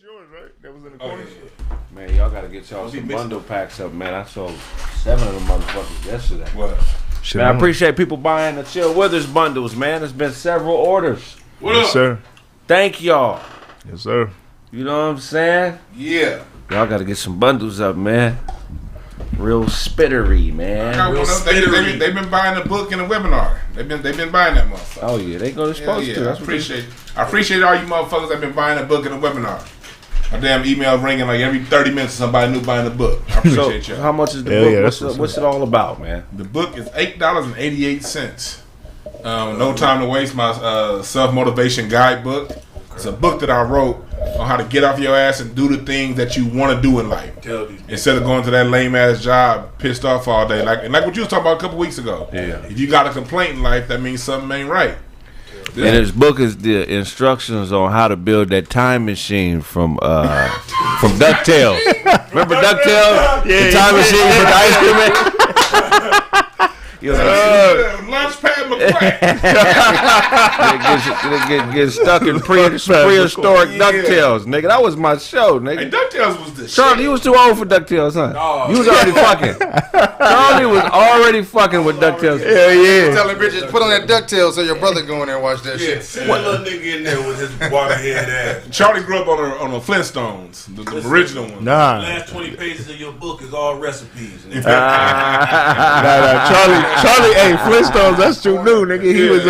yours, right? That was in the corner. Man, y'all gotta get y'all some bundle packs up, man. I sold 7 of them motherfuckers yesterday. What? Man, I appreciate people buying the Chill Withers bundles, man. There's been several orders. What up? Yes, sir. Thank y'all. Yes, sir. You know what I'm saying? Yeah. Y'all gotta get some bundles up, man. Real spittery, man. Real spittery. They've been buying the book and the webinar. They've been buying that motherfucker. Oh yeah, they go to supposed to. I appreciate all you motherfuckers that been buying the book and the webinar. My damn email ringing like every 30 minutes somebody new buying the book. I appreciate y'all. How much is the book? Yeah, what's it all about, man? The book is $8.88. No Time to Waste, my self-motivation guidebook. It's a book that I wrote on how to get off your ass and do the things that you want to do in life. Instead of going to that lame-ass job, pissed off all day. Like what you was talking about a couple weeks ago. Yeah. If you got a complaint in life, that means something ain't right. And his book is the instructions on how to build that time machine from DuckTales. Remember DuckTales? Yeah, the time machine for the ice cream man? Launchpad McCrack. Get stuck in prehistoric DuckTales, nigga. That was my show, nigga. Hey, DuckTales was the Charlie, shit. you was too old for DuckTales, huh? Oh, you was already fucking. Charlie was already fucking with DuckTales. Hell yeah. Telling bitches, put on that DuckTales so your brother go in there and watch that shit. Send that little nigga in there with his waterhead ass. Charlie grew up on the Flintstones, the original one. Nah. The last 20 pages of your book is all recipes. Charlie, hey, Flintstones, that's too new, nigga. He was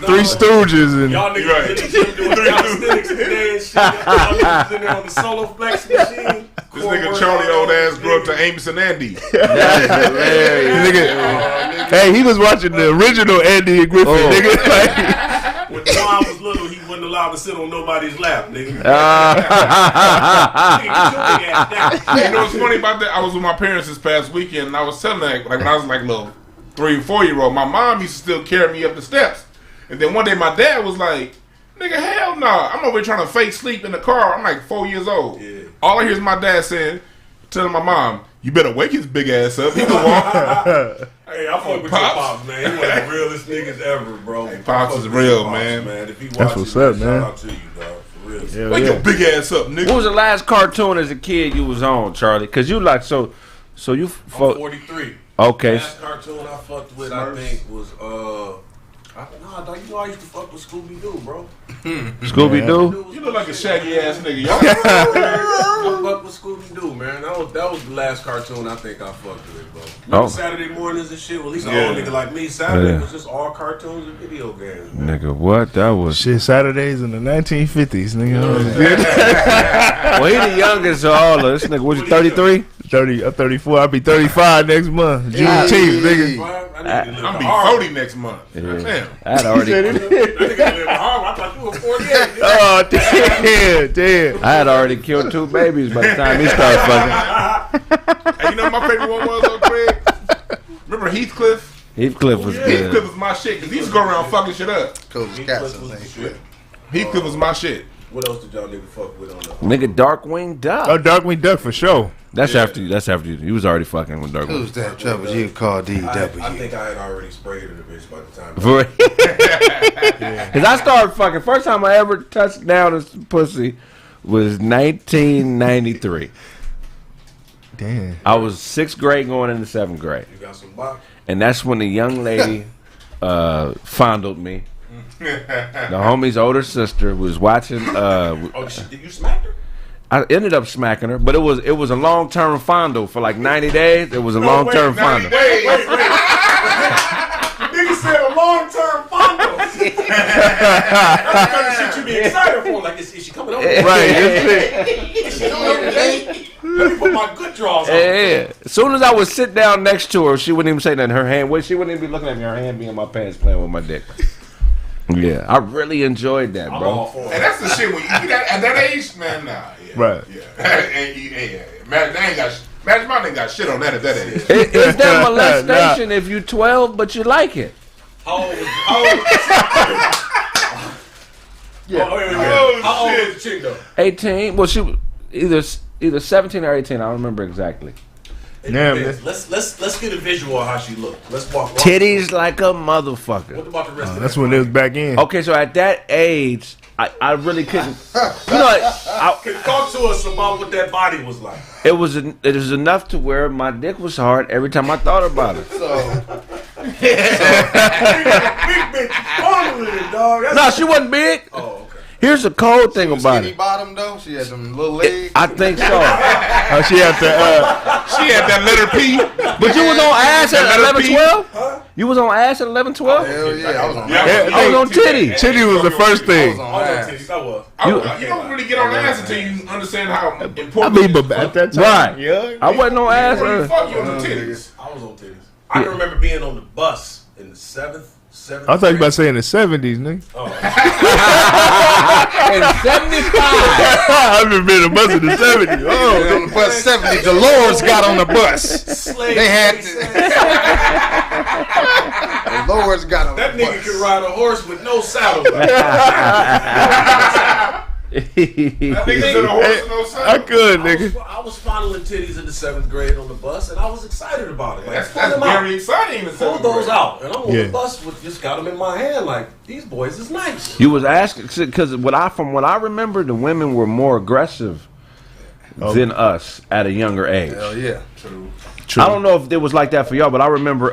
Three Stooges and Y'all niggas in the gym doing calisthenics today and shit. Y'all niggas in there on the solo flex machine. This nigga Charlie old ass grew up to Amos and Andy. nigga. Hey, he was watching the original Andy and Griffin, nigga. Like, when Juan was little, he wasn't allowed to sit on nobody's lap, nigga. You know what's funny about that? I was with my parents this past weekend, and I was telling them, like when I was like a little 3 or 4 year old, my mom used to still carry me up the steps. And then one day my dad was like, nigga, hell no. I'm over here trying to fake sleep in the car. I'm like 4 years old. Yeah. All I hear is my dad saying, telling my mom, you better wake his big ass up. He can walk. Hey, I fuck with your pops, man. He one of the realest niggas ever, bro. Hey, Pops is real, man. If he That's what's up, man. Shout out to you, dog. For real. Wake your big ass up, nigga. What was the last cartoon as a kid you was on, Charlie? Cause you like so you. I'm 43. Okay. Last cartoon I fucked with, I think, was dog, you know I used to fuck with Scooby Doo, bro. Scooby Doo. You look like a shaggy ass nigga, y'all. I fucked with Scooby Doo, man. That was the last cartoon I think I fucked with, bro. Remember Saturday mornings and shit? Well, at least an old nigga like me, Saturday was just all cartoons and video games, man. Nigga, what? That was shit. Saturdays in the 1950s, nigga. Well, he the youngest of all of this nigga. Was you 33? 30. I'm 34. I'll be 35 next month. Juneteenth, nigga. I'm be 40 next month. Yeah. Damn. I had already. I thought you were 48. Oh damn! I had already killed 2 babies by the time he started fucking. Hey, you know what my favorite one was, Craig? Remember Heathcliff? Heathcliff was good. Heathcliff was my shit, because he used to go around fucking shit up. Heathcliff was my shit. What else did y'all nigga fuck with on the Nigga, Darkwing Duck. Oh, Darkwing Duck for sure. That's after you. He was already fucking with Darkwing. Who's that trouble you call DW? I think I had already sprayed her the bitch by the time. Because I started fucking. First time I ever touched down this pussy was 1993. Damn. I was 6th grade going into 7th grade. You got some box? And that's when the young lady fondled me. The homie's older sister was watching. Did you smack her? I ended up smacking her, but it was a long-term fondle for like 90 days. It was a long-term fondle. Wait. Nigga said a long-term fondle. That's the kind of shit you be excited for. Like, is she coming over? Right. Is she coming over today? Let me put my good draws on. Yeah. As soon as I would sit down next to her, she wouldn't even say nothing. Her hand, she wouldn't even be looking at me. Her hand be in my pants playing with my dick. Yeah, I really enjoyed that, bro. And that's the shit when you at that age, man. Nah, yeah, right? Yeah, man, they ain't got. Magic Mountain ain't got shit on that at that age. Is that molestation if you 12 but you like it? How old was the chick though? 18. Well, she was either 17 or 18. I don't remember exactly. Yeah, let's get a visual of how she looked. Let's walk. Titties like a motherfucker. What about the rest of that's when it was back in. Okay, so at that age, I really couldn't. You know, Talk to us about what that body was like. it was enough to where my dick was hard every time I thought about it. Big bitch fondling it, dog. No, she wasn't big. Oh, okay. Here's the cold thing about Skinny it. bottom though. She had them little legs. I think so. She had that letter P. But you was on ass at 11, 12? Huh? You was on ass at 11, 12? Hell yeah, I was on. I was on titty. Titty was the first thing. I was on I was on ass. titties. I was. You don't really get on ass until you understand how important I mean, but at that time, Right. yeah. I wasn't on ass. fuck you on the titties. I was on titties. I can remember being on the bus in the seventh. I thought you were about to say in the 70s, nigga. Oh. In 75. I've been on the bus in the 70s. Oh, On the bus 70, the Lords got on the bus. They had the Lords got on That the nigga bus. could ride a horse with no saddle. That nigga said a horse and no I saddle. could, nigga. I was fondling titties in the 7th grade on the bus, and I was excited about it. Like, That's pull them out. very exciting. Pull those out, and I'm on Yeah. the bus with just got them in my hand. Like, these boys is nice. You was asking because from what I remember, the women were more aggressive than us at a younger age. Hell yeah. I don't know if it was like that for y'all, but I remember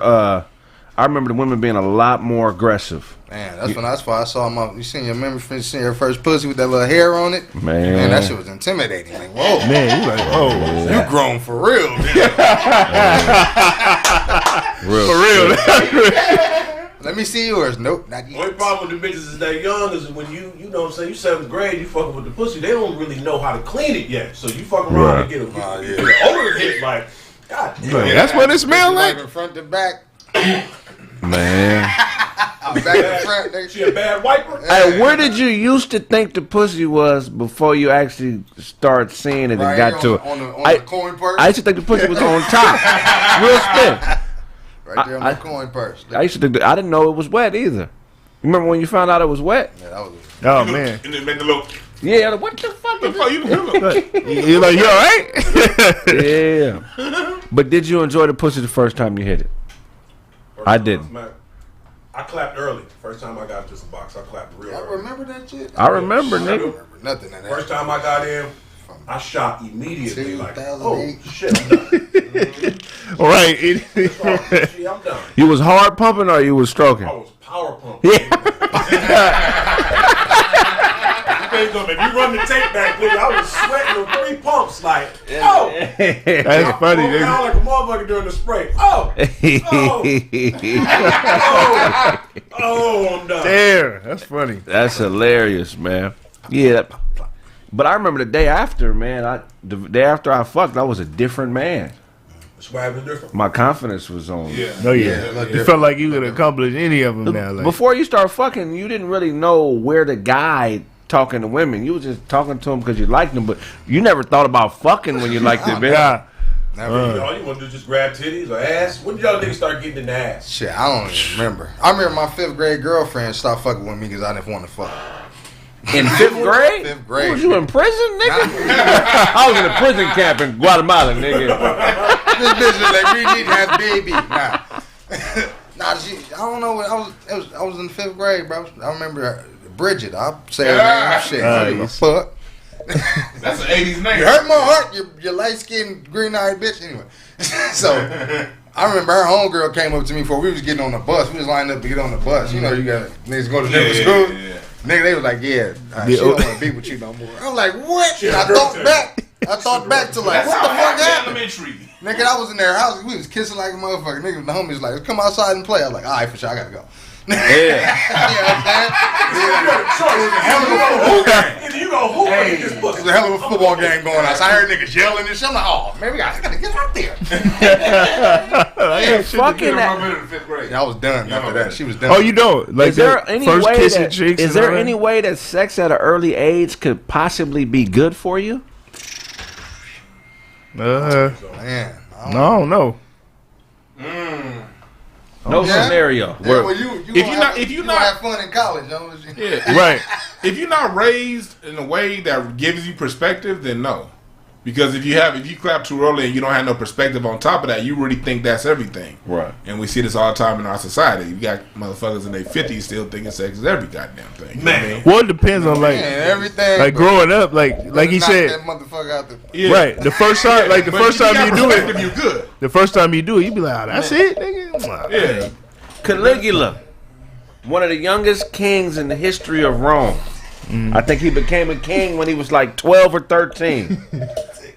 the women being a lot more aggressive. Man, that's why I saw you seen your first pussy with that little hair on it. Man. That shit was intimidating. Like, whoa, Man, you like, oh, you grown for real. Man. Real for real. Let me see yours. Nope, not The only yet. problem with the bitches is that young is when you know what I'm saying, you 7th grade, you fucking with the pussy, they don't really know how to clean it yet. So you fuck around and get an odor hit, like, God damn. Man, that's what it smelled Like like. from front to back. Man. Back to front. She a bad wiper? Hey, where did you used to think the pussy was before you actually start seeing it and Right got here to it? on the I coin purse. used to think the pussy was on top, real stiff. Right there on the coin purse. I used to think I didn't know it was wet either. You remember when you found out it was wet? Yeah, that was Oh, man. And then make the little. Yeah, what the fuck? The fuck you doing? You're like, you all right? Yeah. But did you enjoy the pussy the first time you hit it? I didn't. I clapped early. First time I got into some box, I clapped real I early. remember that shit. I remember, I nigga. don't remember nothing in that. First time I got in, I shot immediately. Like, oh 2008. shit, I'm done. All right. Shit, I'm done. You was hard pumping or you was stroking? I was power pumping. Yeah. If you run the tape back, nigga, I was sweating on 3 pumps. Like, oh, That's funny, broke down nigga. like a motherfucker during the spray. Oh, I'm done. Damn, that's funny. That's hilarious, man. Yeah. But I remember the day after, man. The day after I fucked, I was a different man. Swag was different. My confidence was on. Yeah. Oh, yeah. You felt like you could accomplish any of them now. Like, Before you start fucking, you didn't really know where the guy talking to women. You was just talking to them because you liked them, but you never thought about fucking when you liked it, man. yeah. All you want to do is just grab titties or ass. When did y'all niggas start getting in the ass? Shit, I don't even remember. I remember my 5th grade girlfriend stopped fucking with me because I didn't want to fuck. In 5th grade? 5th grade. Was you in prison, nigga? I was in a prison camp in Guatemala, nigga. This bitch is like, we need to have baby. Nah, I don't know. I was in the 5th grade, bro. I remember Bridget. I'll say her name. Shit, I don't give a fuck. That's an 80s name. You hurt my heart, you light-skinned, green-eyed bitch. Anyway, so I remember her homegirl came up to me before we was getting on the bus. We was lining up to get on the bus. You know, you got niggas go to different schools. Nigga, they was like, she don't want to be with you no more. I was like, what? And I thought back to like, what the fuck happened? Elementary. Nigga, I was in their house. We was kissing like a motherfucker. Nigga, the homies like, come outside and play. I was like, all right, for sure, I gotta go. Yeah. You know what I'm saying? Either you go hoop or you just It pussy. was a hell of a football game going on. So I heard niggas yelling and shit. I'm like, oh, man, I gotta get out there. Fucking that. In the 5th grade. Yeah, I was done after that. She was done. Oh, you don't? Like Is there that any first way kissing that chicks is and there all any that? way that sex at an early age could possibly be good for you? Man, I don't know. No scenario. Yeah, Where- well, you if you gonna not- have fun in college, you know? Yeah. Right. If you're not raised in a way that gives you perspective, then no. Because if you clap too early and you don't have no perspective on top of that, you really think that's everything. Right. And we see this all the time in our society. You got motherfuckers in their 50s still thinking sex is every goddamn thing. Man. You know what I mean? Well, it depends on everything. like growing up, like he said, that motherfucker out the right. The first time, like the But first if time you do perspective, it, you good. the first time you do it, you be like, oh, that's it, nigga. Yeah. Caligula, one of the youngest kings in the history of Rome. I think he became a king when he was like 12 or 13.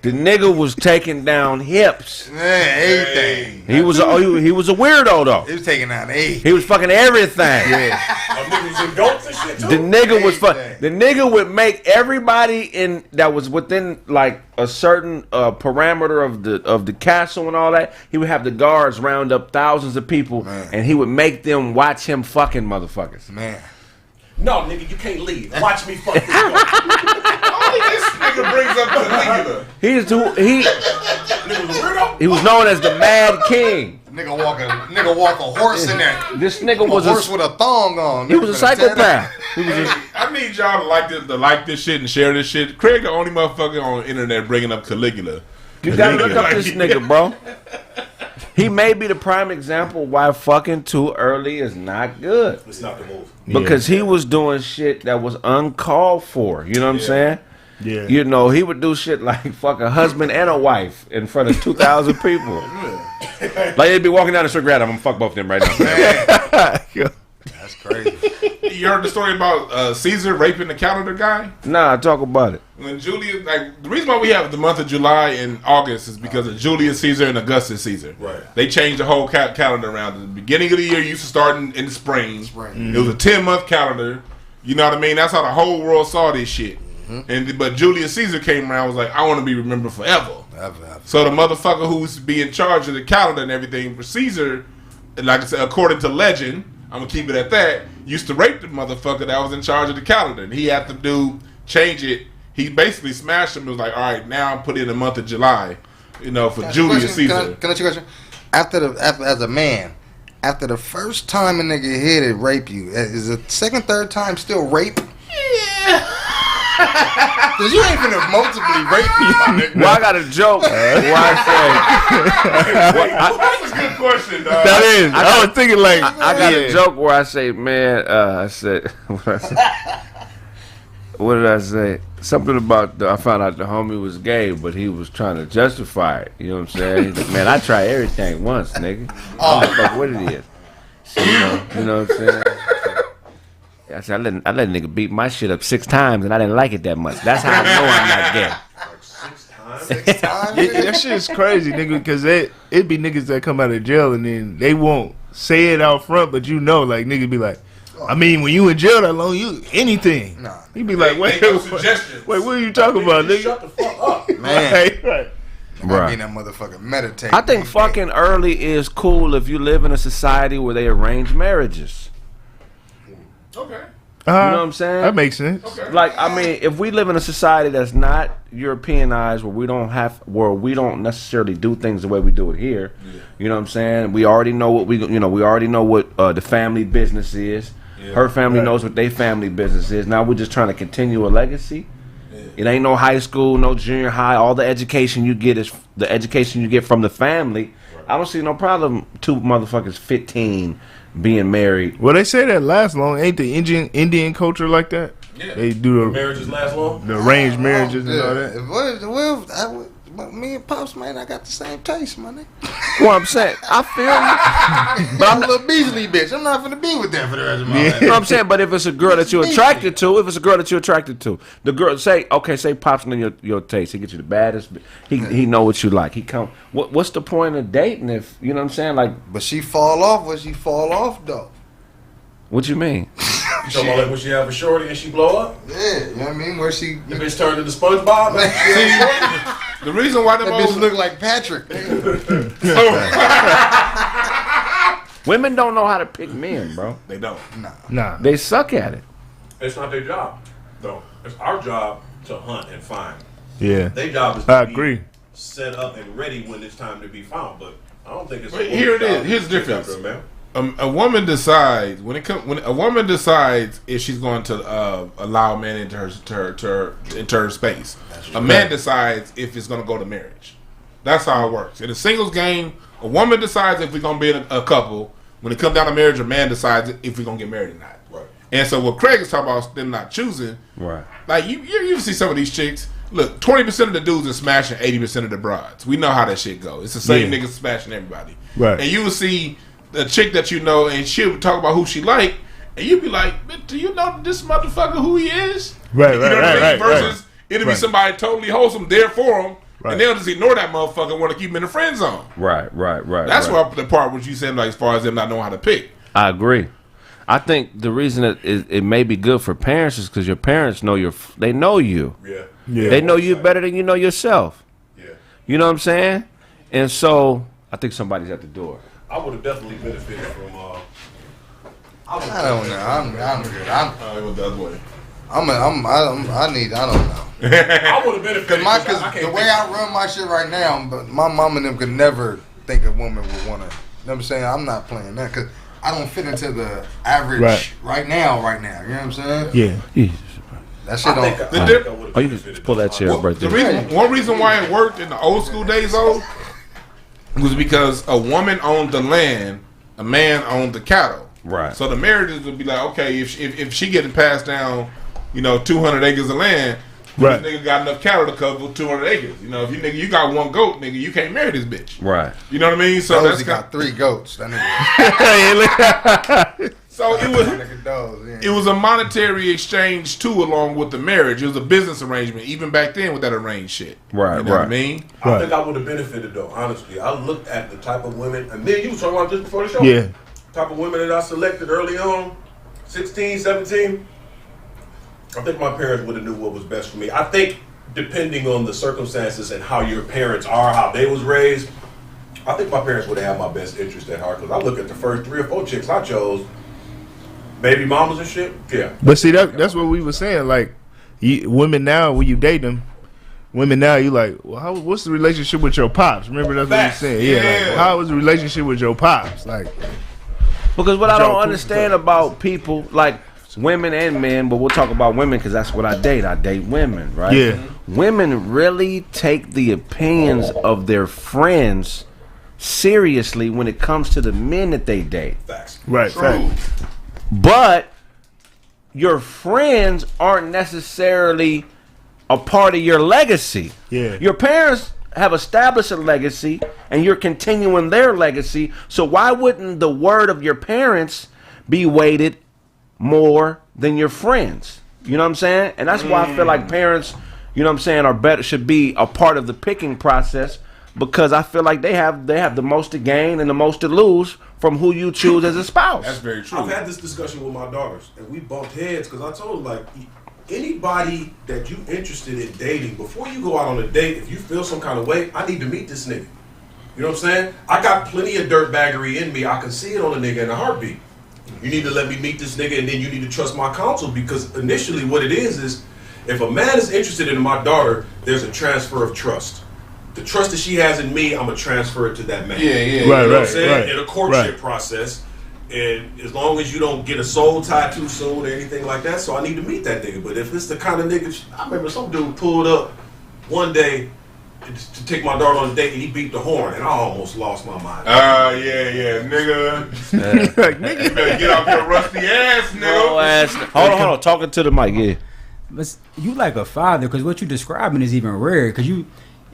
The nigga was taking down hips. everything. He was a weirdo though. He was taking down eight. He was fucking everything. Niggas and goats and shit too. The nigga was the nigga would make everybody that was within like a certain parameter of the castle and all that. He would have the guards round up thousands of people, and he would make them watch him fucking motherfuckers. Man. No, nigga, you can't leave. Watch me fuck this girl. Only this nigga brings up Caligula. Nigga was a weirdo. He was known as the Mad King. Nigga walk a horse in there. This nigga A was horse with a thong on. he was a psychopath. He was Hey, I need y'all to like this shit and share this shit. Craig, the only motherfucker on the internet bringing up Caligula. You gotta look up this nigga, bro. He may be the prime example why fucking too early is not good. It's not the move. Because he was doing shit that was uncalled for. You know what I'm saying? Yeah. You know, he would do shit like fuck a husband and a wife in front of 2,000 people. Like they'd be walking down the street, grab him, I'm gonna fuck both of them right now. That's crazy. You heard the story about Caesar raping the calendar guy? Nah, talk about it. When Julius, like the reason why we have the month of July and August is because of Julius Caesar and Augustus Caesar. Right. They changed the whole calendar around. The beginning of the year used to start in the spring. It was a 10-month calendar. You know what I mean? That's how the whole world saw this shit. But Julius Caesar came around and was like, I want to be remembered forever. So the motherfucker who's be in charge of the calendar and everything for Caesar, like I said, according to legend, I'm gonna keep it at that, used to rape the motherfucker that was in charge of the calendar. And he had to change it. He basically smashed him and was like, all right, now I'm put in the month of July, for Julius Caesar. Can I ask you a question? After as a man, after the first time a nigga hit it, rape you, is the second, third time still rape? Yeah. Cause you ain't finna multiply rape me, my nigga. Well, I got a joke. That's a good question, dog. That is. I was thinking like I got a joke where I say, man, what did I say? Something about I found out the homie was gay, but he was trying to justify it. You know what I'm saying? He's like, man, I try everything once, nigga. I don't fuck what it is. So, you know what I'm saying? I said, I let a nigga beat my shit up 6 times, and I didn't like it that much. That's how I know I'm not gay. Like 6 times? 6 times? that shit is crazy, nigga. Because it be niggas that come out of jail and then they won't say it out front, but like niggas be like, I mean, when you in jail that long, you anything. Nah. He be like, wait, what are you talking about, nigga? Shut the fuck up. Man. Right. I mean that motherfucker meditate. I think fucking early is cool if you live in a society where they arrange marriages. Okay. You know what I'm saying? That makes sense. Okay. Like, I mean, if we live in a society that's not Europeanized, where we don't necessarily do things the way we do it here, you know what I'm saying? We already know what the family business is. Yeah. Her family knows what their family business is. Now we're just trying to continue a legacy. Yeah. It ain't no high school, no junior high. All the education you get is the education you get from the family. Right. I don't see no problem 2 motherfuckers 15 being married. Well, they say that lasts long. Ain't the Indian culture like that? Yeah. They do the marriages last long. The arranged marriages and all that. Well, me and Pops, man, I got the same taste, my nigga. Well, I'm saying, I feel you. But I'm a little Beasley bitch. I'm not finna be with that for the rest of my life. You know what I'm saying? But if it's a girl that you're attracted to, the girl say Pops know your taste. He get you the baddest. He know what you like. He come. What's the point of dating if you know what I'm saying? Like, but she fall off. What she fall off though? What you mean? You talking about like when she have a shorty and she blow up? Yeah, you know what I mean? Where she the bitch turned into SpongeBob? The reason why that bitch look like Patrick. Women don't know how to pick men, bro. They don't. Nah. They suck at it. It's not their job, though. It's our job to hunt and find. Yeah. Their job is to be set up and ready when it's time to be found. But I don't think it's. Here it is. Here's the difference. a woman decides when a woman decides if she's going to allow a man into her space. A man decides if it's going to go to marriage. That's how it works. In a singles game, a woman decides if we're going to be a couple. When it comes down to marriage, a man decides if we're going to get married or not. Right. And so what Kraig is talking about, them not choosing. Right. Like you see some of these chicks. Look, 20% of the dudes are smashing 80% of the broads. We know how that shit goes. It's the same niggas smashing everybody. Right. And you will see the chick that you know, and she'll talk about who she like, and you'll be like, do you know this motherfucker who he is? Right, you know what I mean? Versus it'll be Right. somebody totally wholesome there for him, Right. and they'll just ignore that motherfucker and want to keep him in the friend zone. Right. That's what the part which you said, like, as far as them not knowing how to pick. I agree. I think the reason that it may be good for parents is because your parents know they know you. Yeah. Yeah. They know you better than you know yourself. Yeah. You know what I'm saying? And so I think somebody's at the door. I would have definitely benefited from. I don't know. I'm good. It went the other way. I don't know. I would have benefited Because the way I run my shit right now, but my mom and them could never think a woman would want to. You know what I'm saying? I'm not playing that because I don't fit into the average right now. You know what I'm saying? Yeah. That shit don't. Oh, you can pull that chair up right there. One reason why it worked in the old school days, though, was because a woman owned the land, a man owned the cattle. Right. So the marriages would be like, okay, if she getting passed down, 200 acres of land, Right. this nigga got enough cattle to cover 200 acres. If you got one goat, nigga, you can't marry this bitch. Right. You know what I mean? So He got 3 goats. That nigga. So it was a monetary exchange too, along with the marriage. It was a business arrangement, even back then with that arranged shit. Right, You know what I mean? I think I would have benefited though. Honestly, I looked at the type of women, and me and you was talking about this before the show. Yeah. Type of women that I selected early on, 16, 17. I think my parents would have knew what was best for me. I think depending on the circumstances and how your parents are, how they was raised, I think my parents would have had my best interest at heart. Because I look at the first 3 or 4 chicks I chose, baby mamas and shit. Yeah. But see, that's what we were saying. Like, women now, when you date them, women now, you like, well, what's the relationship with your pops? Remember that's what you saying? Yeah. Like, how was the relationship with your pops? Like, Because what I don't understand about people, like women and men, but we'll talk about women because that's what I date. I date women, right? Yeah. Women really take the opinions of their friends seriously when it comes to the men that they date. Facts. right, fact. But your friends aren't necessarily a part of your legacy. Yeah. Your parents have established a legacy and you're continuing their legacy. So why wouldn't the word of your parents be weighted more than your friends? You know what I'm saying? And that's why I feel like parents, you know what I'm saying, are better, should be a part of the picking process, because I feel like they have the most to gain and the most to lose from who you choose as a spouse. That's very true. I've had this discussion with my daughters, and we bumped heads because I told them, like, anybody that you interested in dating, before you go out on a date, if you feel some kind of way, I need to meet this nigga. You know what I'm saying? I got plenty of dirtbaggery in me. I can see it on a nigga in a heartbeat. You need to let me meet this nigga, and then you need to trust my counsel, because initially what it is if a man is interested in my daughter, there's a transfer of trust. The trust that she has in me, I'm going to transfer it to that man. Yeah. You know what I'm saying? In a courtship process. And as long as you don't get a soul tie too soon or anything like that, so I need to meet that nigga. But if it's the kind of nigga, I remember some dude pulled up one day to take my daughter on a date, and he beat the horn, and I almost lost my mind. Nigga. Like, nigga. You better get off your rusty ass, nigga. Hold on, talking to the mic, yeah. But you like a father, because what you're describing is even rare. Because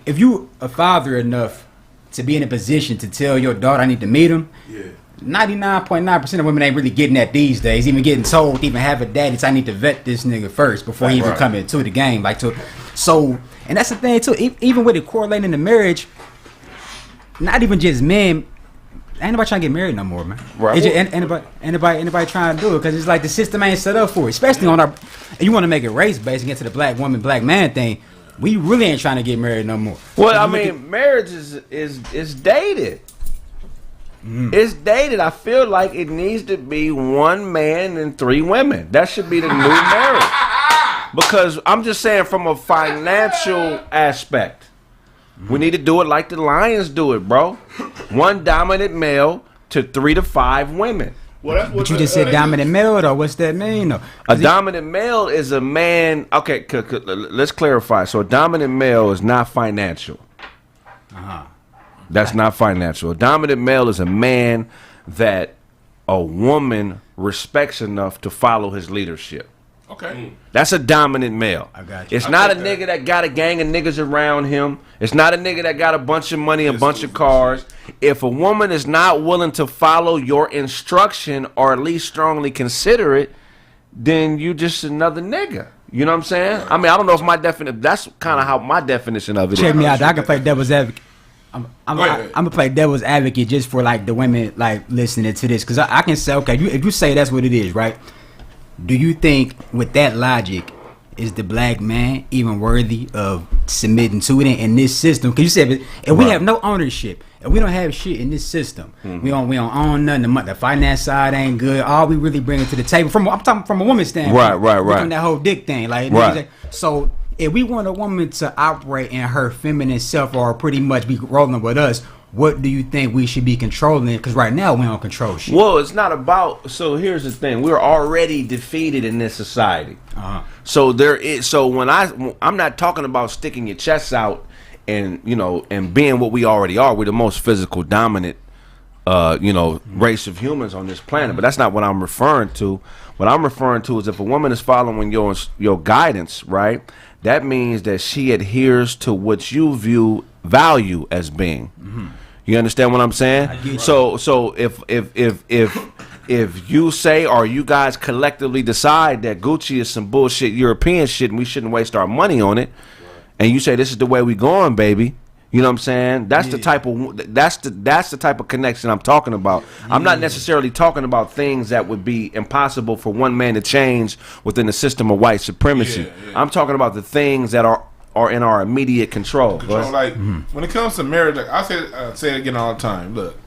if you a father enough to be in a position to tell your daughter, I need to meet him. Yeah. 99.9% of women ain't really getting that these days. Even getting told to even have a daddy, so I need to vet this nigga first before he even come into the game. So, and that's the thing too. Even with it correlating to marriage, not even just men. Ain't nobody trying to get married no more, man. Right. It's just, anybody trying to do it, because it's like the system ain't set up for it. Especially on our, you want to make it race based and get to the black woman, black man thing. We really ain't trying to get married no more. Well, I mean, marriage is dated. It's dated. I feel like it needs to be 1 man and 3 women. That should be the new marriage. Because I'm just saying, from a financial aspect, we need to do it like the Lions do it, bro. 1 dominant male, to 3 to 5 women. Well, that's what But you just said dominant male, though. What's that mean, though? A dominant male is a man. Okay, let's clarify. So a dominant male is not financial. That's not financial. A dominant male is a man that a woman respects enough to follow his leadership. Okay. That's a dominant male. I got you. It's not a nigga that got a gang of niggas around him. It's not a nigga that got a bunch of money, a bunch of cars. If a woman is not willing to follow your instruction or at least strongly consider it, then you just another nigga. You know what I'm saying? I mean, I don't know if my definition. That's kind of how my definition of it is. Check me out. I can play devil's advocate. I'm gonna play devil's advocate just for like the women like listening to this, because I can say, okay, if you say that's what it is, right? Do you think with that logic, is the black man even worthy of submitting to it in this system? Because you said if we have no ownership and we don't have shit in this system, we don't own nothing. The finance side ain't good. All we really bring it to the table I'm talking from a woman's standpoint. Right. On that whole dick thing, like right. So if we want a woman to operate in her feminine self or pretty much be rolling with us, what do you think we should be controlling? Because right now we don't control shit. Well, it's not about. So here's the thing: we're already defeated in this society. So there is. So when I'm not talking about sticking your chest out and and being what we already are. We're the most physical dominant, race of humans on this planet. But that's not what I'm referring to. What I'm referring to is if a woman is following your guidance, right? That means that she adheres to what you value as being. You understand what I'm saying? So if you say, or you guys collectively decide that Gucci is some bullshit European shit and we shouldn't waste our money on it, and you say this is the way we going, baby. You know what I'm saying? That's the type of connection I'm talking about. I'm not necessarily talking about things that would be impossible for one man to change within the system of white supremacy. I'm talking about the things that are in our immediate control. Like when it comes to marriage, like I say it again all the time. Look,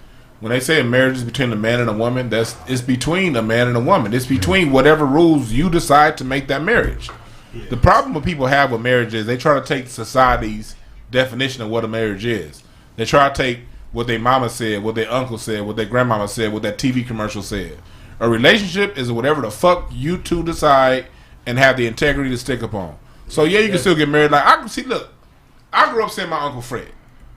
when they say marriage is between a man and a woman, it's between a man and a woman. It's between whatever rules you decide to make that marriage. The problem what people have with marriage is they try to take society's definition of what a marriage is. They try to take what their mama said, what their uncle said, what their grandmama said, what that TV commercial said. A relationship is whatever the fuck you two decide and have the integrity to stick upon. So you can still get married. Like I grew up seeing my Uncle Fred.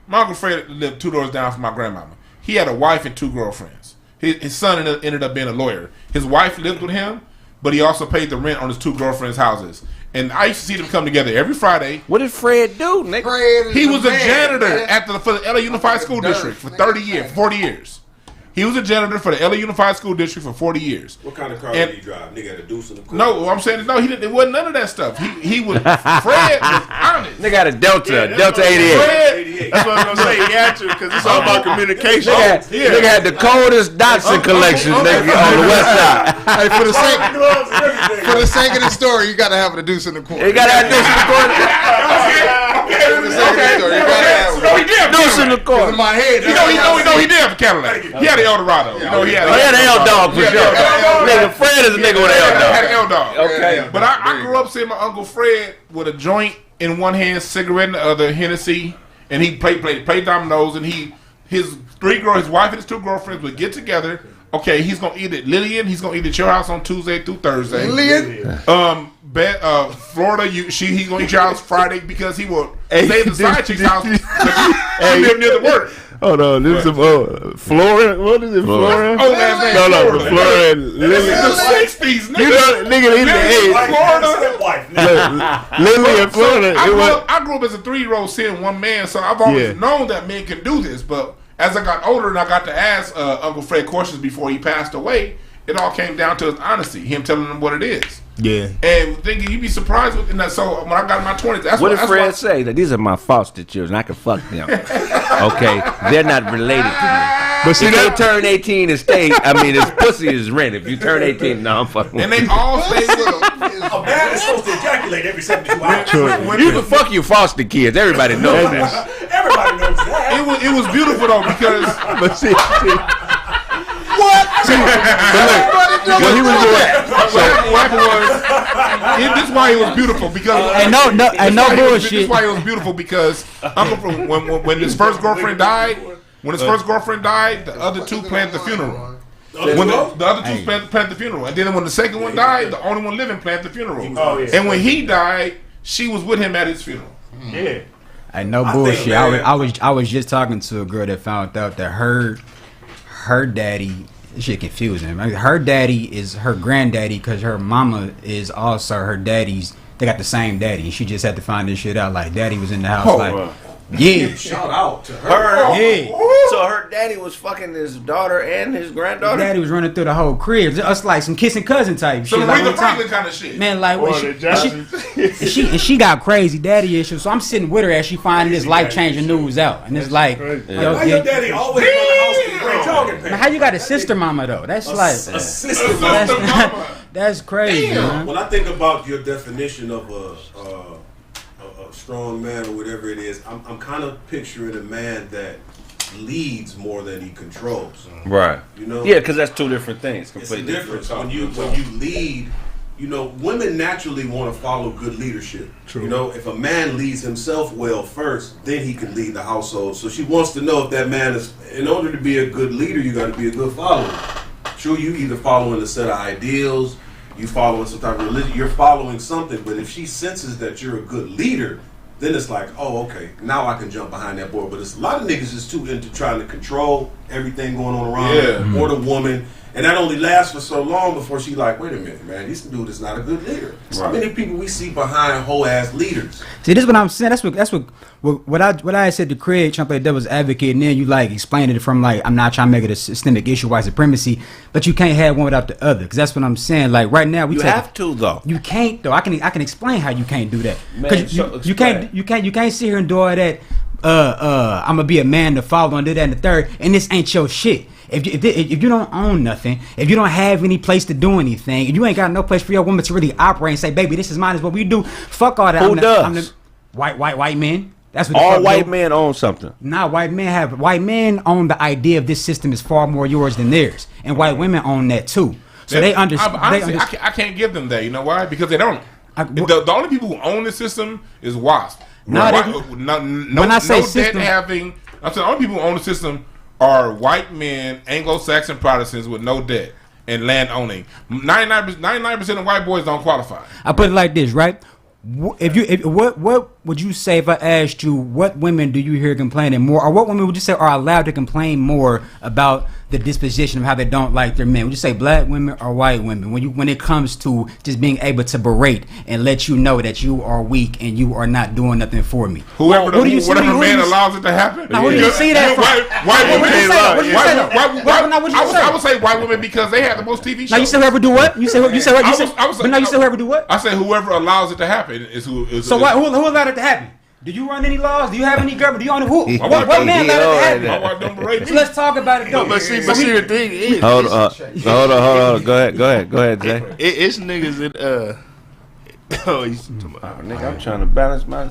My Uncle Fred lived 2 doors down from my grandmama. He had a wife and 2 girlfriends. His son ended up being a lawyer. His wife lived with him, but he also paid the rent on his 2 girlfriends' houses. And I used to see them come together every Friday. What did Fred do, nigga? He was a janitor for the LA Unified School District for 40 years. He was a janitor for the LA Unified School District for 40 years. What kind of car did he drive? Nigga had a Deuce in the car? No, I'm saying he didn't. It wasn't none of that stuff. He was Fred was honest. Nigga had a Delta 88. Fred, That's what I'm gonna say. He had to, because it's all about communication. Nigga had the coldest Datsun collection, nigga, on the west side. Hey, for the sake of the story, you gotta have a Deuce in the corner. You gotta have Deuce in the corner. Deuce in the corner. In my head, he did have a Cadillac. He had an Eldorado. He had an L-Dog for sure. Nigga, Fred is a nigga with an L-Dog. Had an L-Dog. Okay. But I grew up seeing my Uncle Fred with a joint in one hand, cigarette in the other, Hennessy, and he played dominoes, and his wife and his 2 girlfriends would get together. Okay, he's gonna eat at Lillian. He's gonna eat at your house on Tuesday through Thursday. Lillian. Florida, he's gonna eat your house Friday because he will stay at the side chick's house. He live near the work. Hold on, this is Flora. What is it, Flora? Oh, last name. No, Flora and Lily. The 60s, nigga. You know, nigga, he's the age. Lily and Florida. I grew up as a 3-year-old seeing one man, so I've always known that men can do this. But as I got older and I got to ask Uncle Fred questions before he passed away, it all came down to his honesty, him telling them what it is. Yeah. And thinking you'd be surprised with that. So when I got in my 20s, that's what did Fred say? That these are my foster children. I can fuck them. Okay, they're not related to me. But see, they turn 18 and stay. I mean, his pussy is rent. If you turn 18, no, I'm fucking. And they all stay with him. A man is supposed to ejaculate every 72 hours. You can fuck your foster kids. Everybody knows that. Everybody knows that. It was beautiful though because. But see. What? What he was doing. What happened was, this is why it was beautiful because no bullshit. This is why it was beautiful because Uncle when his first girlfriend died, when his first girlfriend died, the other two planned the funeral. When the other two planned the funeral, and then when the second one died, the only one living planned the funeral. Oh, yeah. And when he died, she was with him at his funeral. Yeah. Hey, no bullshit. I was just talking to a girl that found out that her daddy. This shit confusing. Her daddy is her granddaddy because her mama is also her daddy's. They got the same daddy, and she just had to find this shit out. Like, daddy was in the house. Yeah. Shout out to her. Yeah. So her daddy was fucking his daughter and his granddaughter. Daddy was running through the whole crib. Us like some kissing cousin type So shit. Aretha Franklin kind of shit. Man, like she got crazy daddy issues. So I'm sitting with her as she finding this life changing news out, and it's like, Why your daddy always run the house in gray jogging pants? how you got a sister mama though? That's A like sister mama. that's crazy, man. When I think about your definition of a strong man or whatever it is, I'm kind of picturing a man that leads more than he controls. Right. You know? Yeah, because that's two different things. It's a Completely difference. When you lead, you know, women naturally want to follow good leadership. True. You know, if a man leads himself well first, then he can lead the household. So she wants to know if that man is, in order to be a good leader, you got to be a good follower. True, you either following a set of ideals, you following some type of religion, you're following something. But if she senses that you're a good leader, then it's like, oh, okay, now I can jump behind that board. But it's a lot of niggas is too into trying to control everything going on around them, or the woman. And that only lasts for so long before she like, wait a minute, man, this dude is not a good leader. So many people we see behind whole ass leaders. See, this is what I'm saying. That's what I said to Kraig, trying to play devil's advocate, and then you like explaining it from like, I'm not trying to make it a systemic issue, white supremacy, but you can't have one without the other, because that's what I'm saying. Like right now, we have to though. You can't though. I can explain how you can't do that. Man, You can't sit here and do all that. I'm gonna be a man to follow and do that and the third, and this ain't your shit. If you don't own nothing, if you don't have any place to do anything, if you ain't got no place for your woman to really operate and say, baby, this is mine, this is what we do. Fuck all that. Who does? I'm the white men. That's what all white men own something. Nah, white men own the idea of this system is far more yours than theirs, and white women own that too. So they understand. I can't give them that. You know why? Because they don't. The only people who own the system is WASP. When I say system, I'm saying the only people who own the system are white men, Anglo-Saxon Protestants with no debt and land owning. 99% of white boys don't qualify. I put it like this, right? What would you say if I asked you what women do you hear complaining more, or what women would you say are allowed to complain more about the disposition of how they don't like their men? Would you say black women or white women when it comes to just being able to berate and let you know that you are weak and you are not doing nothing for me? Whatever man allows it to happen. Now, who do you see that from? White women. I would say white women because they have the most TV shows. Now you say whoever do what? You say what? But now you say whoever do what? I say whoever allows it to happen is who. So who allowed it to happen? Do you run any laws? Do you have any government? Do you own who? What man allowed it to happen? So let's talk about it though. But see, the thing is, hold on. Go ahead, Jay. It's niggas that nigga, I'm trying to balance my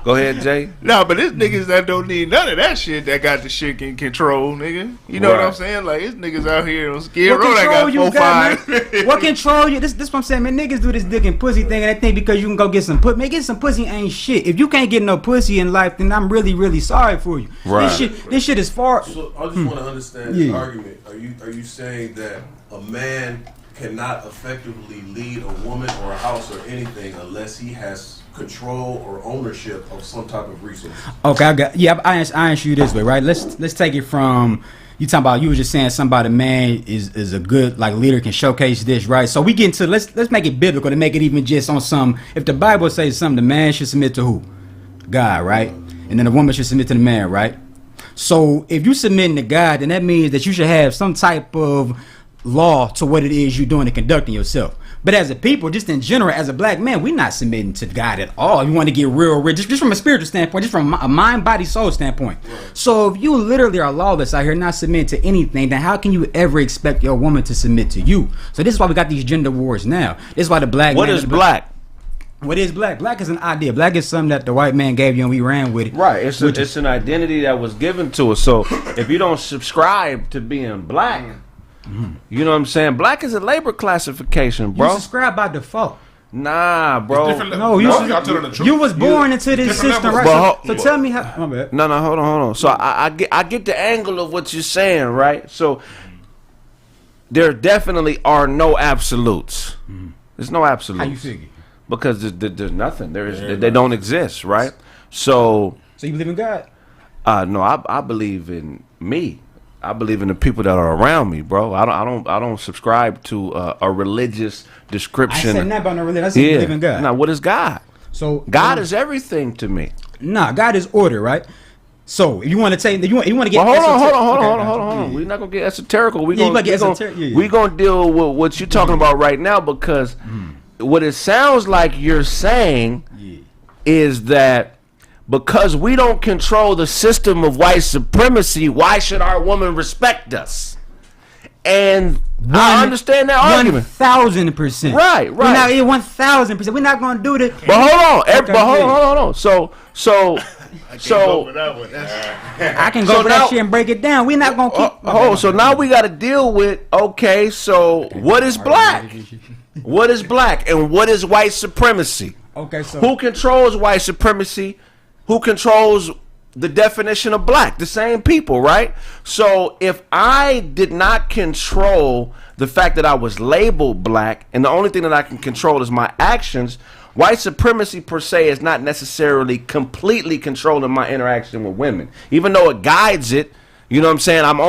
Go ahead, Jay. No, but it's niggas that don't need none of that shit that got the shit in control, nigga. You know what I'm saying? Like, it's niggas out here on Skid Row that got 4-5. What control you? This what I'm saying, man. Niggas do this dick and pussy thing, and they think because you can go get some pussy. Man, get some pussy ain't shit. If you can't get no pussy in life, then I'm really, really sorry for you. Right. This shit is far. So I just want to understand the argument. Are you saying that a man cannot effectively lead a woman or a house or anything unless he has control or ownership of some type of resource? Okay, I answer you this way, right? Let's take it from you talking about. You were just saying somebody, man, is a good like leader, can showcase this, right? So we get into let's make it biblical to make it even just on some. If the Bible says something, the man should submit to who? God, right? And then the woman should submit to the man, right? So if you submitting to God, then that means that you should have some type of law to what it is you're doing and conducting yourself. But as a people, just in general, as a black man, we're not submitting to God at all. You want to get real rich, just from a spiritual standpoint, just from a mind, body, soul standpoint. Right. So if you literally are lawless out here, not submitting to anything, then how can you ever expect your woman to submit to you? So this is why we got these gender wars now. This is why the black What is black? What is black? Black is an idea. Black is something that the white man gave you and we ran with it. Right. It's an identity that was given to us. So if you don't subscribe to being black, you know what I'm saying? Black is a labor classification, bro. You subscribe by default. Nah, bro. No, you was born into this system, right? So tell me how. My bad. No, hold on. So I get the angle of what you're saying, right? So there definitely are no absolutes. There's no absolutes. How you figure? Because there's nothing. They don't exist, right? So you believe in God? No, I believe in me. I believe in the people that are around me, bro. I don't subscribe to a religious description. I said nothing about no religion. I said believe in God. Now, what is God? So God is everything to me. Nah, God is order, right? So if you want to take, you want to get. Well, hold on. We're not gonna get esoterical. We're gonna deal with what you're talking about right now, because what it sounds like you're saying is that because we don't control the system of white supremacy, why should our woman respect us? And I understand that argument. 1,000%. Right. We're not 1,000%. We're not going to do this. But hold on. So I can go for that shit and break it down. We're not going to keep. So now we got to deal with, okay, so what is black? What is black and what is white supremacy? Okay, so who controls white supremacy? Who controls the definition of black? The same people, right? So if I did not control the fact that I was labeled black, and the only thing that I can control is my actions, white supremacy per se is not necessarily completely controlling my interaction with women, even though it guides it. You know what I'm saying? I'm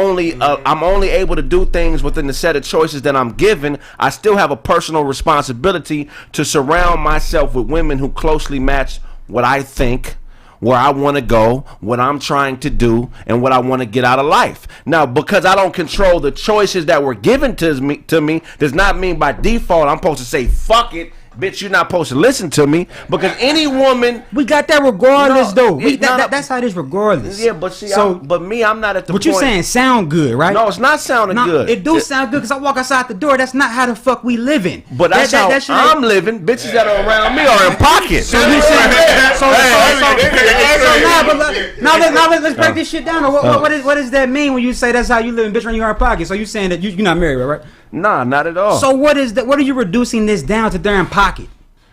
only able to do things within the set of choices that I'm given. I still have a personal responsibility to surround myself with women who closely match what I think, where I want to go, what I'm trying to do, and what I want to get out of life. Now, because I don't control the choices that were given to me does not mean by default I'm supposed to say, fuck it, bitch, you're not supposed to listen to me. Because any woman... We got that regardless, though. That's how it is regardless. Yeah, but see, I'm not at the point... What you saying sound good, right? No, it's not sounding good. It do sound good because I walk outside the door. That's not how the fuck we living. But that's how I'm living. Bitches that are around me are in pocket. Now let's break this shit down. What does that mean when you say that's how you live, bitch, when you're in pocket? So you saying that you're not married, right? Nah, not at all. So what is that? What are you reducing this down to? They're in pocket.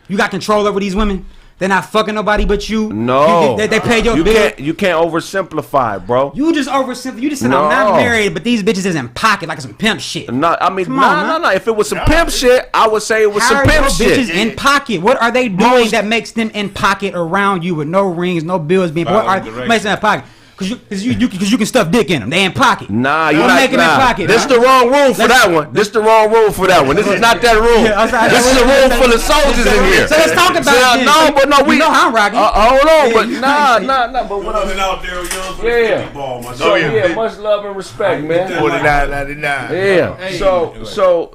You got control over these women. They're not fucking nobody but you. No, they pay your bill. You can't oversimplify, bro. You just oversimplify. You just said I'm not married, but these bitches is in pocket like some pimp shit. No, I mean, no. If it was some pimp shit, I would say it was some pimp shit. Bitches in pocket. What are they doing that makes them in pocket around you with no rings, no bills being? What makes them in pocket? Because you can stuff dick in them. They in pocket. Nah, you're not making in pocket. This the wrong room for that one. This the wrong room for that one. This is not that room. This is a room full of soldiers in here. So let's talk about it. We know how I'm rocking. Hold on, but nah. But what I'm out there, young much love and respect, man. $49.99. Yeah. So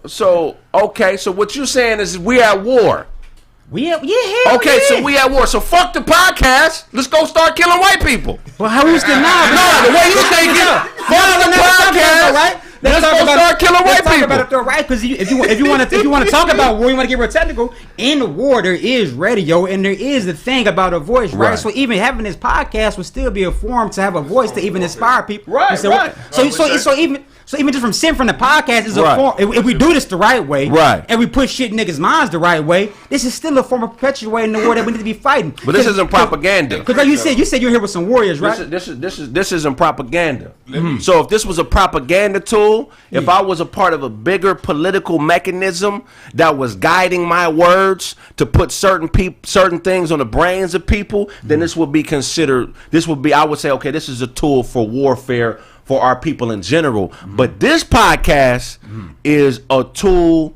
okay. So what you saying is we at war. Okay, so we at war. So fuck the podcast. Let's go start killing white people. Well, how is the the way you think it. Fuck the podcast. Right? Let's go start killing white people. Talk about it though, right? Because if you want to talk about war, you want to get real technical. In the war, there is radio, and there is the thing about a voice, right? So even having this podcast would still be a form to have a voice to even inspire people. Right. So even just from sitting from the podcast is a form. If we do this the right way, right, and we push shit in niggas' minds the right way, this is still a form of perpetuating the war that we need to be fighting. But this isn't propaganda. Because like you said you're here with some warriors, right? This isn't propaganda. So if this was a propaganda tool, if I was a part of a bigger political mechanism that was guiding my words to put certain things on the brains of people, then this would be considered. I would say, okay, this is a tool for warfare for our people in general. But this podcast is a tool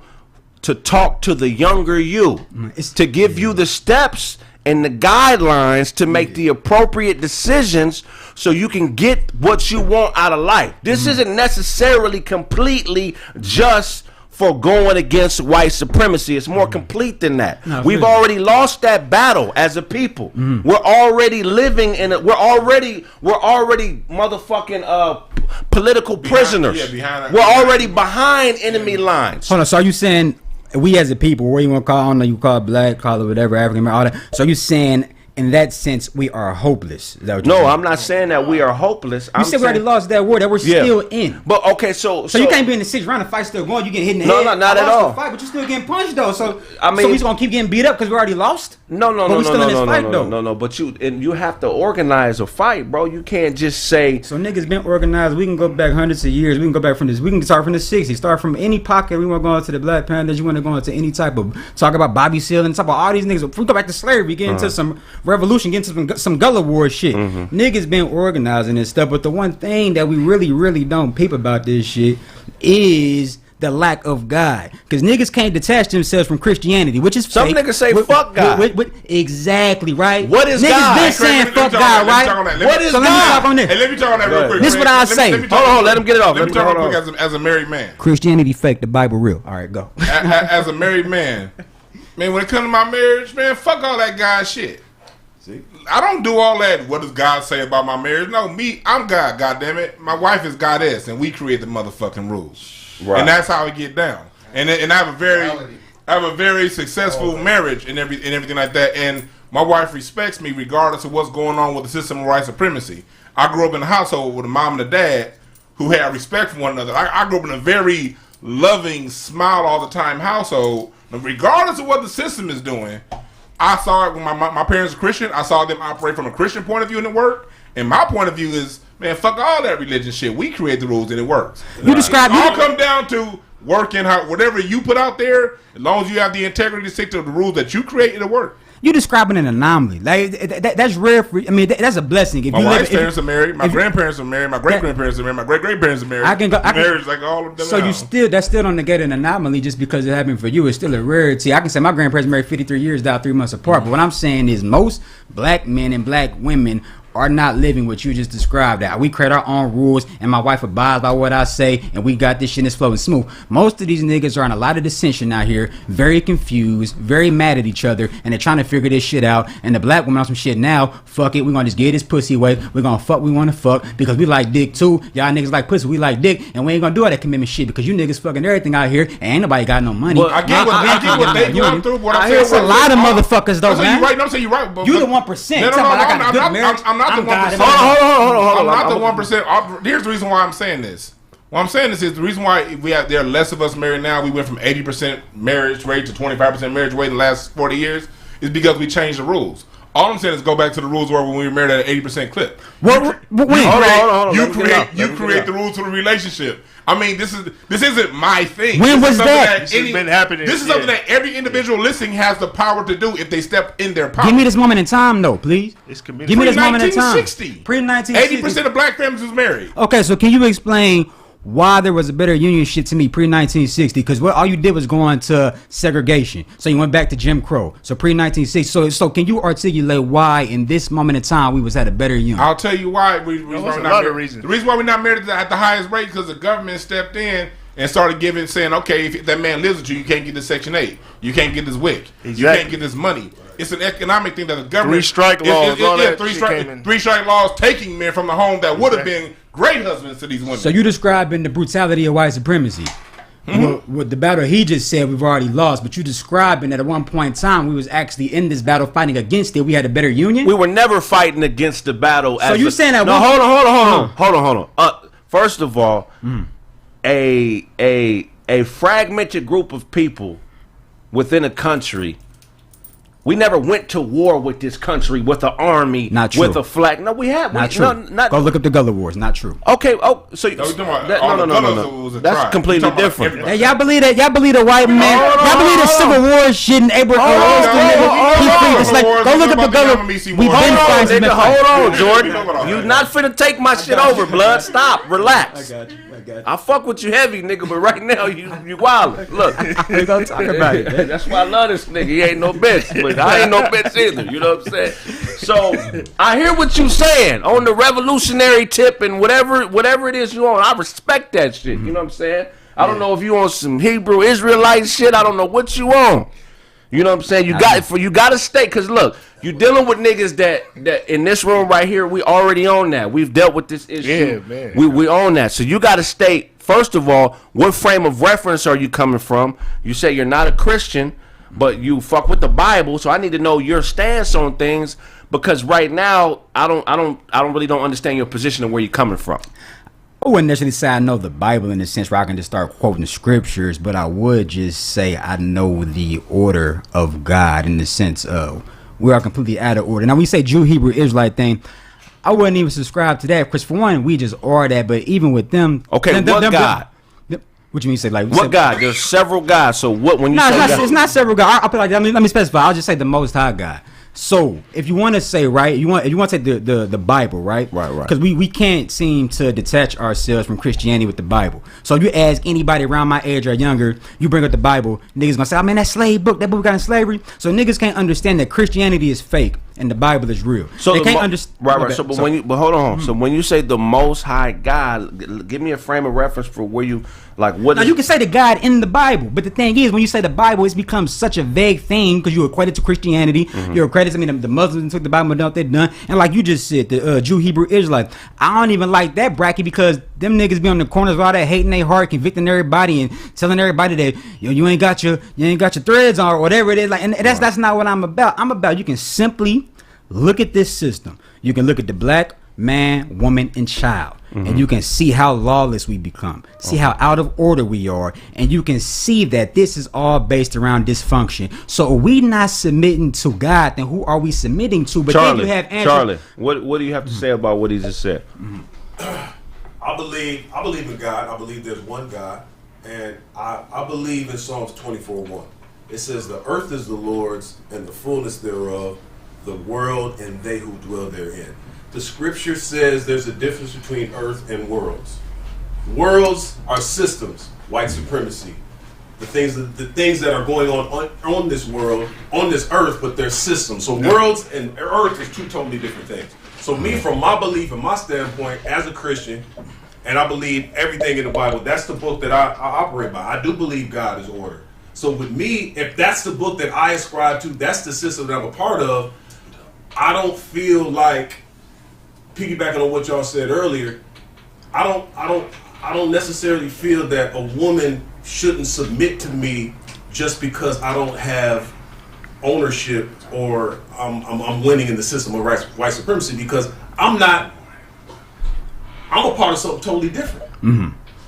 to talk to the younger you, to give you the steps and the guidelines to make the appropriate decisions so you can get what you want out of life. This isn't necessarily completely just for going against white supremacy. It's more complete than that. We've already lost that battle as a people. We're already living in it. We're already motherfucking political prisoners. We're already behind enemy lines. Hold on. So are you saying we as a people, what you want to call? I don't know. You call it black, call it whatever, African, all that. So are you saying in that sense, we are hopeless. Is that what No, you're saying? I'm not saying that we are hopeless. You said we already lost that war that we're still in. But okay, so you can't be in the 6th round. The fight's still going. You getting hit in the head. No, not at lost all. The fight, but you're still getting punched though. So I mean, so we just gonna keep getting beat up because we already lost. No. But you have to organize a fight, bro. You can't just say. So niggas been organized. We can go back hundreds of years. We can go back from this. We can start from the 60s. Start from any pocket. We want to go into the Black Panthers. You want to go into any type of talk about Bobby Seale and talk about all these niggas. If we go back to slavery, get into some revolution, get into some Gullah War shit. Niggas been organizing and stuff. But the one thing that we really don't peep about this shit is the lack of God, because niggas can't detach themselves from Christianity, which is some fake. Niggas say fuck God. Exactly right. What is niggas God? Been saying fuck God, right? What is God? Let me talk on that real quick. This is what I say. Hold on, let him get it off. Let me talk real quick as a married man. Christianity fake, the Bible real. All right, go. As a married man, man, when it comes to my marriage, man, fuck all that God shit. See? I don't do all that. What does God say about my marriage? No, I'm God. God damn it, my wife is goddess, and we create the motherfucking rules. Right. And that's how we get down. And I have a very successful marriage and everything like that. And my wife respects me regardless of what's going on with the system of white supremacy. I grew up in a household with a mom and a dad who had respect for one another. I grew up in a very loving, smile all the time household. And regardless of what the system is doing, I saw it when my parents were Christian. I saw them operate from a Christian point of view and it worked. And my point of view is, man, fuck all that religion shit. We create the rules and it works. You describe it all come down to working how whatever you put out there. As long as you have the integrity to stick to the rules that you create, it'll work. You describing an anomaly. Like that's rare. That's a blessing. If my you wife's parents are married. My grandparents are married. My great grandparents are married. My great great parents are married. Marriage like all of them. So that still don't negate an anomaly just because it happened for you. It's still a rarity. I can say my grandparents married 53 years, died 3 months apart. But what I'm saying is most black men and black women are not living what you just described. That we create our own rules, and my wife abides by what I say, and we got this shit that's flowing smooth. Most of these niggas are in a lot of dissension out here, very confused, very mad at each other, and they're trying to figure this shit out. And the black woman on some shit now, fuck it, we're gonna just get this pussy away. We're gonna fuck we wanna fuck because we like dick too. Y'all niggas like pussy, we like dick, and we ain't gonna do all that commitment shit because you niggas fucking everything out here, and ain't nobody got no money. Well, I get what they going through. What I'm saying, it's a lot of motherfuckers though, man. I'm saying you're right. But you the 1%. I'm not the 1%. Hold on. I'm not the 1%. Here's the reason why I'm saying this. What I'm saying is the reason why there are less of us married now. We went from 80% marriage rate to 25% marriage rate in the last 40 years is because we changed the rules. All I'm saying is go back to the rules where when we were married at an 80% clip. Hold on. You create the rules to the relationship. I mean, this isn't my thing. When was that? This has been happening. This is something that every individual listening has the power to do if they step in their power. Give me this moment in time, though, please. Give me this moment in time. Pre-1960. 80% of black families was married. Okay, so can you explain why there was a better union shit to me pre-1960? Because all you did was go on to segregation. So you went back to Jim Crow. So pre-1960. So can you articulate why in this moment in time we was at a better union? I'll tell you why. The reason why we're not married at the highest rate because the government stepped in and started saying, okay, if that man lives with you, you can't get this Section 8. You can't get this WIC. Exactly. You can't get this money. It's an economic thing that the government... 3 strike laws. Three strike laws taking men from the home that would have been great husbands to these women. So you describing the brutality of white supremacy. With the battle he just said we've already lost, but you describing that at one point in time we was actually in this battle fighting against it. We had a better union. We were never fighting against the battle. So you saying that? No, hold on. First of all, a fragmented group of people within a country. We never went to war with this country with an army, not true. With a flag. No, we have. Not true. Go look up the Gullah Wars. Not true. Okay. Oh, so no. That's completely different. Hey, y'all believe that? Y'all believe the white man? Y'all believe the Civil War shit and Abraham? Go look up the Gullah. We've been fighting. Hold on, Jordan. You not finna take my shit over, blood. Stop. Relax. I got you. I fuck with you heavy, nigga, but right now you wildin'. Look, we gonna talk about it. That's why I love this nigga. He ain't no bitch, but I ain't no bitch either. You know what I'm saying? So I hear what you saying on the revolutionary tip and whatever it is you on. I respect that shit. You know what I'm saying? I don't know if you on some Hebrew Israelite shit. I don't know what you on. You know what I'm saying? You got to stay, cause look, you dealing with niggas that in this room right here. We already own that. We've dealt with this issue. Yeah, man. We own that. So you got to state first of all, what frame of reference are you coming from? You say you're not a Christian. but you fuck with the Bible. So I need to know your stance on things, because right now I really don't understand your position and where you're coming from. I wouldn't necessarily say I know the Bible in the sense where I can just start quoting the scriptures, but I would just say I know the order of God in the sense of we are completely out of order. Now, when you say Jew, Hebrew, Israelite thing, I wouldn't even subscribe to that, because for one, we just are that. But even with them, okay, what God? What you mean say like what God? There's several gods. So what when you say it's not several gods. I'll put like let me specify. I'll just say the Most High God. So if you want to say if you want to take the Bible, right? Because we can't seem to detach ourselves from Christianity with the Bible. So if you ask anybody around my age or younger, you bring up the Bible, niggas gonna say, "Oh man, that slave book, that book got in slavery." So niggas can't understand that Christianity is fake and the Bible is real. So they can't understand. Right. So but hold on. So when you say the Most High God, give me a frame of reference for where you like what. Now you can say the God in the Bible, but the thing is, when you say the Bible, it's become such a vague thing because you equate it to Christianity. You equate it. I mean, the Muslims took the Bible and done what they done, and like you just said, the Jew, Hebrew, Israelite. I don't even like that bracket because them niggas be on the corners of all that hating their heart, convicting everybody, and telling everybody that you ain't got your threads on or whatever it is. Like, and that's not what I'm about. I'm about you can simply look at this system. You can look at the black man, woman, and child, and you can see how lawless we become, see how out of order we are, and you can see that this is all based around dysfunction. So are we not submitting to God, then who are we submitting to? But Charlie, then you have answers. Charlie, what do you have to say about what he just said? I believe in God. I believe there's one God, and I believe in Psalms 24:1. It says, "The earth is the Lord's, and the fullness thereof, the world and they who dwell therein." The scripture says there's a difference between earth and worlds. Worlds are systems, white supremacy. The things that are going on this world, on this earth, but they're systems. So worlds and earth is two totally different things. So me, from my belief and my standpoint as a Christian, and I believe everything in the Bible, that's the book that I operate by. I do believe God is order. So with me, if that's the book that I ascribe to, that's the system that I'm a part of, I don't feel like, piggybacking on what y'all said earlier, I don't necessarily feel that a woman shouldn't submit to me just because I don't have ownership or I'm winning in the system of white supremacy, because I'm a part of something totally different.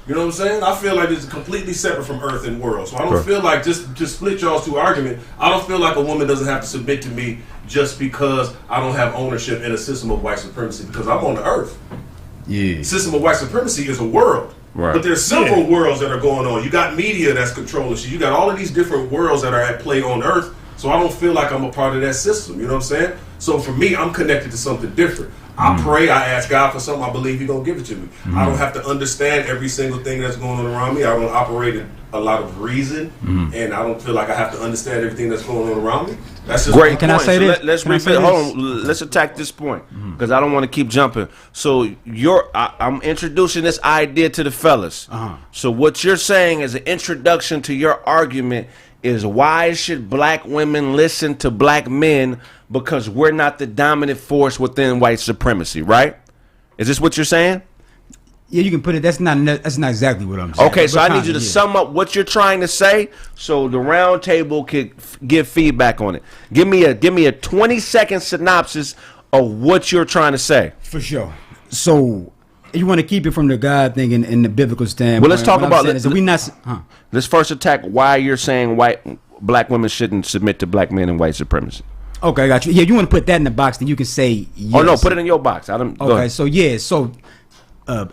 You know what I'm saying? I feel like it's completely separate from earth and world. So I don't feel like, just to split y'all's two argument, I don't feel like a woman doesn't have to submit to me just because I don't have ownership in a system of white supremacy, because I'm on the earth. Yeah. System of white supremacy is a world. Right. But there's several worlds that are going on. You got media that's controlling shit. You got all of these different worlds that are at play on earth. So I don't feel like I'm a part of that system. You know what I'm saying? So for me, I'm connected to something different. I pray, I ask God for something, I believe He's going to give it to me. I don't have to understand every single thing that's going on around me. I don't operate in a lot of reason, and I don't feel like I have to understand everything that's going on around me. That's just great. Can I say this? Hold on. Let's attack this point, because I don't want to keep jumping. So I'm introducing this idea to the fellas. So what you're saying as an introduction to your argument is, why should black women listen to black men? Because we're not the dominant force within white supremacy, right? Is this what you're saying? Yeah, you can put it. That's not exactly what I'm saying. Okay, so I need you to sum up what you're trying to say, so the round table could give feedback on it. Give me a 20-second synopsis of what you're trying to say. For sure. So you want to keep it from the God thing in the biblical standpoint. Well, let's talk about. Let's first attack why you're saying black women shouldn't submit to black men and white supremacy. Okay, I got you. Yeah, you want to put that in the box, then you can say yes. Oh no, put it in your box.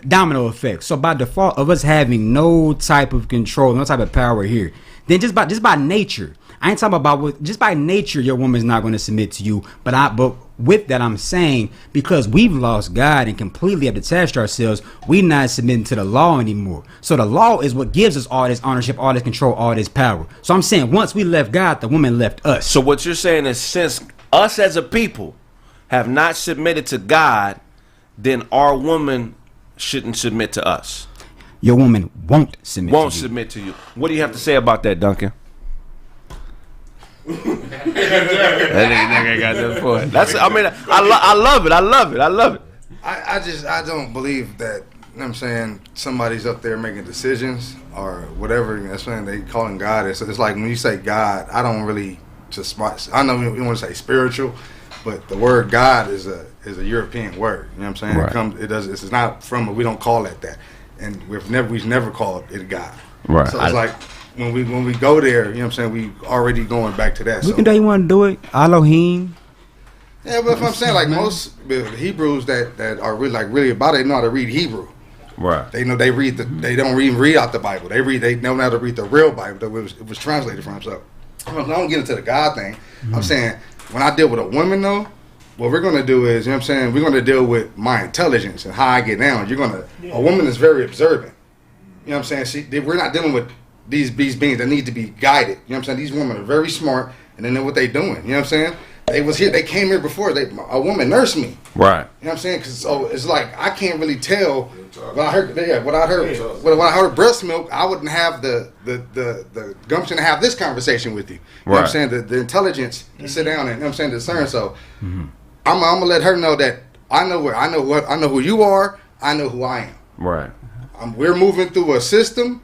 Domino effect. So by default of us having no type of control, no type of power here, then just by nature, I ain't talking about just by nature your woman's not going to submit to you. But with that, I'm saying, because we've lost God and completely have detached ourselves, we not submitting to the law anymore. So the law is what gives us all this ownership, all this control, all this power. So I'm saying, once we left God, the woman left us. So what you're saying is, since us as a people have not submitted to God, then our woman shouldn't submit to us. Your woman won't submit to you. What do you have to say about that, Duncan? That nigga got that point. I love it. I don't believe that know what I'm saying, somebody's up there making decisions or whatever, that's when they calling God. It's like when you say God, I don't really just, I know you want to say spiritual, but the word God is a European word. You know what I'm saying? Right. It's not from, we don't call it that, and we've never called it God. Right. So it's like when we go there, you know what I'm saying, we already going back to that. We can do you want to do it, Elohim. Yeah, but if I'm saying like most Hebrews that are really about it, they know how to read Hebrew. Right. They know they don't even read out the Bible. They know how to read the real Bible that it was translated from. So I don't get into the God thing. I'm saying when I deal with a woman though, what we're gonna do is, you know what I'm saying, we're gonna deal with my intelligence and how I get down. A woman is very observant. You know what I'm saying? We're not dealing with these beings that need to be guided. You know what I'm saying? These women are very smart and they know what they're doing. You know what I'm saying? They came here before. A woman nursed me. Right. You know what I'm saying? Because it's like I can't really tell when I heard when I heard breast milk, I wouldn't have the gumption to have this conversation with you. You know what I'm saying? The intelligence to sit down and, you know what I'm saying, discern. So I'm gonna let her know that I know who you are. I know who I am. Right. We're moving through a system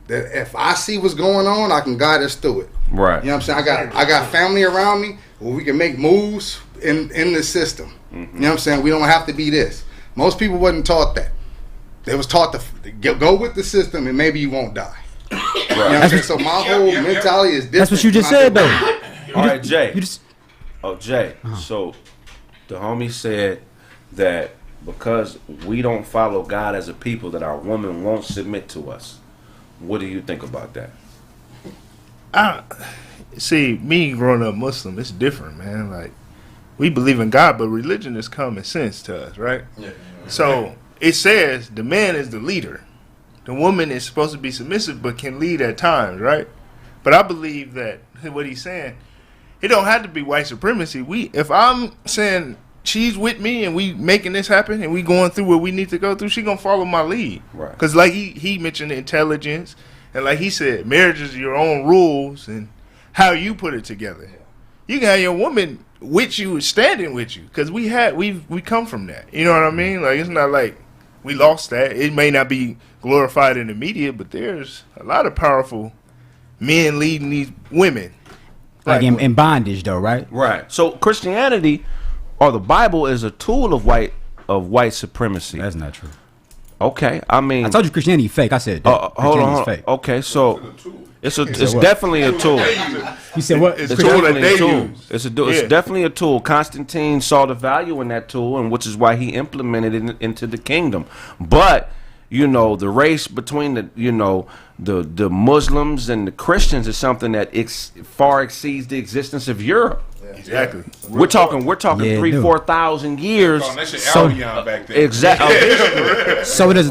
that if I see what's going on, I can guide us through it. Right. You know what I'm saying? I got family around me where we can make moves in the system. You know what I'm saying? We don't have to be this. Most people wasn't taught that. They was taught to go with the system and maybe you won't die. Right. You know what I'm saying? So my whole mentality is different. That's what you just said though. All right, Jay. Jay. So the homie said that because we don't follow God as a people, that our woman won't submit to us. What do you think about that? See, me growing up Muslim, it's different, man. Like, we believe in God, but religion is common sense to us, right? Yeah. So it says the man is the leader. The woman is supposed to be submissive, but can lead at times, right? But I believe that what he's saying, it don't have to be white supremacy. If I'm saying she's with me and we making this happen and we going through what we need to go through, she gonna follow my lead. Right. Because like he mentioned intelligence, and like he said, marriage is your own rules and how you put it together. You can have your woman with you, standing with you, because we come from that. You know what I mean? Like, it's not like we lost that. It may not be glorified in the media, but there's a lot of powerful men leading these women. Like in bondage though, right? Right. So Christianity or the Bible is a tool of white supremacy. That's not true. Okay, I mean, I told you Christianity fake. I said that. Hold on. Fake. Okay, so it's definitely a tool. You said what? It's a tool that they use. It's definitely a tool. Constantine saw the value in that tool, and which is why he implemented it into the kingdom. But the race between the Muslims and the Christians is something that far exceeds the existence of Europe. Exactly. We're talking 3,000-4,000 years. That shit Albion back then. Exactly. So does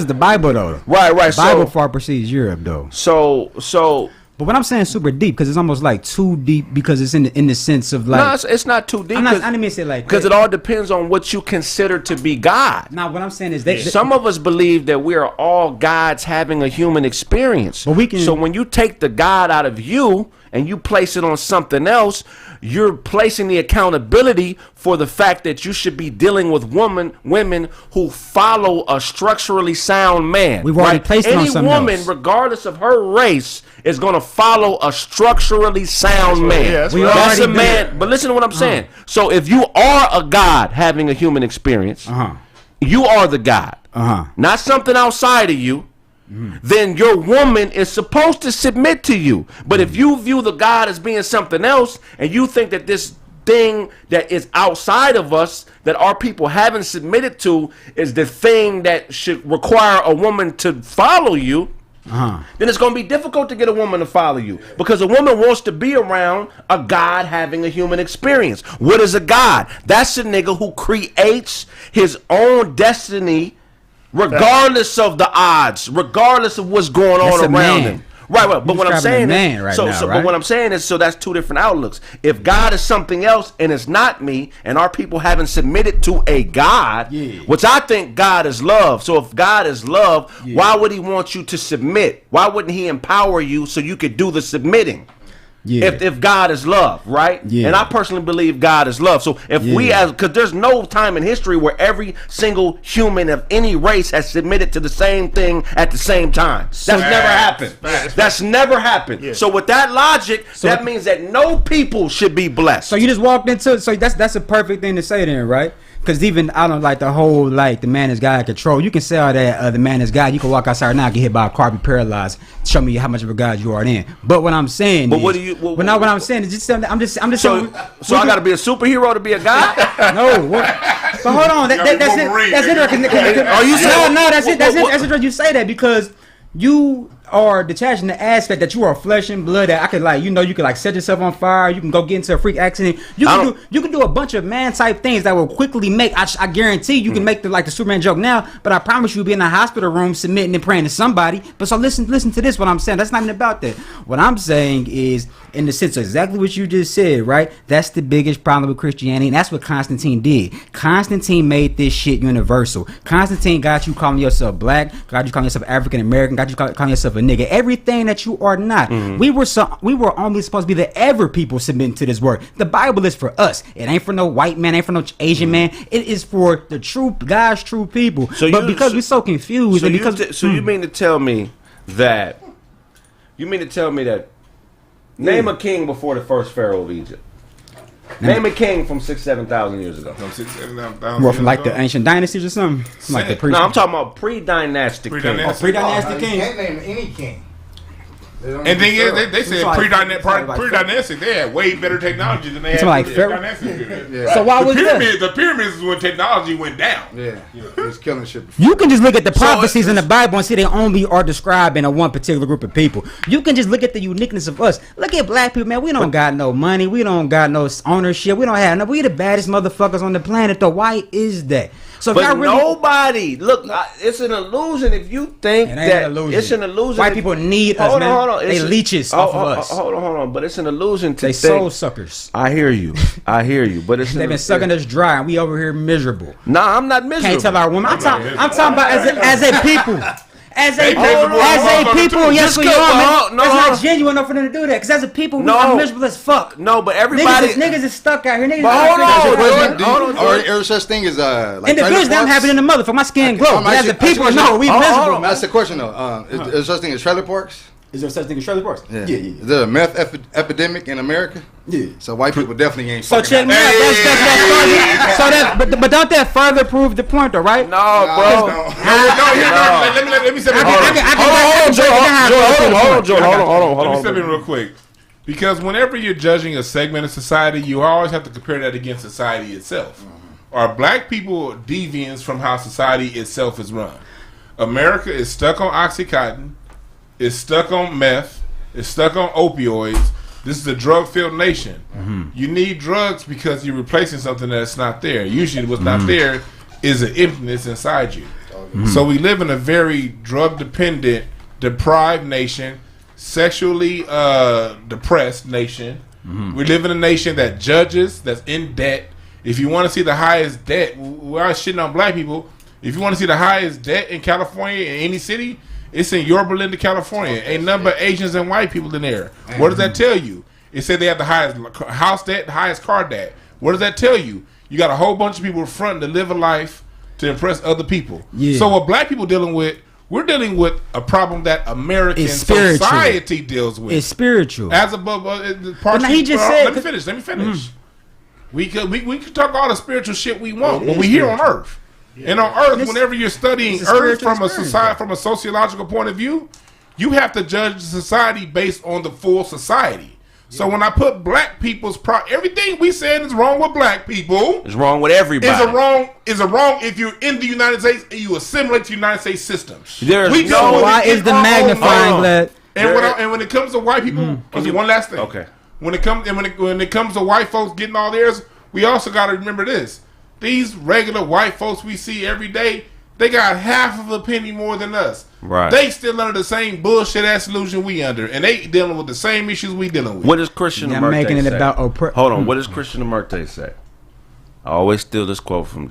the Bible though. Right. The Bible far precedes Europe though. So. But what I'm saying is super deep because it's almost like too deep because it's in the sense of like. No, it's not too deep. I didn't mean to say like because it all depends on what you consider to be God. Now, what I'm saying is some of us believe that we are all gods having a human experience. But so when you take the God out of you and you place it on something else, you're placing the accountability for the fact that you should be dealing with women who follow a structurally sound man. We've already placed it on something else. Any woman, regardless of her race, is going to follow a structurally sound man. That's a man. But listen to what I'm saying. So if you are a God having a human experience, you are the God, not something outside of you. Then your woman is supposed to submit to you. But if you view the God as being something else and you think that this thing that is outside of us that our people haven't submitted to is the thing that should require a woman to follow you, then it's going to be difficult to get a woman to follow you because a woman wants to be around a God having a human experience. What is a God? That's a nigga who creates his own destiny regardless of the odds, regardless of what's going on around him. Right. But what I'm saying is, but what I'm saying is, so that's two different outlooks. If God is something else and it's not me, and our people haven't submitted to a God, which I think God is love. So if God is love, why would He want you to submit? Why wouldn't He empower you so you could do the submitting? Yeah. If God is love, right? Yeah. And I personally believe God is love. So if because there's no time in history where every single human of any race has submitted to the same thing at the same time. That's never happened. That's never happened. Yeah. So with that logic, that means that no people should be blessed. So you just walked into, so that's a perfect thing to say then, right? Because even I don't like the whole like the man is God control. You can say all that the man is God. You can walk outside now, get hit by a car, be paralyzed. Show me how much of a God you are then. But what I'm saying, but is, what do you? What I'm saying is just I'm just so saying, so I got to be a superhero to be a God? No. But hold on, that's it. That's it. Are you saying? No, that's it. That's interesting you say that because you are detaching the aspect that you are flesh and blood. That I could like, you could like set yourself on fire. You can go get into a freak accident. You can do a bunch of man type things that will quickly make. I guarantee you can make the Superman joke now. But I promise you'll be in a hospital room submitting and praying to somebody. But so listen to this. What I'm saying, that's not even about that. What I'm saying is in the sense of exactly what you just said, right? That's the biggest problem with Christianity, and that's what Constantine did. Constantine made this shit universal. Constantine got you calling yourself black, got you calling yourself African American, got you calling yourself a nigga. Everything that you are not. We were only supposed to be the ever people submitting to this word. The Bible is for us. It ain't for no white man, ain't for no Asian man. It is for the true God's true people. Because we're so confused, you mean to tell me that name a king before the first pharaoh of Egypt. Name a king from 6,000-7,000 years ago. From 6,000-7,000 More from like the ancient dynasties or something. Like the I'm talking about pre-dynastic king. Pre-dynastic king. You can't name any king. And then they said pre-dynastic, they had way better technology than they had like dynastic. Yeah. So why was that? The pyramids is when technology went down. Yeah, it was killing shit. You can just look at the prophecies in the Bible and see they only are describing a one particular group of people. You can just look at the uniqueness of us. Look at black people, man. We don't got no money. We don't got no ownership. We don't have no. We the baddest motherfuckers on the planet. Though, why is that? So but nobody look. It's an illusion if you think that it's an illusion. White people need us, man. Hold on. They leeches off of us. Hold on. But it's an illusion to they soul suckers. I hear you. But it's they've been sucking us dry, and we over here miserable. Nah, I'm not miserable. Can't tell our women. I'm talking about as a people. As a people, yes we are, man. It's not genuine enough for them to do that. Because as a people, we are miserable as fuck. No, but everybody... Niggas is stuck out here. Niggas hold on. Are there such thing as like individually, I'm happy in the motherfucker. My skin glow. But as a people, no, we miserable. That's the question, though. Is there such thing as trailer parks? Is there such thing as trailer parks? Yeah. Is there a meth epidemic in America? Yeah. So white people definitely ain't. So check me out. So that, but don't that further prove the point, though, right? No, bro. Let me step in. Hold on. Let me step in real quick. Because whenever you're judging a segment of society, you always have to compare that against society itself. Are black people deviants from how society itself is run? America is stuck on Oxycontin. It's stuck on meth. It's stuck on opioids. This is a drug-filled nation. You need drugs because you're replacing something that's not there. Usually what's not there is an emptiness inside you. So we live in a very drug-dependent, deprived nation, sexually depressed nation. We live in a nation that judges, that's in debt. If you want to see the highest debt, we're shitting on black people. If you want to see the highest debt in California, in any city, it's in Yorba Linda, California. Ain't nothing but Asians and white people in there. What does that tell you? It said they have the highest house debt, the highest car debt. What does that tell you? You got a whole bunch of people fronting to live a life to impress other people. Yeah. So what black people dealing with, we're dealing with a problem that American society deals with. It's spiritual. As above, he just said. Let me finish. We could talk all the spiritual shit we want, but we here on Earth. Yeah. And on Earth, whenever you're studying Earth from a society, from a sociological point of view, you have to judge society based on the full society. Yeah. So when I put black people's everything we said is wrong with black people. It's wrong with everybody. Is it wrong if you're in the United States and you assimilate to the United States systems? Why is the magnifying glass? And when it comes to white people, one last thing. Okay. When it comes to white folks getting all theirs, we also got to remember this. These regular white folks we see every day, they got half of a penny more than us. Right. They still under the same bullshit ass illusion we under, and they dealing with the same issues we dealing with. What does Christian Amurte say? Hold on. What does Christian Amurte say? I always steal this quote from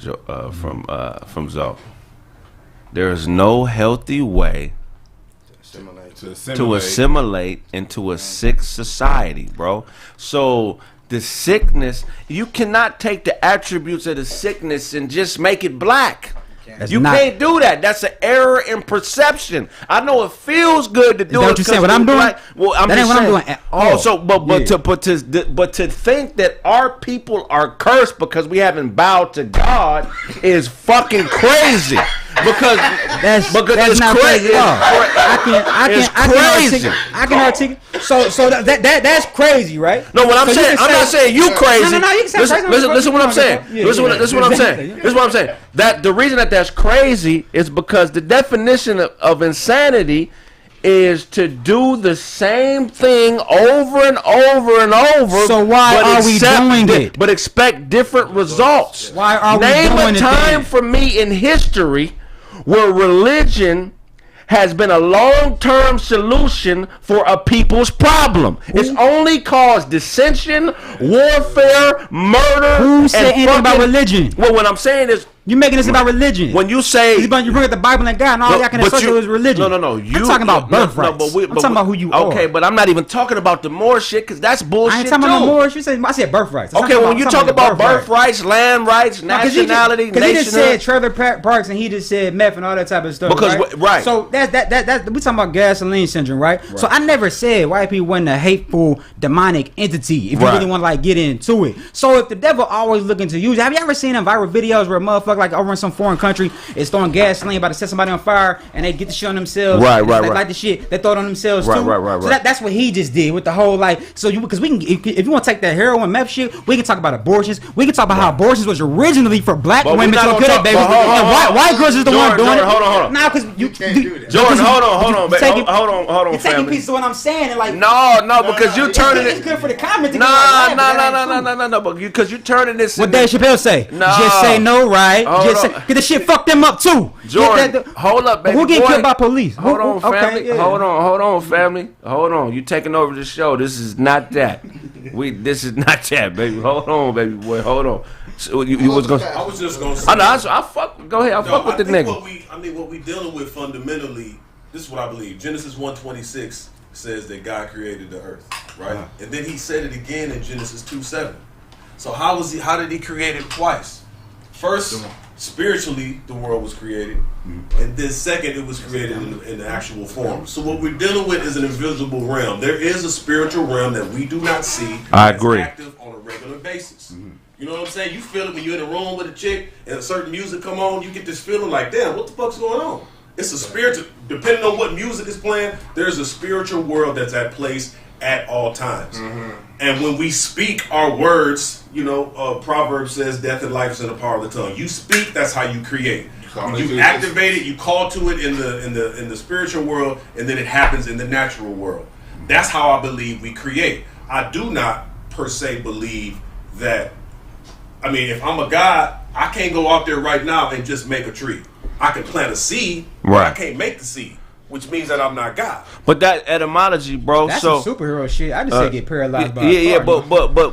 Zoe. There is no healthy way to assimilate into a sick society, bro. So the sickness, you cannot take the attributes of the sickness and just make it black. You can't do that. That's an error in perception. I know it feels good to do it. What you saying? What I'm doing? Black. Well, I'm that ain't just what saying. I'm doing at all. Oh, so but to think that our people are cursed because we haven't bowed to God is fucking crazy. Because that's not crazy at all. I can articulate. So that's crazy, right? No, what I'm saying, I'm not saying you crazy. No, you can say listen what I'm saying. Listen what I'm saying. This is what I'm saying. That the reason that's crazy is because the definition of insanity is to do the same thing over and over and over. So why are we doing it? But expect different results. Why are we doing it? Name a time for me in history where religion has been a long-term solution for a people's problem. It's only caused dissension, warfare, murder. Who said anything about religion? Well, what I'm saying is, you're making this about religion. When you say you bring up the Bible and God and all y'all can associate with religion. No. I'm talking about birthrights. I'm talking about who you are. Okay, but I'm not even talking about the more shit because that's bullshit. I ain't talking about no more shit. I said birthrights. Okay, when you talk about birthrights, land rights, nationality, because he just said trailer parks and he just said meth and all that type of stuff. Because right. So that's we talking about gasoline syndrome, right? So I never said white people wasn't a hateful demonic entity. If you really want to like get into it. So if the devil always looking to use, have you ever seen them viral videos where a motherfucker like over in some foreign country is throwing gasoline about to set somebody on fire and they get the shit on themselves? Right. Like the shit they throw it on themselves too. Right. So that's what he just did with the whole like. So you because we can if you want to take that heroin meth shit, we can talk about abortions. We can talk about how abortions was originally for black women to kill their babies, and white girls is the one doing it. Hold on. Now because you can't do that. Jordan, hold on, hold on. You're taking pieces of what I'm saying and like no, because you turning it. It's good for the comment. No, but because you turning this. What Dave Chappelle say? No. Just say no, right? Just say, cause the shit fucked them up too. Jordan, hold up, baby. Who get killed by police? Hold on, family. Hold on, family. Hold on. You taking over the show? This is not that. This is not that, baby. Hold on, baby boy. Hold on. So you was gonna. I was just gonna say. I fuck. Go ahead. I fuck with the nigga. What we dealing with fundamentally. This is what I believe. Genesis 1:26 says that God created the earth, right? And then He said it again in Genesis 2:7. So how did He create it twice? First, spiritually, the world was created, and then second, it was created in the actual form. So what we're dealing with is an invisible realm. There is a spiritual realm that we do not see. I agree. Active on a regular basis. You know what I'm saying? You feel it when you're in a room with a chick and a certain music come on. You get this feeling like, damn, what the fuck's going on? It's a spiritual. Depending on what music is playing, there's a spiritual world that's at place at all times. And when we speak our words, Proverbs says death and life is in the power of the tongue. You speak, that's how you create. You activate it, you call to it in the spiritual world, and then it happens in the natural world. That's how I believe we create. I do not per se believe that. I mean, if I'm a God, I can't go out there right now and just make a tree. I can plant a seed, but I can't make the seed, which means that I'm not God. But that etymology, bro. That's some superhero shit. I just say get paralyzed by a car. But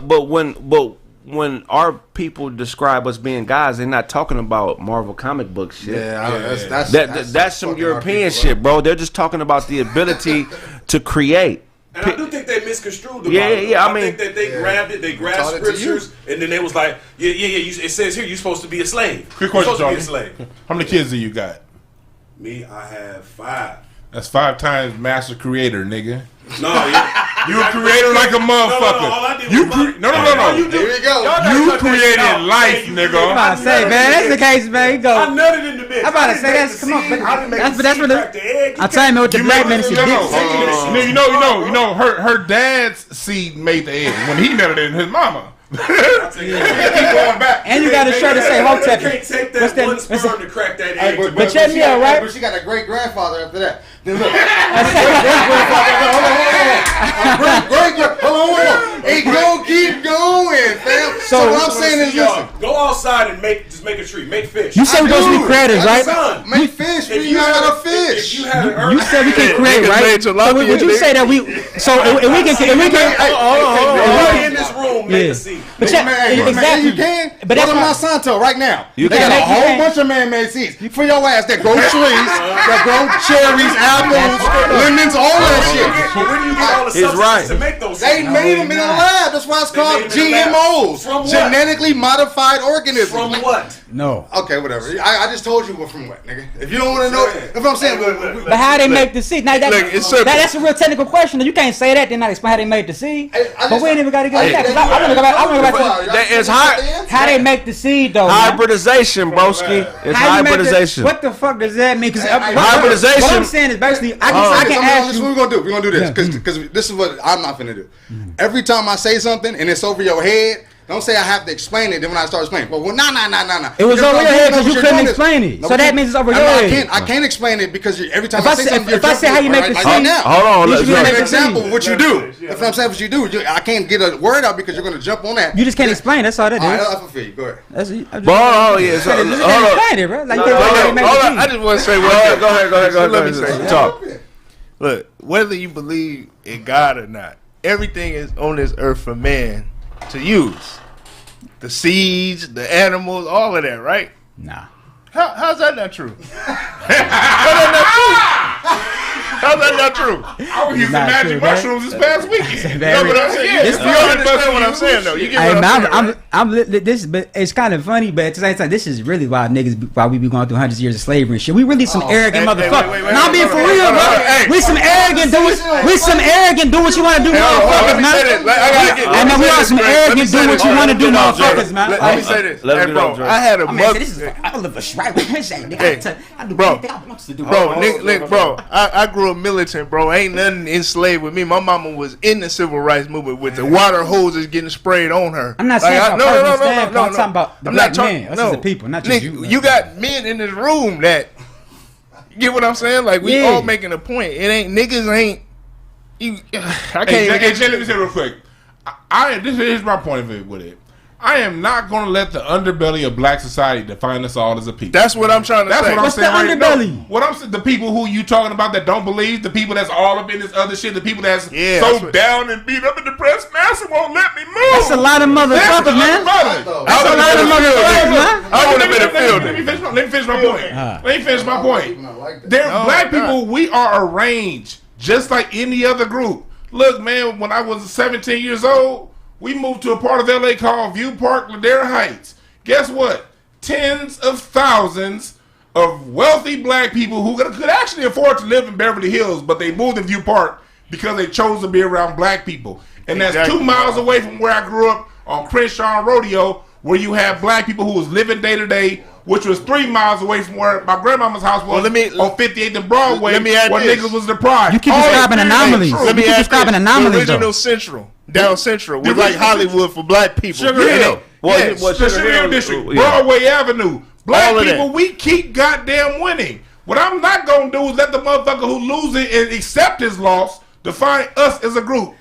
when our people describe us being gods, they're not talking about Marvel comic book shit. That's some European shit, bro. They're just talking about the ability to create. And I do think they misconstrued the Bible. I think that they grabbed it. They grabbed scriptures, and then they was like, it says here you're supposed to be a slave. Quick question, Charlie. How many kids do you got? Me, I have 5. That's 5 times master creator, nigga. No, yeah. You a creator like a motherfucker. No. Here we go. You created life, nigga. I'm about to say, man, that's the case, man. Go. I nutted in the bitch. I'm about to say that's come on. That's what I tell you what the black man said. You know, her dad's seed made the egg when he nutted in his mama. Keep going back. And you got a shirt that say Hotep. You can't take that one sperm to crack that egg. But check me out, right? But she got a great grandfather after that. Then look, hold on. It gon' keep going, fam? So what I'm saying is, listen. Go outside and just make a tree, make fish. You said we're supposed to be creators, right? Make fish. We know how to fish. If you had an You said we can create, right? So would you say that we? So if we can, in this room, make a seed. Exactly. You can. But that's Monsanto right now. They got a whole bunch of man-made seeds for your ass that grow trees, that grow cherries, apples, lemons, all that shit. Where do you get all the substances to make those? They made them in a lab. That's why it's called GMOs. Genetically modified organisms. From what? No. Okay, whatever. I just told you from what, nigga. If you don't want to know, if I'm saying, but how they make the seed? Now that's a real technical question. You can't say that. Then not explain how they make the seed. But we ain't even got to get into that. I want to go back. It's how they make the seed though. Hybridization, broski. It's hybridization. What the fuck does that mean? Hybridization. What I'm saying is basically, I can ask you. What we're gonna do? We're gonna do this because this is what I'm not finna do. Every time I say something and it's over your head, don't say I have to explain it. Then when I start explaining, well, nah. It was over your head because you couldn't explain it. So that means it's over your head. I can't explain it because every time I say something, if I say how you make the seed, hold on. Let's give an example of what you do. That's what I'm saying. What you do. I can't get a word out because you're gonna jump on that. You just can't explain. That's all that is. I feel you. Go ahead. Explain it, bro. I just want to say one. Go ahead. Let me say talk. Look, whether you believe in God or not, everything is on this earth for man to use. The seeds, the animals, all of that, right? Nah. How's that not true? How's that not true? I was using magic mushrooms this past weekend. No, but I'm saying, you understand what I'm saying, though. You get what I'm saying, this, but it's kind of funny, but at the same time, this is really why we be going through hundreds of years of slavery and shit. We really some arrogant motherfuckers. Not being for real, bro. We some arrogant do what you want to do, motherfuckers, man. I know we are some arrogant do what you want to do, motherfuckers, man. Let me say this. Hey, bro, I had a mother. I live a right with his shit, nigga. I do anything I want to do, bro. I grew up militant, bro. Ain't nothing enslaved with me. My mama was in the civil rights movement with the water hoses getting sprayed on her. I'm not saying no. I'm talking about the black men. Us as the people, not just you. You got men in this room that, you get what I'm saying? Like, we all making a point. It ain't, niggas ain't, I can't even get let me say real quick. This is my point of it with it. I am not going to let the underbelly of black society define us all as a people. That's what I'm trying to say. That's what I'm saying. What's the underbelly? No, what I'm saying, the people who you talking about that don't believe, the people that's all up in this other shit, the people that's so down and beat up and depressed, master won't let me move. That's a lot of motherfuckers, man. That's a lot of motherfuckers, man. I would have been a field. Let me finish my point. They're black people. We are arranged just like any other group. Look, man, when I was 17 years old, we moved to a part of LA called View Park, Ladera Heights. Guess what? Tens of thousands of wealthy black people who could actually afford to live in Beverly Hills, but they moved to View Park because they chose to be around black people. And that's 2 miles away from where I grew up on Crenshaw Rodeo, where you have black people who was living day to day, which was 3 miles away from where my grandmama's house was on 58th and Broadway, where niggas was deprived. You keep describing anomalies. Let me ask this. The original Central, down Central, was like Hollywood for black people. Sugar Hill. The Sugar Hill District, Broadway Avenue. Black people, we keep goddamn winning. What I'm not going to do is let the motherfucker who loses and accept his loss define us as a group.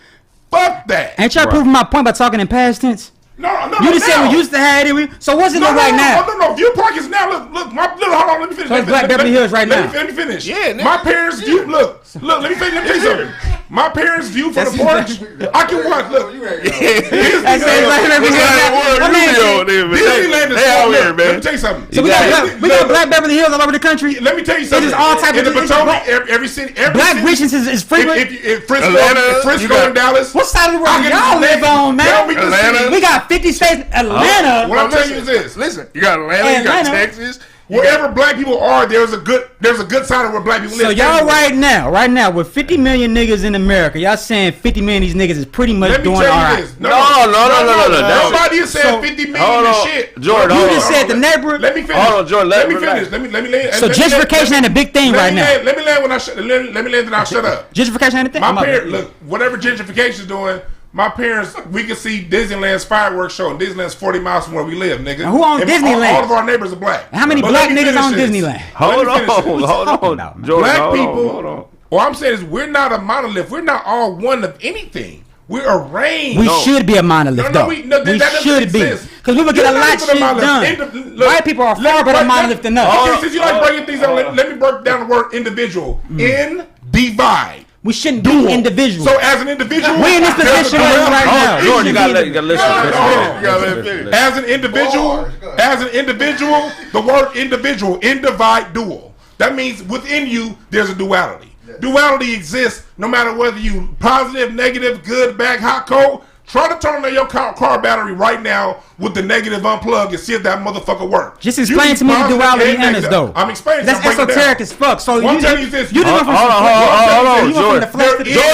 Fuck that. Ain't y'all proving my point by talking in past tense? No. You just said we used to have it. So what's it look like now? No. View Park is now. Look. Hold on. Let me finish. So it's Black Beverly Hills right now. Let me finish. Yeah. My parents' view. Look. Let me tell you something. My parents' view from the porch. I can watch. Look. Disneyland is out here, man. Let me tell you something. So we got Black Beverly Hills all over the country. Let me tell you something. It is all type of Potomac. Every city. Black richness is frequent. If Frisco and Dallas. What side of the world y'all live on, man? Atlanta. We got 50 states. Atlanta. What I'm telling you is this. Listen, you got Atlanta, you got Texas. Wherever black people are, there's a good side of where black people live. So y'all right now, with 50 million niggas in America, y'all saying 50 million of these niggas is pretty much doing all right. No. Nobody is saying 50 million and shit. Jordan, you just said the neighborhood. Let me finish. Hold on, Jordan. Let me finish. Let me land. So gentrification ain't a big thing right now. Let me land when I then I'll shut up. Gentrification ain't a thing. My parents, look, whatever gentrification is doing. My parents, we can see Disneyland's fireworks show, and Disneyland's 40 miles from where we live, nigga. Now who owns Disneyland? All of our neighbors are black. How many black niggas own Disneyland? Hold on. Jordan, black people. What I'm saying is we're not a monolith. We're not all one of anything. We're arranged. We should be a monolith, though. We should be. Because we would get a lot of shit done. White people are far better monolith than us. Since you like breaking things down, let me break down the word individual. Divide. We shouldn't be individuals. So as an individual, we in this position right now. Jordan, you gotta listen. As an individual, the word individual, individe, dual. That means within you, there's a duality. Duality exists no matter whether you positive, negative, good, bad, hot, cold. Try to turn on your car battery right now with the negative unplug and see if that motherfucker works. Just explain to me the duality in us, though. I'm explaining. That's esoteric as fuck. So hold on, Jordan. Jordan,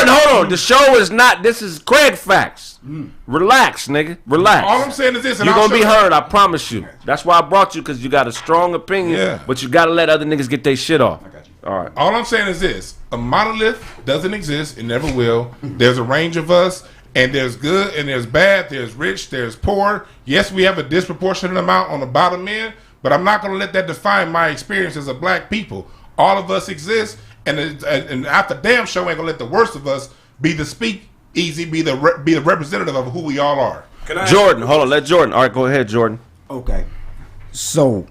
hold on. The show is not. This is Kraig Facts. Relax, nigga. Relax. All I'm saying is this. You're gonna be heard. I promise you. That's why I brought you, because you got a strong opinion. But you gotta let other niggas get their shit off. All right. All I'm saying is this: a monolith doesn't exist. It never will. There's a range of us. And there's good and there's bad, there's rich, there's poor. Yes, we have a disproportionate amount on the bottom end, but I'm not going to let that define my experience as a black people. All of us exist, and after damn show ain't going to let the worst of us be the speak easy, be the representative of who we all are. Jordan, hold on, let Jordan. All right, go ahead, Jordan. Okay. So,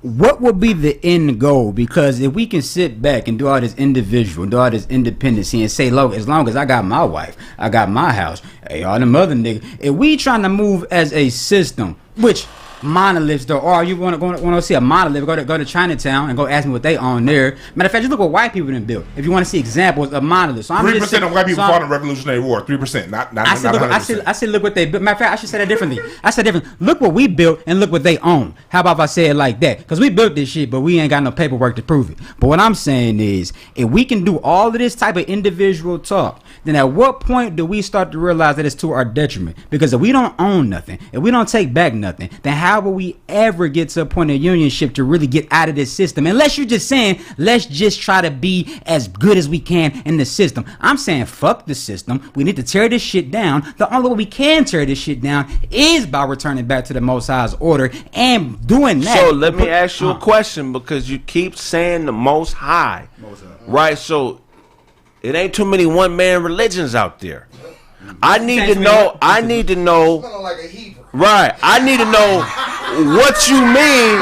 what would be the end goal? Because if we can sit back and do all this individual, do all this independency and say, look, as long as I got my wife, I got my house, hey, all them other niggas, if we trying to move as a system, which monoliths though, or you want to see a monolith, go to Chinatown and go ask me what they own there. Matter of fact, just look what white people done built. If you want to see examples of monoliths, so 3% of white people fought in the Revolutionary War. 3%, not 100%. I said, look what they built. Matter of fact, I should say that differently. I said different. Look what we built and look what they own. How about if I say it like that? Because we built this shit, but we ain't got no paperwork to prove it. But what I'm saying is, if we can do all of this type of individual talk, then at what point do we start to realize that it's to our detriment? Because if we don't own nothing, if we don't take back nothing, then how will we ever get to a point of unionship to really get out of this system? Unless you're just saying, let's just try to be as good as we can in the system. I'm saying, fuck the system. We need to tear this shit down. The only way we can tear this shit down is by returning back to the Most High's order and doing that. So let me ask you a question, because you keep saying the Most High. Right? So it ain't too many one-man religions out there. I need to know. Right. I need to know what you mean.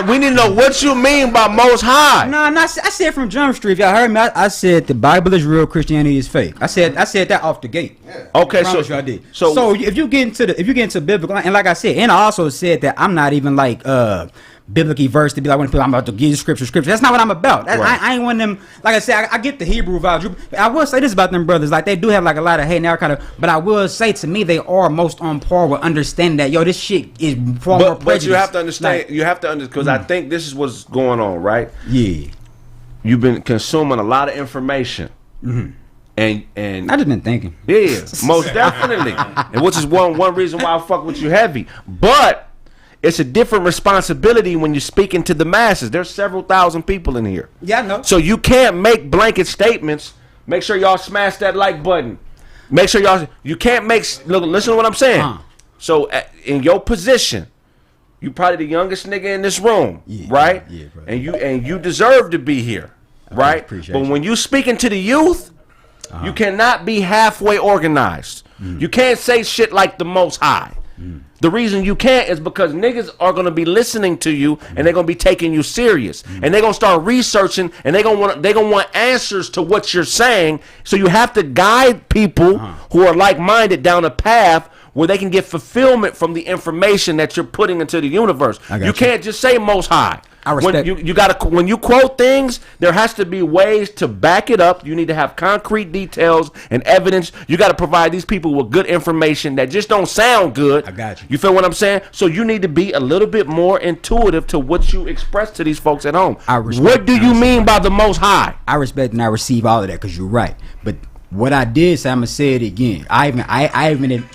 We need to know what you mean by Most High. No, I said from Jump Street. If y'all heard me, I said the Bible is real, Christianity is fake. I said that off the gate. Yeah. Okay, I did. So if you get into biblical, and like I said, and I also said that I'm not even like biblically versed to be like, when people, I'm about to give you scripture. That's not what I'm about. Right. I ain't one of them. Like I said, I get the Hebrew vibes. I will say this about them brothers, like they do have like a lot of hate now, kind of. But I will say, to me, they are most on par with understanding that yo, this shit is far more prejudice. But you have to understand. Like, you have to understand, because I think this is what's going on, right? Yeah. You've been consuming a lot of information. Mm-hmm. And I just been thinking. Yeah, most definitely. And which is one reason why I fuck with you heavy. But it's a different responsibility when you're speaking to the masses. There's several thousand people in here. Yeah, I know. So you can't make blanket statements. Make sure y'all smash that like button. Make sure you can't make, look, listen to what I'm saying. So in your position, you probably the youngest nigga in this room, right? Yeah, bro. And you deserve to be here, right? But when you speaking to the youth, you cannot be halfway organized. You can't say shit like the Most High. The reason you can't is because niggas are going to be listening to you and they're going to be taking you serious. And they're going to start researching and they're going to want answers to what you're saying. So you have to guide people who are like-minded down a path where they can get fulfillment from the information that you're putting into the universe. You can't just say Most High. I respect. When you quote things, there has to be ways to back it up. You need to have concrete details and evidence. You got to provide these people with good information that just don't sound good. I got you. You feel what I'm saying? So you need to be a little bit more intuitive to what you express to these folks at home. What do you mean by the Most High? I respect and I receive all of that, because you're right. But what I did say, I'm gonna say it again. I even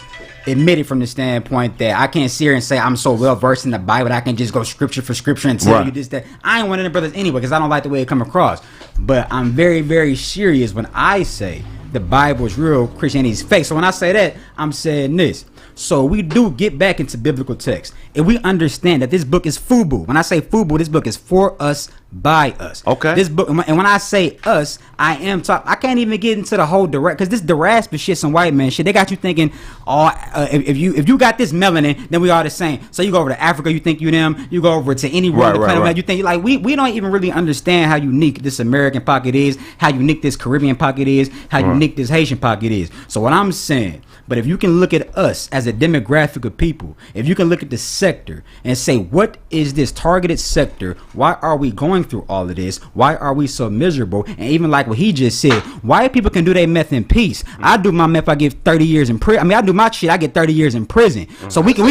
admit it from the standpoint that I can't sit here and say I'm so well versed in the Bible that I can just go scripture for scripture and tell you this, that. I ain't one of them brothers anyway, because I don't like the way it come across. But I'm very, very serious when I say the Bible is real, Christianity is fake. So when I say that, I'm saying this. So we do get back into biblical text, and we understand that this book is FUBU. When I say FUBU, this book is for us, by us. Okay. This book, and when I say us, I am talking. I can't even get into the whole direct, because this Deraspa shit, some white man shit. They got you thinking, if you got this melanin, then we are the same. So you go over to Africa, you think you them. You go over to any world on the planet, you think like we don't even really understand how unique this American pocket is, how unique this Caribbean pocket is, how unique this Haitian pocket is. So what I'm saying. But if you can look at us as a demographic of people, if you can look at the sector and say, what is this targeted sector? Why are we going through all of this? Why are we so miserable? And even like what he just said, white people can do their meth in peace. I do my meth, I get 30 years in prison. I mean, I do my shit, I get 30 years in prison. So we can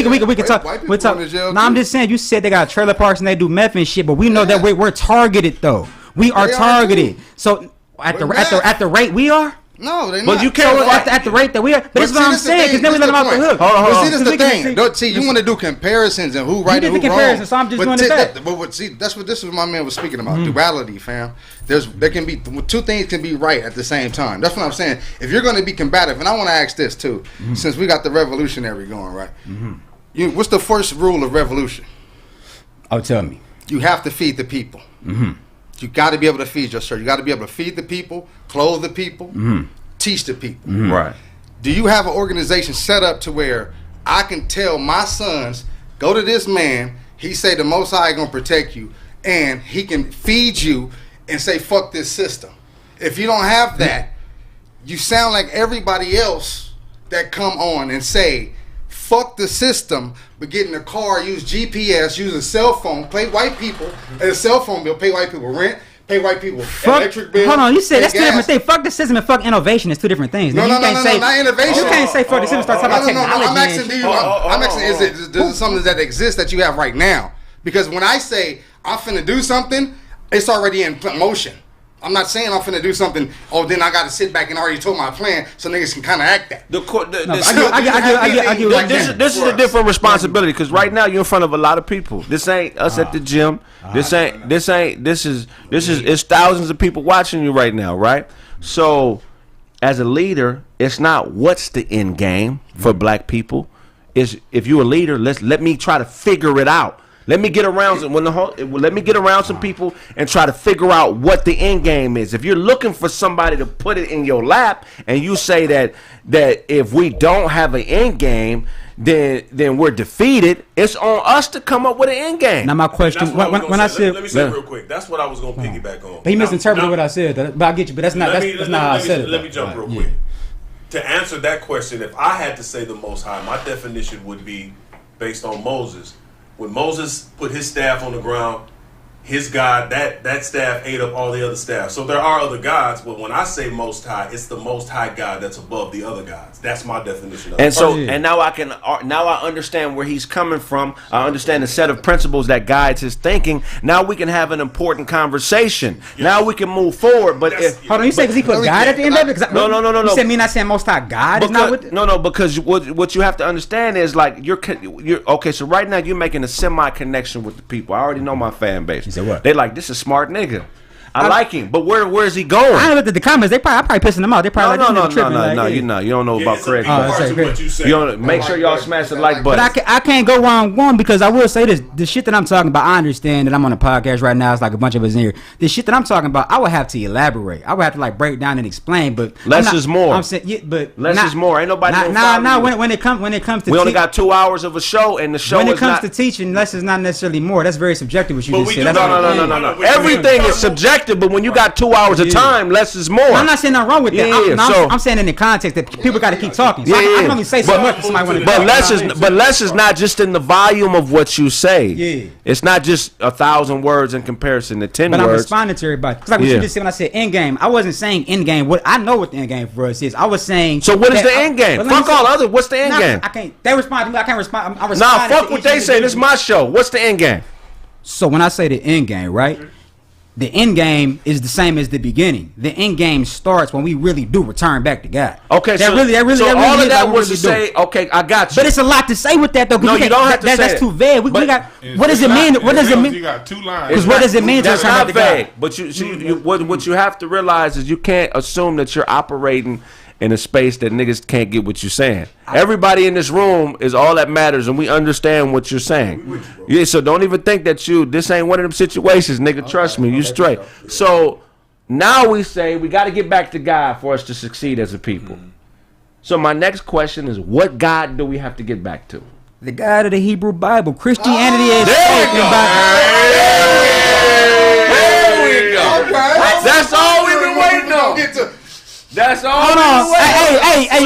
talk. No, I'm just saying, you said they got trailer parks and they do meth and shit, but we know that we're targeted though. We are targeted. So at the rate we are. No, they not. But you can't at the rate that we are. But that's what I'm saying. Because then we let them off the hook. Hold on. See, this is the thing. See, you want to do comparisons and who right and who wrong. So I'm just doing it back. But see, that's what this is. My man was speaking about duality, fam. There can be two things can be right at the same time. That's what I'm saying. If you're going to be combative, and I want to ask this too, since we got the revolutionary going, right? What's the first rule of revolution? Oh, tell me. You have to feed the people. You got to be able to feed yourself. You got to be able to feed the people, clothe the people, teach the people. Right. Do you have an organization set up to where I can tell my sons, go to this man, he say the Most High gonna protect you, and he can feed you and say fuck this system? If you don't have that, you sound like everybody else that come on and say fuck the system, but get in a car, use GPS, use a cell phone, pay white people and a cell phone bill, pay white people rent, pay white people electric bill. Hold on, you said that's two different things. Fuck the system and fuck innovation is two different things. No, not innovation. You can't say fuck the system, start talking about technology. I'm asking, is it something that exists that you have right now? Because when I say I'm finna do something, it's already in motion. I'm not saying I'm finna do something. Oh, then I got to sit back and already told my plan, so niggas can kind of act that. This is a different responsibility because right now you're in front of a lot of people. This ain't us at the gym. This is it's thousands of people watching you right now, right? So, as a leader, it's not what's the end game for black people. Is if you're a leader, let me try to figure it out. Let me get around some people and try to figure out what the end game is. If you're looking for somebody to put it in your lap and you say that if we don't have an end game, then we're defeated, it's on us to come up with an end game. Now my question, when I said, let me say it real quick. That's what I was going to piggyback on. But he misinterpreted what I said. But I get you. But that's not how I said it. Let me jump real quick. To answer that question, if I had to say the Most High, my definition would be based on Moses. When Moses put his staff on the ground, his God, that staff ate up all the other staff. So there are other gods, but when I say Most High, it's the Most High God that's above the other gods. That's my definition of it. And so, and now I understand where he's coming from. I understand the set of principles that guides his thinking. Now we can have an important conversation. Yes. Now we can move forward. But hold on, you say because he put God at the end of it? No. You said me not saying Most High God is not with No, because what you have to understand is like you're okay. So right now you're making a semi connection with the people. I already know my fan base. What? They like, this is a smart nigga. I like him, but where is he going? I looked at the comments. I probably pissing them out. They probably no. You don't know about Kraig. You don't make sure y'all smash the like button. But I can't go wrong because I will say this: the shit that I'm talking about, I understand that I'm on a podcast right now. It's like a bunch of us in here. The shit that I'm talking about, I would have to elaborate. I would have to like break down and explain. But less is more. I'm saying, but less is more. Ain't nobody. When it comes to we only got 2 hours of a show, and the show. When it comes to teaching, less is not necessarily more. That's very subjective. What you just said. No. Everything is subjective, but when you got 2 hours of time, less is more. I'm not saying nothing wrong with that. I'm saying in the context that people got to keep talking. So I can only say so much for somebody want to talk. But less is not just in the volume of what you say. Yeah. It's not just 1,000 words in comparison to 10 words. But I'm responding to everybody. It's like what you just said when I said end game. I wasn't saying end game. I know what the end game for us is. I was saying. So what is the end game? Fuck all other. What's the end game? I can't. They respond to me. I can't respond. I'm responding. Nah, fuck what they say. This is my show. What's the end game? So when I say the end game, right? The end game is the same as the beginning. The end game starts when we really do return back to God. Okay, so all of that was to say, okay, I got you. But it's a lot to say with that, though. No, you don't have to say that's too vague. We got. What does it mean? What does it mean? You got 2 lines. Because what does it mean to return back to God? But what you have to realize is you can't assume that you're operating in a space that niggas can't get what you're saying. Everybody in this room is all that matters, and we understand what you're saying. Yeah, so don't even think that this ain't one of them situations, nigga. Trust me, you straight. So now we say we got to get back to God for us to succeed as a people. So my next question is, what God do we have to get back to? The God of the Hebrew Bible. Christianity is there spoken we go. Okay. That's all we've been waiting on. That's all. Hold on. Hey,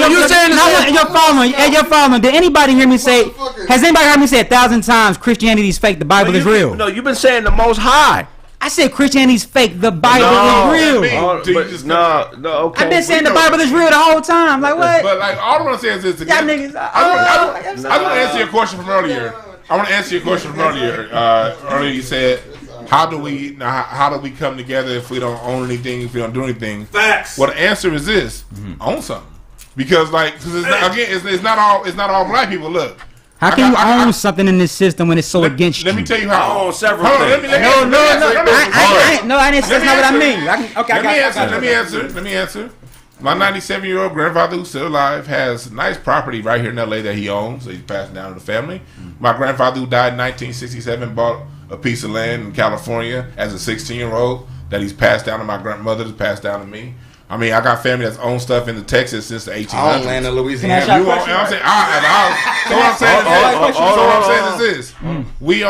you're following. Did anybody hear me say? Has anybody heard me say 1,000 times Christianity is fake? The Bible is real. No, you've been saying the Most High. I said Christianity is fake. The Bible is real. Okay. I've been saying the Bible is real the whole time. Like what? But like all I want to say is this again. Y'all niggas. I want to answer your question from earlier. Earlier you said, how do we come together if we don't own anything, if we don't do anything? Facts. Well, the answer is this: own something. Because it's not all black people. Look. How can you own something in this system when it's so against you? Let me tell you how. I own several things. No, that's not what I mean. Let me answer. My 97-year-old grandfather, who's still alive, has nice property right here in L.A. that he owns, so he's passing down to the family. My grandfather, who died in 1967, bought a piece of land in California as a 16-year-old that he's passed down to my grandmother, that's passed down to me. I mean, I got family that's owned stuff in Texas since the 1800s. I own land in Louisiana. So what I'm saying is this: we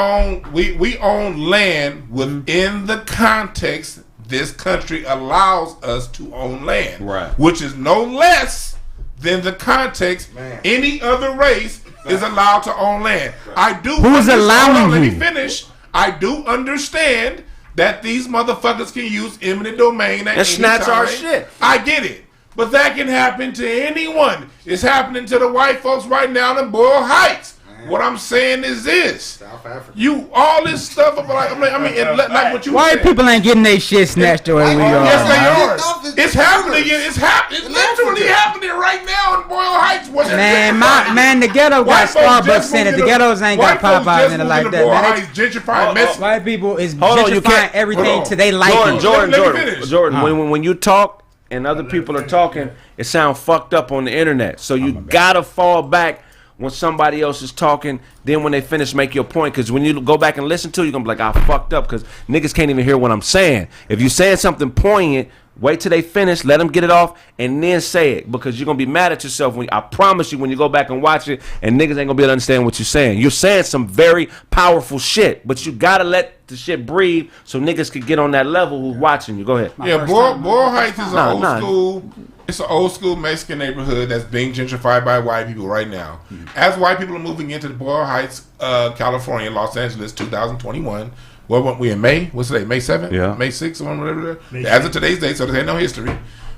own land within the context this country allows us to own land, right? Which is no less than the context any other race is allowed to own land. I do. Who's allowing you? Let me finish. I do understand that these motherfuckers can use eminent domain and snatch our shit. I get it. But that can happen to anyone. It's happening to the white folks right now in Boyle Heights. What I'm saying is this: South Africa. all this stuff like what you. White people ain't getting their shit snatched away. Yes, they are. It's happening. It's literally happening right now in Boyle Heights. Man, the ghetto got Starbucks in it. The ghettos ain't got Popeyes in it like that. Man, gentrifying white people is gentrifying everything to they liking. Jordan. When you talk and other people are talking, it sounds fucked up on the internet. So you gotta fall back when somebody else is talking, then when they finish, make your point. Because when you go back and listen to it, you're going to be like, I fucked up. Because niggas can't even hear what I'm saying. If you're saying something poignant, wait till they finish, let them get it off, and then say it. Because you're going to be mad at yourself. I promise you, when you go back and watch it, and niggas ain't going to be able to understand what you're saying. You're saying some very powerful shit, but you got to let the shit breathe so niggas can get on that level who's watching you. Go ahead. Yeah, Boyle Heights is an old school. It's an old school Mexican neighborhood that's being gentrified by white people right now. As white people are moving into the Boyle Heights, California, Los Angeles, 2021. What we in May? What's today? May 7th? Yeah. May 6th or whatever. As of today's date, so there ain't no history.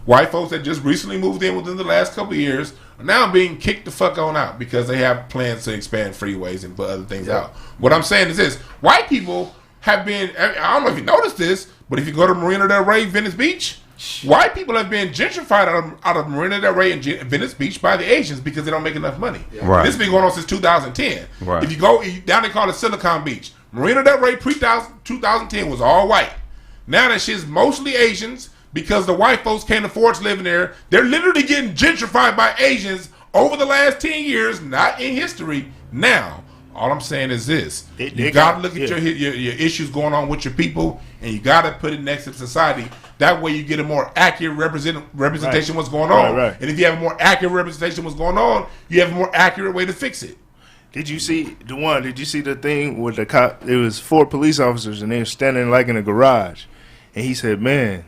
White folks that just recently moved in within the last couple of years are now being kicked the fuck on out because they have plans to expand freeways and put other things out. What I'm saying is this: white people have been, I don't know if you noticed this, but if you go to Marina del Rey, Venice Beach, white people have been gentrified out of Marina del Rey and Venice Beach by the Asians because they don't make enough money. Right. This has been going on since 2010. Right. If you go down, they call it Silicon Beach. Marina del Rey pre-2010 was all white. Now that shit's mostly Asians because the white folks can't afford to live in there. They're literally getting gentrified by Asians over the last 10 years, not in history. Now, all I'm saying is this: you got to look at your issues going on with your people, and you got to put it next to society. That way, you get a more accurate representation of what's going on. Right. And if you have a more accurate representation of what's going on, you have a more accurate way to fix it. Did you see the thing with the cop? It was 4 police officers, and they were standing like in a garage, and he said, "Man,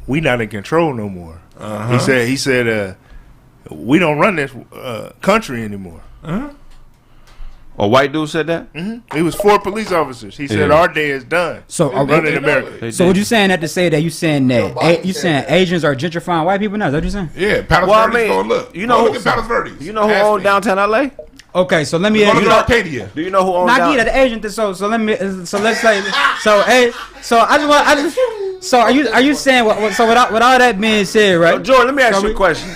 we not in control no more." He said, "We don't run this country anymore." A white dude said that? Mm-hmm. It was 4 police officers. He said, "Our day is done." So running America. So what you saying that to say that you saying that you saying Asians are gentrifying white people now? Is that what you saying? Yeah, Palos Verdes. Go look. Look at Palos Verdes. You know who owned downtown LA? Okay, so let me ask you. Arcadia. Do you know who owns? Not the Asian. So let's say so are you saying what? So with all that being said, right? So Jordan, let me ask you a question.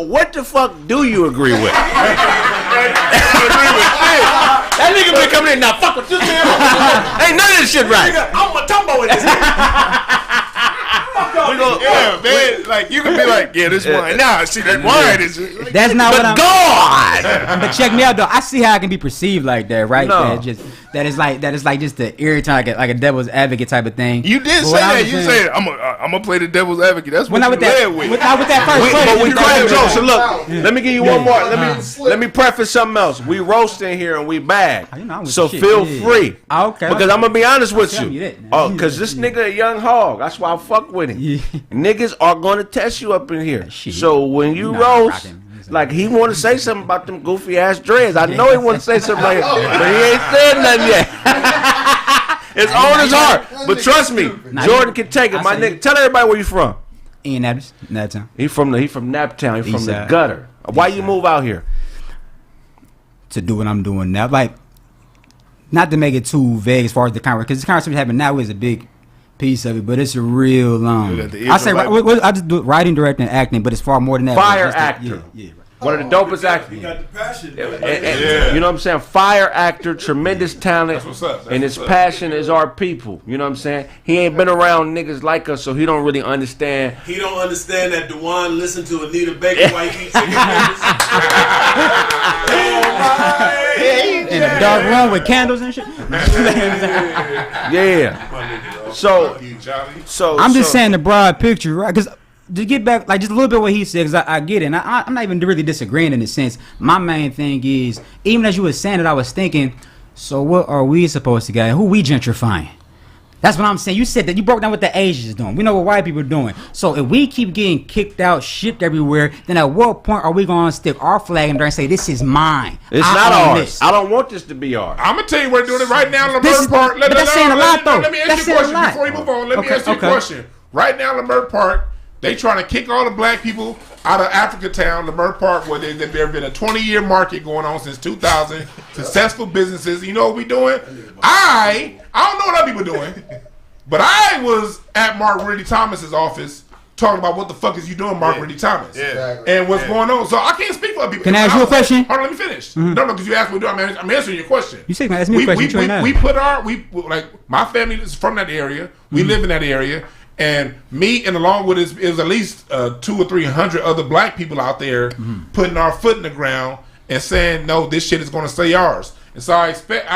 What the fuck do you agree with? That nigga been coming in now. Fuck with this. Ain't none of this shit right. I'm a tumbo in this. Yeah, man. Like you can be like, yeah, this wine. Nah, see that wine is. Like, That's not what I'm. God. But check me out though. I see how it can be perceived like that, right? No. That is like just the irritant, like a devil's advocate type of thing. You did say that. You said I'm gonna play the devil's advocate. That's what you led with. Not with that first. But we crack jokes. So look, let me give you one more. Let me preface something else. We roasting here and we bad. So feel free. Okay. Because I'm gonna be honest with tell you. you that. Oh, because this nigga a young hog. That's why I fuck with him. Niggas are gonna test you up in here. So when you roast. Like he want to say something about them goofy ass dreads. I know he want to say something like that, but he ain't said nothing yet. It's on his heart. But trust me, Jordan can take it. My nigga, tell everybody where you from. Indianapolis, Naptown. He from Naptown. He from the Eastside. gutter. Why you move out here? To do what I'm doing now, like not to make it too vague as far as the conversation, because this conversation happening now is a big piece of it, but it's a real I say I just do writing, directing, and acting, but it's far more than that. Fire actor. Yeah. One of the dopest actors. You got the passion. You know what I'm saying? Fire actor, tremendous talent, That's what's up. and his passion is our people. You know what I'm saying? He ain't been around niggas like us, so he don't really understand. He don't understand that Dewan listened to Anita Baker while he eats cigarettes. In a dark room with candles and shit. Yeah. So I'm just saying the broad picture, right? Because to get back, like just a little bit what he said, because I get it. And I'm not even really disagreeing in a sense. My main thing is, even as you were saying it, I was thinking, so what are we supposed to get? Who we gentrifying? That's what I'm saying. You said that you broke down what the Asians doing. We know what white people are doing. So if we keep getting kicked out, shipped everywhere, then at what point are we going to stick our flag in there and say, this is mine? It's not ours. I don't want this to be ours. I'm gonna tell you we're doing it right now, Lamert Park. That's saying a lot, though. Let me ask you a question before you move on. Let me ask you a question. Right now, Lamert Park, they trying to kick all the black people out of Africa Town, Lamert Park, where there's been a 20-year market going on since 2000. Successful businesses. You know what we doing? I don't know what other people doing, but I was at Mark Ridley Thomas's office talking about what the fuck is you doing, Mark Ridley Thomas, and what's going on. So I can't speak for other people. Can I ask you a question? Hold on, let me finish. No, because you asked me to do it. I'm answering your question. You said, ask me a question. We put my family is from that area. We live in that area. And me, and along with it was at least 200 or 300 other black people out there putting our foot in the ground and saying, no, this shit is going to stay ours. And so I expect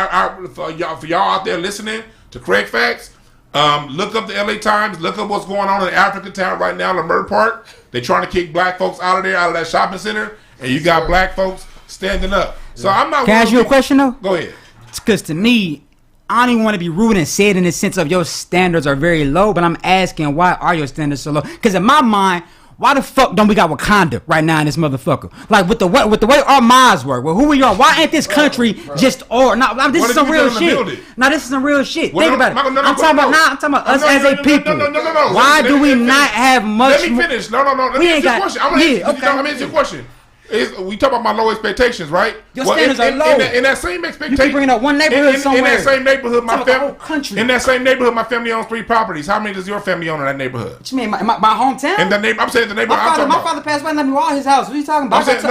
for y'all out there listening to Kraig Facts, look up the LA Times, look up what's going on in Africa Town right now, Lamert Park. They're trying to kick black folks out of there, out of that shopping center, and you got black folks standing up. So I'm not. Can I ask you a question though? Go ahead. Because to me, I don't even want to be rude and say it in the sense of your standards are very low, but I'm asking, why are your standards so low? Because in my mind, why the fuck don't we got Wakanda right now in this motherfucker? Like with the way our minds work, with who we are. Why ain't this country just or not? This is some real shit. Now this is some real shit. Think about it. I'm talking about us as a people. Why do we not have much? Let me finish. No. Let me answer your question. I'm gonna answer your question. We talk about my low expectations, right? Your standards are low. In that same expectation, you keep bringing up one neighborhood somewhere. In that same neighborhood, my family. Country. In that same neighborhood, my family owns 3 properties. How many does your family own in that neighborhood? What you mean, my hometown? In the I'm saying the neighborhood. My father passed away and let me all his house. What are you talking about? That's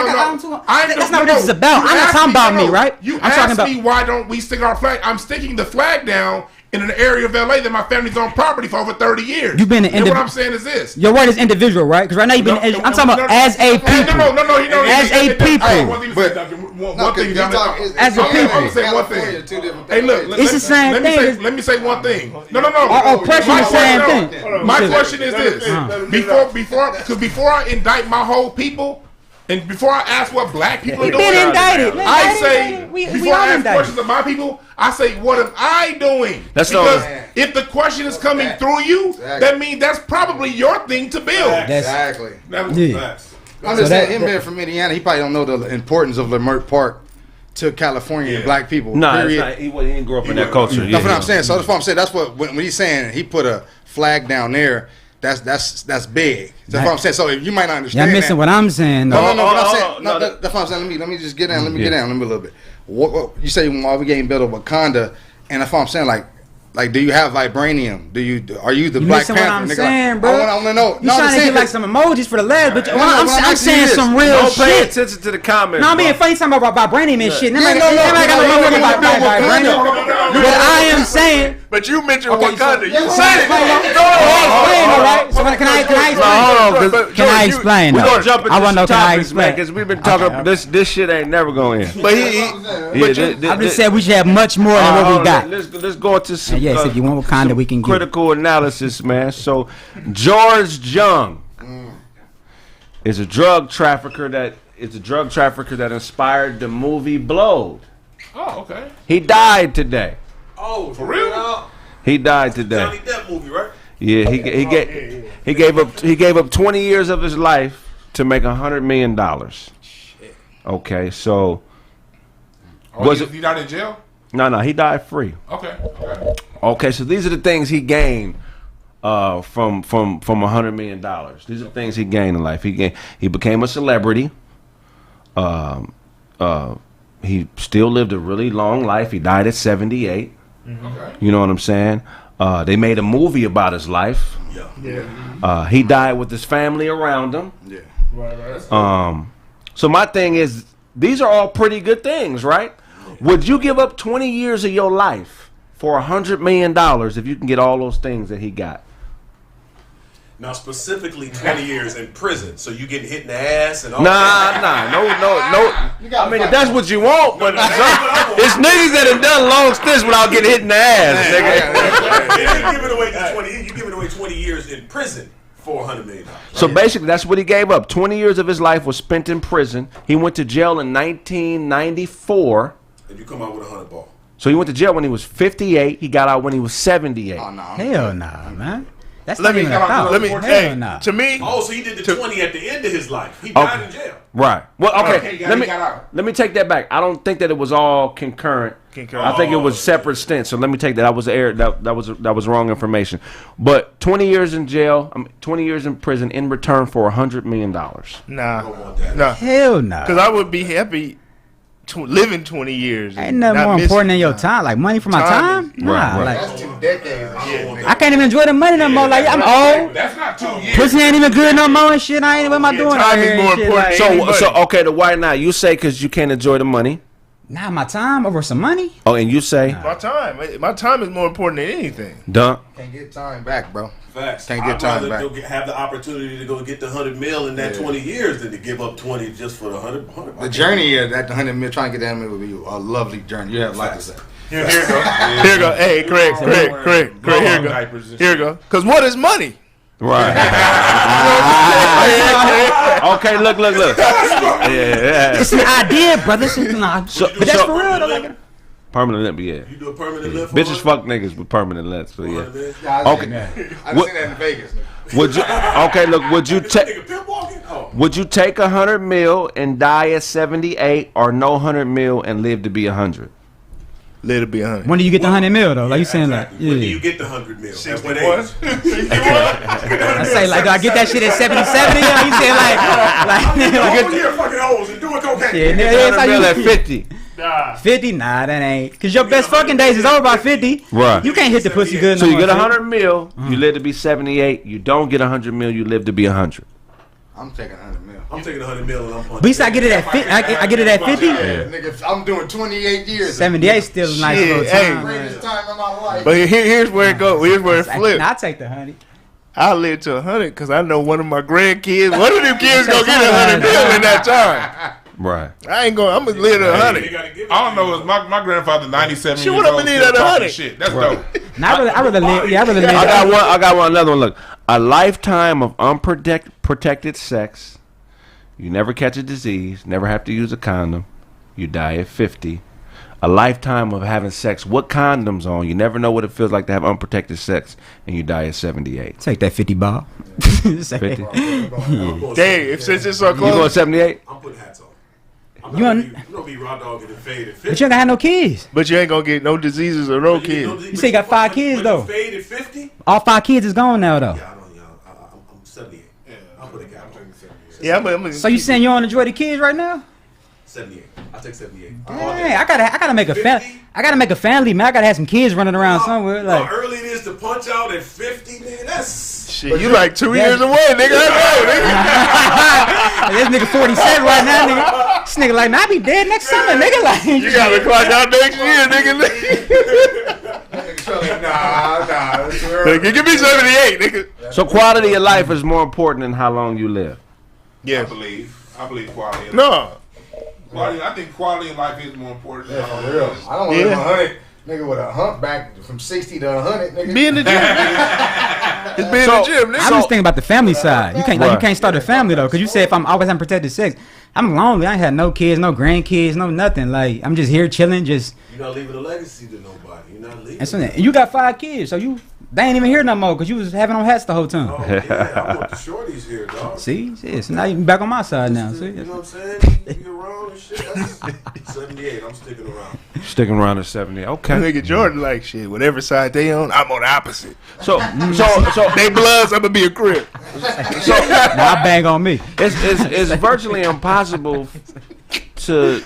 not what this is about. I'm not talking about me, right? You asked me why don't we stick our flag? I'm sticking the flag down in an area of LA that my family's owned property for over 30 years. You've been what I'm saying is this. Your word is individual, right? Because right now you've been. I'm talking about as a people. No. As a people. One thing. As a people. I'm say one thing. Hey, look. It's the same thing. Let me say one thing. No. Our oppression is the same thing. My question is this. Before I indict my whole people, and before I ask what black people are doing, I say, before I ask questions of my people, I say, what am I doing? Because if the question is coming through you, that means that's probably your thing to build. Exactly. I'm just saying, him being from Indiana, he probably don't know the importance of Lamert Park to California and black people. No, he didn't grow up in that culture. That's what I'm saying. So that's what I'm saying. That's what when he's saying he put a flag down there. That's big. That's what I'm saying. So you might not understand. You're missing what I'm saying. No. That's what I'm saying. Let me just get down. Let me get down a little bit. What you say while we getting built of Wakanda, and that's what I'm saying. Like, do you have vibranium? Are you the Black Panther? What I'm saying, bro. I want to know. You trying to get like some emojis for the lads, but I'm saying some real shit. Don't pay attention to the comments. No, I'm being funny talking about vibranium and shit. What I am saying explain. But you mentioned Okay, Wakanda. so- You said it. Explain, all right? So can I explain? Hold on, Can I explain? we though? gonna jump into I want to know. some Can I topics, man, explain? because we've been talking. Okay. This shit ain't never going in. But I just said we should have much more than what we got. Let's go into some. And yes, if you want Wakanda, some we can get it. critical analysis, man. So, George Jung is a drug trafficker that inspired the movie Blowed. Oh, okay. He died today. Oh, For real? He died today. Johnny Depp movie, right? Yeah, he gave up 20 years of his life to make $100 million. Okay, so Was he died in jail? no, he died free. Okay. Okay, so these are the things he gained from $100 million. These are the things he gained in life. He became a celebrity. He still lived a really long life. He died at 78. Okay. You know what I'm saying? They made a movie about his life. Yeah. He died with his family around him. Yeah. Right. So my thing is, these are all pretty good things, right? Would you give up 20 years of your life for $100 million if you can get all those things that he got? Now, specifically 20 years in prison, so you getting hit in the ass and all No. You I mean, if that's what you want, but that. it's niggas that have done long stints without getting hit in the ass, nigga. You giving away 20. You giving away 20 years in prison for $100 million. So basically, that's what he gave up. 20 years of his life was spent in prison. He went to jail in 1994. And you come out with $100 ball. So he went to jail when he was 58. He got out when he was 78. Oh, no. Hell nah, man. That's Let not me even a thought. Hell Hell nah. to me. Oh, so he did the 20 at the end of his life. He died in jail. Right. Well, okay. he Let got out. me take that back. I don't think that it was all concurrent. I think it was separate stints. So let me take that. That was error. That was wrong information. But 20 years in jail, 20 years in prison in return for $100 million. Nah. Hell nah. Because I would be happy living 20 years. Ain't nothing more important than your time. Like money for my time? Nah. Right. Like That's 2 decades. Yeah. I can't even enjoy the money no more. Like I'm old. That's not 2 years. Pussy ain't even good no more and shit. I ain't. What am I doing out time is here? and more shit, important like- than So okay, why not? You say because you can't enjoy the money. Nah, my time over some money. Oh, and you say, My time is more important than anything. Dunk. Can't get time back, bro. Facts. Can't get I'd time rather back. go have the opportunity to go get the $100 million in that 20 years than to give up 20 just for the 100. The journey at the 100 million, trying to get that million would be a lovely journey. You have a lot to say. Here you go. Here you go. Hey, Kraig. Here you go. Here you go. Because what is money? Right. Okay, look. Yeah. It's an idea, brother. It's not. But that's for real though. Like, Permanent limp, yeah. You do a permanent lift. Bitches fuck niggas with permanent limps, so yeah. Okay. I just seen that in Vegas. Would you? Okay, look. Would you take? Nigga pimp walking? Oh. Would you take 100 mil and die at 78, or no 100 mil and live to be 100? Let it be 100. when do you get the 100 mil though? Like you saying like, Exactly. When do you yeah. get the 100 mil? At what 61? age? I say like, do I get that shit at 77? You know, he said like, Hold your fucking hoes and doing cocaine. yeah, that's how 100 mil at you 50. 50. Nah, that ain't. Cause your best fucking days is over by 50. Right. You can't hit the pussy good. So no you more, get shit. 100 mil, you live to be 78. You don't get 100 mil, you live to be 100. I'm taking 100 mil. I'm taking 100 mil and I'm punching. But you said I get it at 50. I get it at 50. Yeah, nigga, I'm doing 28 years. 78 still a nice Shit, little hey. time. Greatest time of my life. But here's where it goes. Here's where it flips. I'll take the 100. I'll live to 100 because I know one of my grandkids, one of them kids gonna get 100 mil in that time. Right. I ain't going. I'm gonna live to 100. I don't know. My grandfather 97 Shit, years what I'ma old. need Still at talking 100? shit. That's dope. Now I rather live. Yeah, I rather live. I got one. Another one. Look, a lifetime of unprotected sex. You never catch a disease. Never have to use a condom. You die at 50. A lifetime of having sex with condoms on. You never know what it feels like to have unprotected sex, and you die at 78. Take that 50 ball. 50. Dang, since it's so You going close. 78? I'm putting hats on. You I'm gonna be raw dogging and fade at 50. But you ain't gonna have no kids. But you ain't gonna get no diseases or no kids. You say you got 5 kids, though. Fade at 50? All 5 kids is gone now though. Yeah, I don't know. I'm 78. I'll put a cap on 78. Yeah, I'm So you saying you don't enjoy the kids right now? 78. I'll take 78. Dang, I gotta make a family. I gotta make a family, man. I gotta have some kids running around somewhere. Like, How early it is to punch out at 50, nigga? That's shit. You like 2 years away, nigga. I this nigga 47 right now, nigga. This nigga like, nah, I be dead next summer, nigga. Like, know. You gotta clock out next year, nigga. Give me 78, nigga. So quality of life is more important than how long you live. Yeah. I believe quality of life. No. I think quality of life is more important than how long you Real. live. I don't want to live 100. Nigga with a humpback from 60 to 100. Nigga. Be in the gym, nigga. Just be in the gym, nigga. I'm just thinking about the family side. You can't start a family though, because you said if I'm always having protected sex, I'm lonely. I ain't had no kids, no grandkids, no nothing. Like I'm just here chilling. Just You're not leaving a legacy to nobody. You're not leaving. and you got 5 kids, so they ain't even here no more because you was having on hats the whole time. Oh, yeah, I want the shorties here, dog. See, so now you back on my side now. See, You know what I'm saying? You be around and shit. That's 78. I'm sticking around. Sticking around at 70. Okay. Nigga Jordan like shit. Whatever side they on, I'm on the opposite. So They bloods, I'm gonna be a crib. now I bang on me. it's virtually impossible to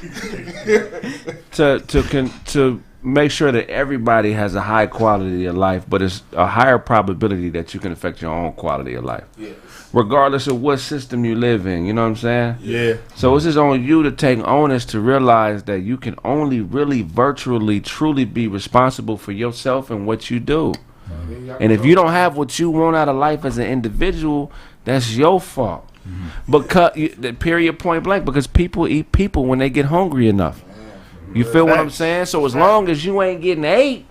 make sure that everybody has a high quality of life, but it's a higher probability that you can affect your own quality of life. Yes. Regardless of what system you live in, you know what I'm saying? Yeah. So it's just on you to take onus to realize that you can only really virtually truly be responsible for yourself and what you do. And if you don't have what you want out of life as an individual, that's your fault. Because period, point blank, because people eat people when they get hungry enough. You feel what I'm saying? So as long as you ain't getting ate,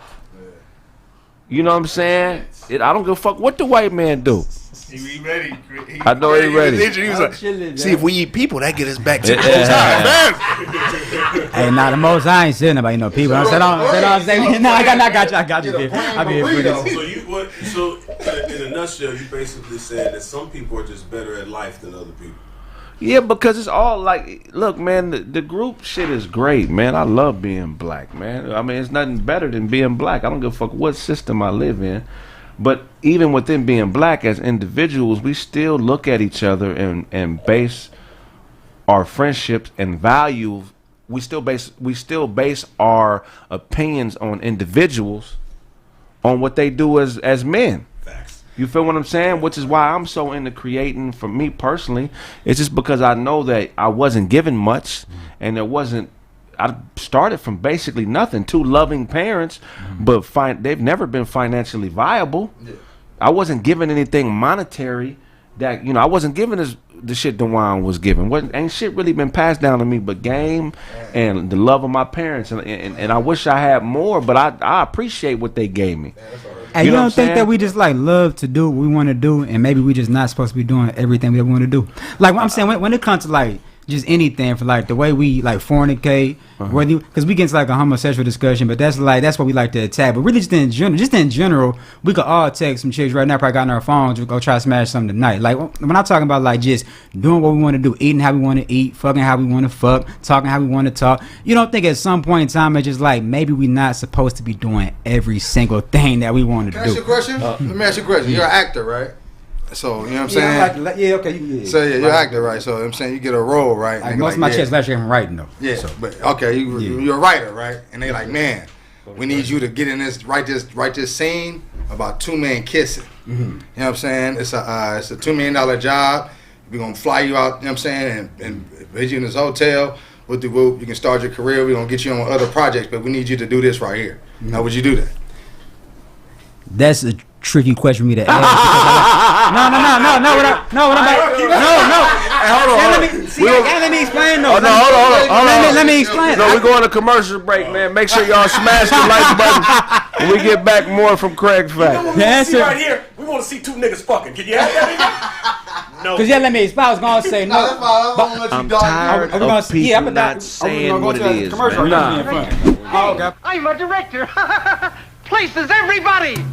you know what I'm saying? I don't give a fuck what the white man do. He ready. I know he ready. He was like, see, if we eat people, that get us back to the most high, man. Hey, nah, the most I ain't saying about people. I got you. I be here for this. So in a nutshell, you basically said that some people are just better at life than other people. Yeah, because it's all like, look, man, the group shit is great, man. I love being black, man. I mean, it's nothing better than being black. I don't give a fuck what system I live in. But even within being black as individuals, we still look at each other and base our friendships and values. We still base our opinions on individuals on what they do as men. You feel what I'm saying? Which is why I'm so into creating. For me personally, it's just because I know that I wasn't given much, and I started from basically nothing. 2 loving parents, but they've never been financially viable. Yeah. I wasn't given anything monetary that, I wasn't given the shit Dewan was given. Ain't shit really been passed down to me but game and the love of my parents. And I wish I had more, but I appreciate what they gave me. And you don't think that we just like love to do what we want to do, and maybe we just not supposed to be doing everything we want to do? Like what I'm saying, when it comes to like just anything, for like the way we like fornicate, whether because we get into like a homosexual discussion, but that's what we like to attack. But really, just in general, we could all text some chicks right now, probably got on our phones, we go try to smash something tonight. Like when I'm talking about like just doing what we want to do, eating how we want to eat, fucking how we want to fuck, talking how we want to talk. You don't think at some point in time it's just like maybe we not supposed to be doing every single thing that we want to do? Can I ask you a question? Let me ask you a question. You're an actor, right? So, you know what I'm saying? Okay. So, you're an actor, right? So, I'm saying you get a role, right? Like, most of my checks last year I'm writing, though. Yeah, so. But, okay, you're a writer, right? And they like, man, we need you to get in this, write this scene about 2 men kissing. You know what I'm saying? It's a $2 million job. We're going to fly you out, you know what I'm saying, and put you in this hotel with the whoop. You can start your career. We're going to get you on other projects, but we need you to do this right here. How would you do that? That's a tricky question for me to ask. No. Let me explain though. Hold on. Let me explain. No, we're going to commercial break, man. Make sure y'all smash the like button when we get back more from Kraig Facts. The answer right here. We want to see 2 niggas fucking. Can you have that? No. Because let me explain. I was going to say no. I'm tired of people not saying what it is. I'm a director. Places everybody.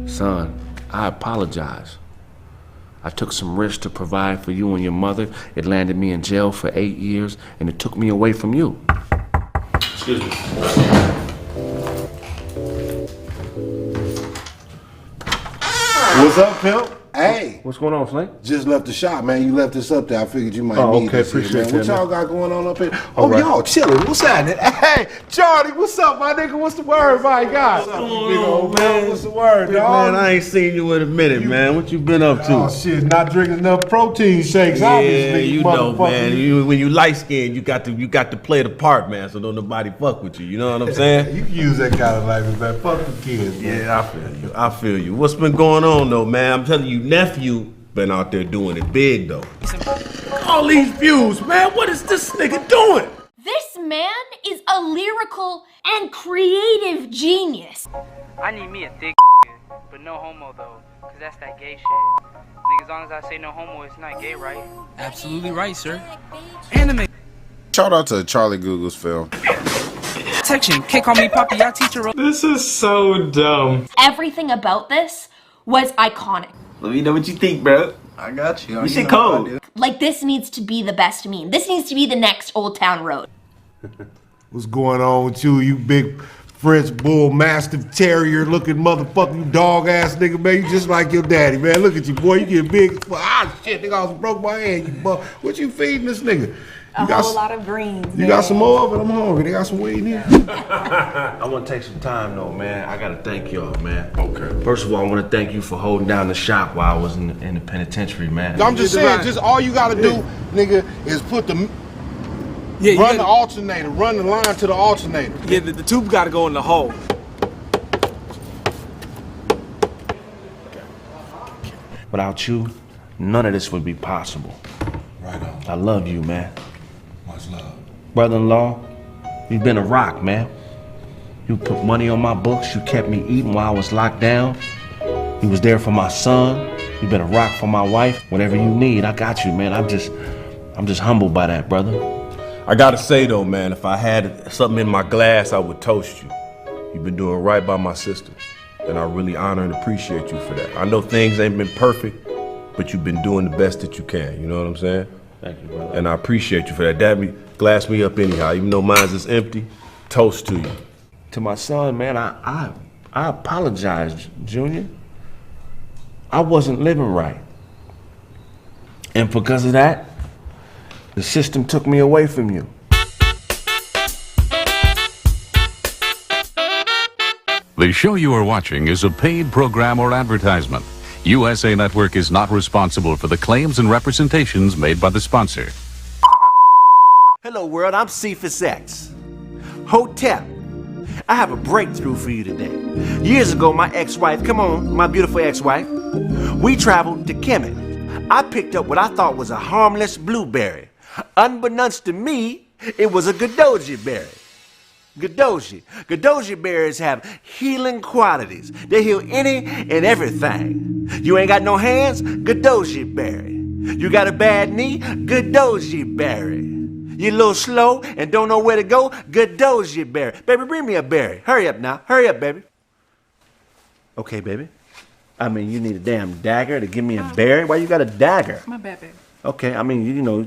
Son, I apologize. I took some risks to provide for you and your mother. It landed me in jail for 8 years, and it took me away from you. Excuse me. What's up, pimp? Hey. What's going on, Flink? Just left the shop, man. You left this up there. I figured you might need this here, appreciate man. What that, y'all man. got going on up here? All Oh, right. y'all chilling. What's happening? Hey, Charlie, what's up, my nigga? What's the word, my God? What's up, big old man? What's the word, dog? Man, I ain't seen you in a minute, man. What you been up to? Oh, shit, not drinking enough protein shakes, Yeah, obviously, you know, motherfucker. man. When you light skinned, you got to play the part, man. So don't nobody fuck with you. You know what I'm saying? You can use that kind of language, man. Fuck the kids, man. Yeah, I feel you. What's been going on though, man? I'm telling you, nephew been out there doing it big though. All these views, man. What is this nigga doing? This man is a lyrical and creative genius. I need me a thick nigga, but no homo though, cause that's that gay shit. Nigga, as long as I say no homo, it's not gay, right? Absolutely right, sir. Anime. Shout out to Charlie Google's film. Protection. Can't call me Poppy, I teach her. This is so dumb. Everything about this was iconic. Let me know what you think, bro. I got you. You shit cold. Like, this needs to be the best meme. This needs to be the next Old Town Road. What's going on with you, you big French bull mastiff terrier looking motherfucker, you dog ass nigga, man? You just like your daddy, man. Look at you, boy. You get big. Ah, shit, nigga, I almost broke my hand. You what you feeding this nigga? A whole lot of greens. You got some more of it? I'm hungry. They got some weed in here. I want to take some time though, man. I gotta thank y'all, man. Okay. First of all, I want to thank you for holding down the shop while I was in the penitentiary, man. I'm just saying, just all you gotta do, nigga, is put the run the alternator, run the line to the alternator. Yeah, the tube gotta go in the hole. Without you, none of this would be possible. Right on. I love you, man. Much love. Brother-in-law, you've been a rock, man. You put money on my books. You kept me eating while I was locked down. You was there for my son. You've been a rock for my wife. Whatever you need, I got you, man. I'm just humbled by that, brother. I gotta say though, man, if I had something in my glass, I would toast you. You've been doing right by my sister, and I really honor and appreciate you for that. I know things ain't been perfect, but you've been doing the best that you can. You know what I'm saying? Thank you, brother. And I appreciate you for that. Glass me up anyhow, even though mine's is empty. Toast to you. To my son, man, I apologize, Junior. I wasn't living right. And because of that, the system took me away from you. The show you are watching is a paid program or advertisement. USA Network is not responsible for the claims and representations made by the sponsor. Hello world, I'm Cephas X. Hotep, I have a breakthrough for you today. Years ago, my ex-wife, come on, my beautiful ex-wife, we traveled to Kemet. I picked up what I thought was a harmless blueberry. Unbeknownst to me, it was a Gadoji berry. Gadoji berries have healing qualities. They heal any and everything. You ain't got no hands? Gadoji berry. You got a bad knee? Gadoji berry. You a little slow and don't know where to go? Gadoji berry. Baby, bring me a berry. Hurry up now. Hurry up, baby. Okay, baby. I mean, you need a damn dagger to give me a berry? Why you got a dagger? My bad, baby. Okay, I mean, you know...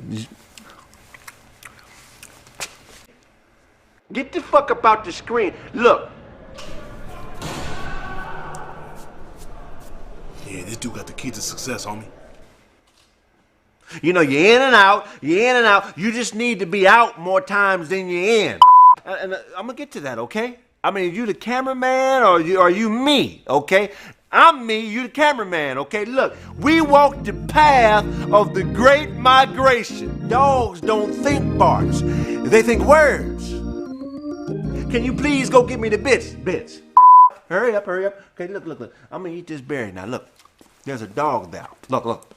Get the fuck up out the screen. Look. Yeah, this dude got the key to success, homie. You know, you're in and out, You just need to be out more times than you're in. And I'm gonna get to that, okay? I mean, you the cameraman or are you me, okay? I'm me, you the cameraman, okay? Look, we walked the path of the great migration. Dogs don't think barks, they think words. Can you please go get me the bits? Hurry up. Okay, look. I'm gonna eat this berry now. Look, there's a dog there. Look.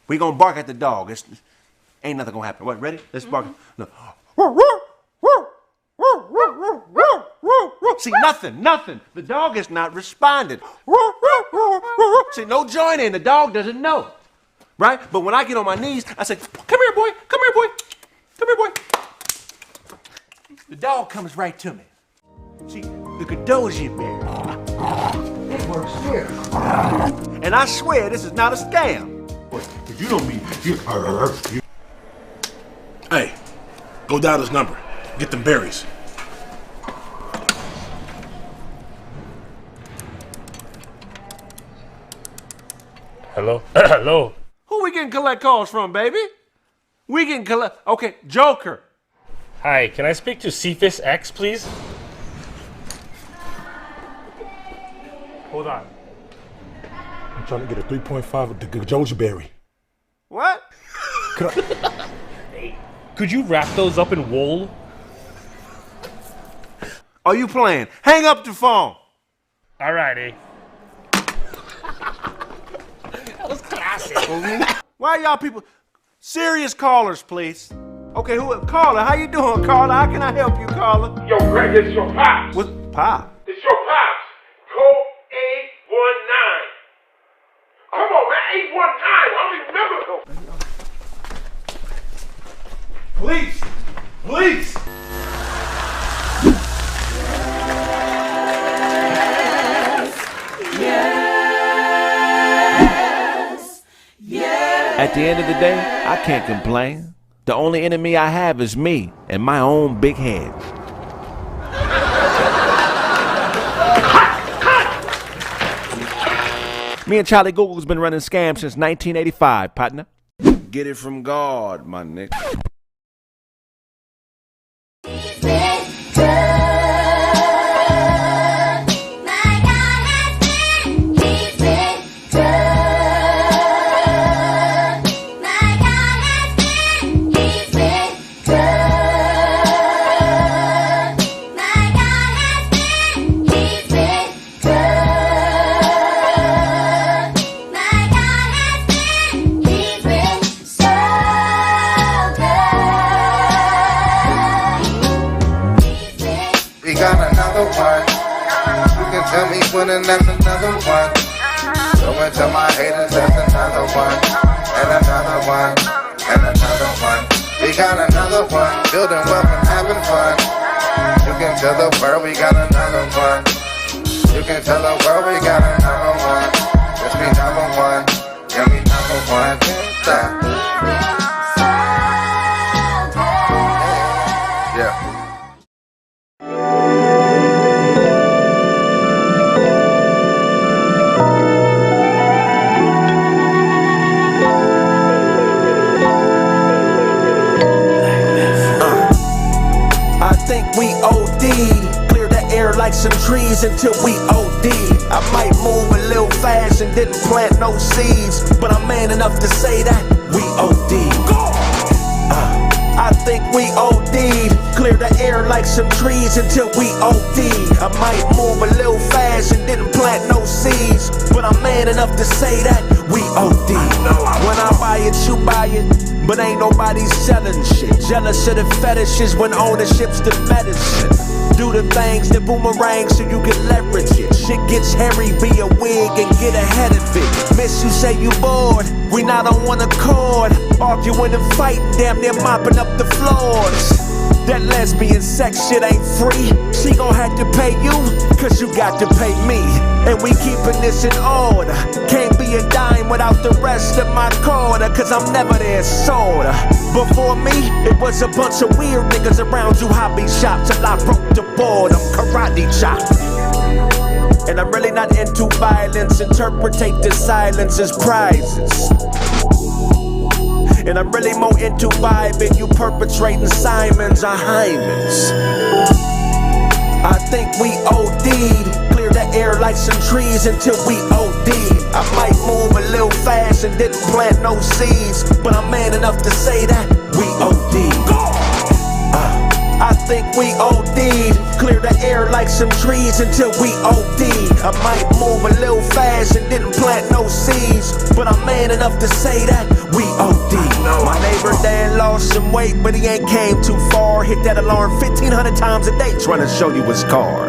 We gonna bark at the dog. Ain't nothing gonna happen. What, ready? Let's bark. Look. See, nothing. The dog is not responding. See, no joining. The dog doesn't know. Right? But when I get on my knees, I say, come here, boy. The dog comes right to me. See, the Gadoji berry. It works here. And I swear this is not a scam. But you don't mean you. Hey, go dial his number. Get them berries. Hello? Hello? Who we getting collect calls from, baby? We getting collect... Okay, Joker. Hi, can I speak to Cephas X, please? Hold on. I'm trying to get a 3.5 of the goji berry. What? Could you wrap those up in wool? Are you playing? Hang up the phone. Alrighty. That was classic. Why y'all people... Serious callers, please. Okay, caller, how you doing, caller? How can I help you, caller? Yo, Kraig, it's your pops. What? Pop? It's your pops. Code 819. Come on, man. 819. I don't remember. Please. At the end of the day, I can't complain. The only enemy I have is me and my own big head. Me and Charlie Google's been running scams since 1985, partner. Get it from God, my nigga. Tell me when and that's another one. Go and tell my haters that's another one. And another one. And another one. We got another one. Building wealth and having fun. You can tell the world we got another one. You can tell the world we got another one. Yes, we number one. Yeah, we number one. Yeah. We OD, clear the air like some trees until we OD. I might move a little fast and didn't plant no seeds, but I'm man enough to say that we OD. I think we OD'd, clear the air like some trees until we OD. I might move a little fast and didn't plant no seeds, but I'm man enough to say that we OD. When I buy it, you buy it, but ain't nobody selling shit. Jealous of the fetishes when ownership's the medicine. Do the things that boomerang so you can leverage it. Shit gets hairy, be a wig and get ahead of it. Miss, you say you bored, we not on one accord. Arguing and fighting, damn near mopping up the floors. That lesbian sex shit ain't free. She gon' have to pay you, cause you got to pay me. And we keeping this in order. Can't be a dime without the rest of my quarter, cause I'm never there sorta. Before me, it was a bunch of weird niggas around you hobby shop till I broke the board, I'm karate chop. And I'm really not into violence, interpretate the silence as prizes. And I'm really more into vibing, you perpetrating Simons or Hymens. I think we OD'd, clear the air like some trees until we OD. I might move a little fast and didn't plant no seeds, but I'm man enough to say that we OD. I think we OD'd, clear the air like some trees until we OD. I might move a little fast and didn't plant no seeds, but I'm man enough to say that we OD. My neighbor Dan lost some weight, but he ain't came too far. Hit that alarm 1,500 times a day trying to show you his car.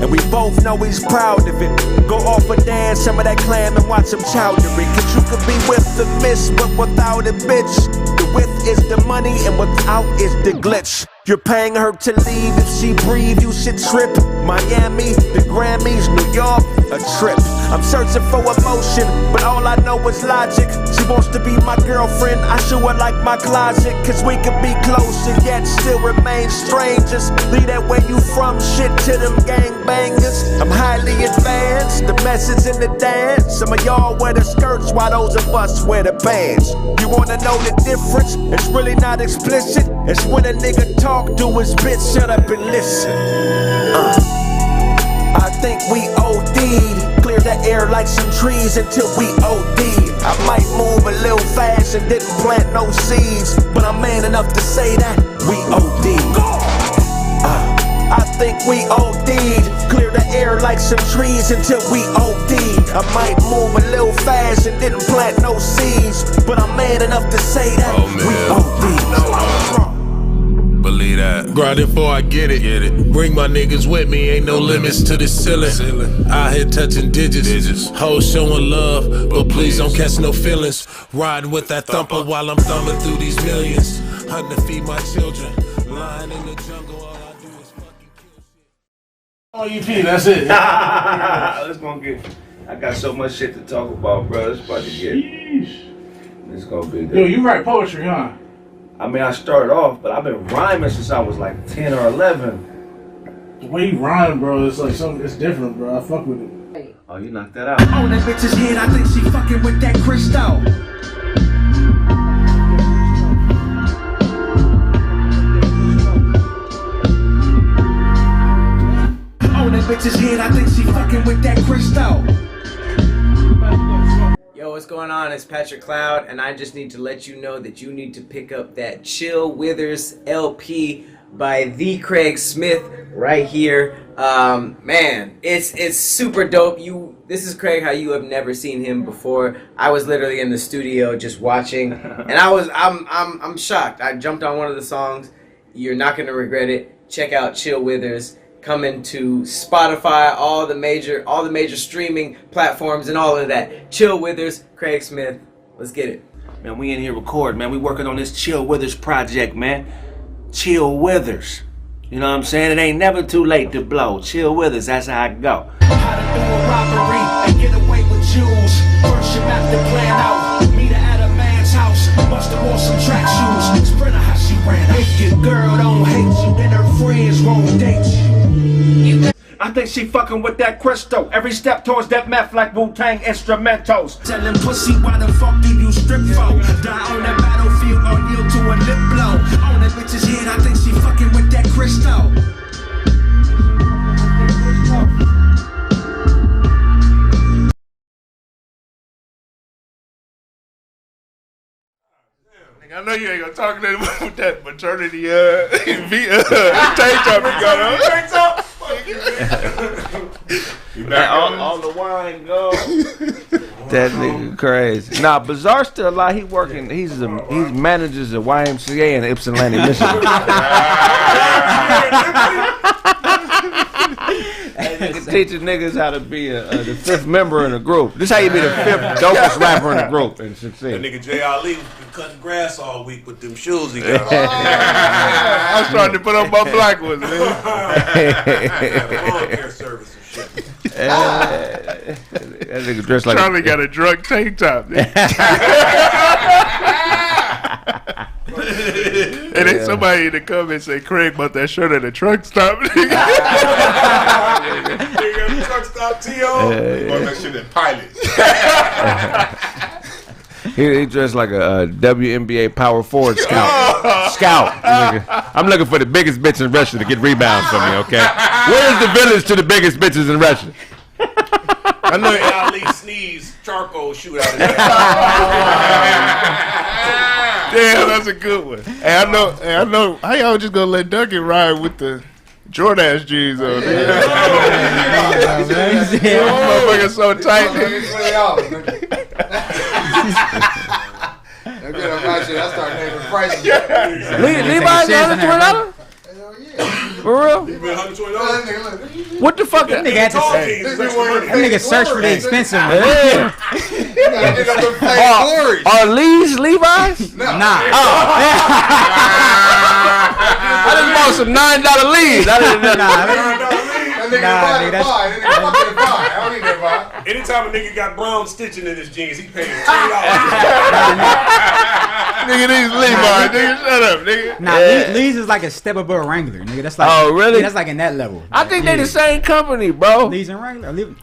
And we both know he's proud of it. Go off and dance some of that clam and watch him chowder it. Cause you could be with the miss, but without a bitch. The with is the money and without is the glitch. You're paying her to leave, if she breathe, you should trip. Miami, the Grammys, New York, a trip. I'm searching for emotion, but all I know is logic. She wants to be my girlfriend, I show her like my closet. Cause we could be close and yet still remain strangers. Leave that where you from shit to them gangbangers. I'm highly advanced, the message in the dance. Some of y'all wear the skirts while those of us wear the pants. You wanna know the difference? It's really not explicit. It's when a nigga talk to his bitch, shut up and listen. I think we OD'd. Clear the air like some trees until we OD'd. I might move a little fast and didn't plant no seeds, but I'm man enough to say that we OD'd. I think we OD'd. Clear the air like some trees until we OD'd. I might move a little fast and didn't plant no seeds, but I'm man enough to say that we OD'd. Believe that. Grind it before I get it. Bring my niggas with me, ain't no limits to the ceiling. Out here touching digits. Hoes showing love, but please don't catch no feelings. Riding with that thumper while I'm thumbing through these millions. Hunting to feed my children. Lying in the jungle, all I do is fucking kill shit. Oh, EP, that's it. Let's go get. I got so much shit to talk about, bro. It's about to get. It's gonna be good. Yo, you write poetry, huh? I mean, I started off, but I've been rhyming since I was like 10 or 11. The way you rhyme, bro, it's like something. It's different, bro. I fuck with it. Oh, you knocked that out. Oh, that bitch's head, I think she fucking with that crystal. Oh, that bitch's head, I think she fucking with that crystal. Yo, what's going on? It's Patrick Cloud, and I just need to let you know that you need to pick up that Chill Withers LP by TheeKraigSmith right here. Man, it's super dope. This is Kraig how you have never seen him before. I was literally in the studio just watching, and I'm shocked. I jumped on one of the songs. You're not gonna regret it. Check out Chill Withers. Coming to Spotify, all the major streaming platforms and all of that. Chill Withers, Kraig Smith. Let's get it. Man, we in here recording, man. We working on this Chill Withers project, man. Chill Withers. You know what I'm saying? It ain't never too late to blow. Chill Withers, that's how I go. How to do a robbery and get away with jewels. First you have to plan out. Meet her at a man's house. Must have worn some track shoes. Sprinter how she ran. If your girl don't hate you, then her friends won't date you. I think she fucking with that crystal. Every step towards that meth like Wu-Tang instrumentals. Tell him pussy, why the fuck do you strip for? Die on that battlefield or yield to a lip blow. On that bitch's head, I think she fucking with that crystal. I know you ain't gonna talk to them with that maternity tank top you got on. all the wine go. That nigga crazy. Nah, Bizarre still alive. He working. He manages the YMCA in Ypsilanti, Michigan. Teaching niggas how to be the fifth member in a group. This how you be the fifth dopest rapper in a group and succeed. That nigga J. Ali was cutting grass all week with them shoes he got on. I was trying to put on my black ones, man. Lawn care service and shit. That nigga dressed like Charlie got a drunk tank top. And then somebody in the comments say, Kraig bought that shirt at a truck stop. Nigga at the truck stop, T.O. Bought that shit at Pilot. He dressed like a WNBA power forward scout. Nigga. I'm looking for the biggest bitch in Russia to get rebounds from me, okay? Where's the village to the biggest bitches in Russia? I know Ali sneeze charcoal shoot out of there. Damn, that's a good one. Hey, I know. How y'all just gonna let Duncan ride with the Jordache jeans on? Motherfucker so tight. I start naming prices. Levi's $120? For real? $120? What the fuck? That nigga had to say. That nigga search for the expensive one. Are Levi's? No. Nah. I just bought some $9 Lees. I didn't know. That nigga buy. I don't need that buy. Anytime a nigga got brown stitching in his jeans, he paying $20. Nigga, these Levi, nigga, shut up, nigga. Nah, Lee's is like a step above Wrangler, nigga. That's like, Oh, really? Yeah, that's like in that level. I think they the same company, bro. Lee's and Wrangler.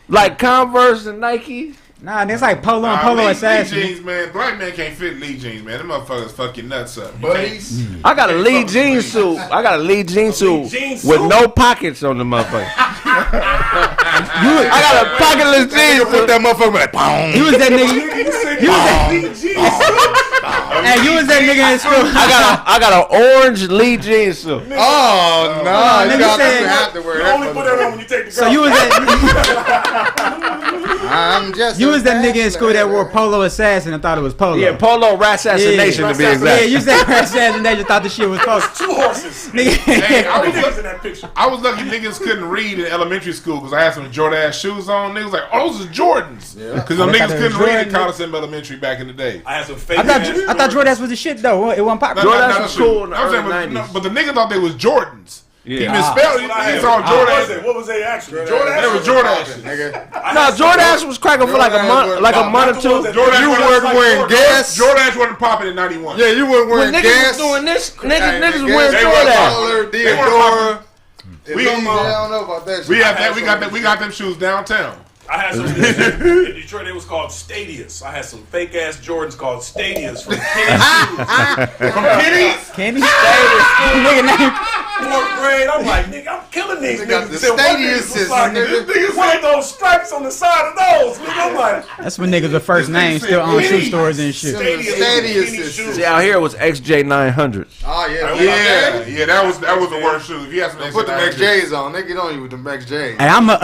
Like Converse and Nike. Nah, it's like Polo and Polo Assassin. Lee jeans, man. Black man can't fit Lee jeans, man. Them motherfuckers fuck your nuts up. Buddies. I got a Lee jean suit. I got a Lee jean suit with no pockets on the motherfucker. I got a pocketless jeans. Put that motherfucker like, boom. You was that nigga. Hey, you was that nigga in school. I got an orange Lee jean suit. Oh no, you have to wear that. Only put that on when you take the So you was that. I'm just. You was that nigga in school that wore Polo Assassin and thought it was Polo. Yeah, Polo Rat Assassination to be exact. Yeah, you said Rat Assassination, thought the shit was Polo. Two horses. Nigga. Hey, How many niggas in that picture? I was lucky niggas couldn't read in elementary school because I had some Jordan shoes on. Niggas like, oh, those are Jordans. Because them niggas couldn't read in Coliseum Elementary back in the day. I had some fake. I thought Jordans was the shit though. It wasn't popular. Jordans was cool in the early 90s. But the niggas thought they was Jordans. Yeah. He misspelled it. He saw Jordan. What was they actually? They were Jordan. No, Jordan was cracking for like a month or two. You weren't wearing gas. Jordan wasn't popping in '91. Yeah, you weren't wearing When niggas gas. was doing this, niggas was wearing They Jordan. We don't know about that shit. We got them shoes downtown. I had some in Detroit. They was called Stadius. I had some fake ass Jordans called Stadius from Kenny's shoes. From Kenny's. Kenny? Nigga name. Fourth grade. I'm like, nigga, I'm killing these niggas. The Stadius is niggas want those stripes on the side of those. Nigga, I'm like, That's when niggas with first names still own shoe stores and shit. Stadius. See, out here it was XJ900. Oh yeah, Yeah, that was the worst shoes. If you had some Put the XJs on. They get on you with them XJs. Hey, I'm a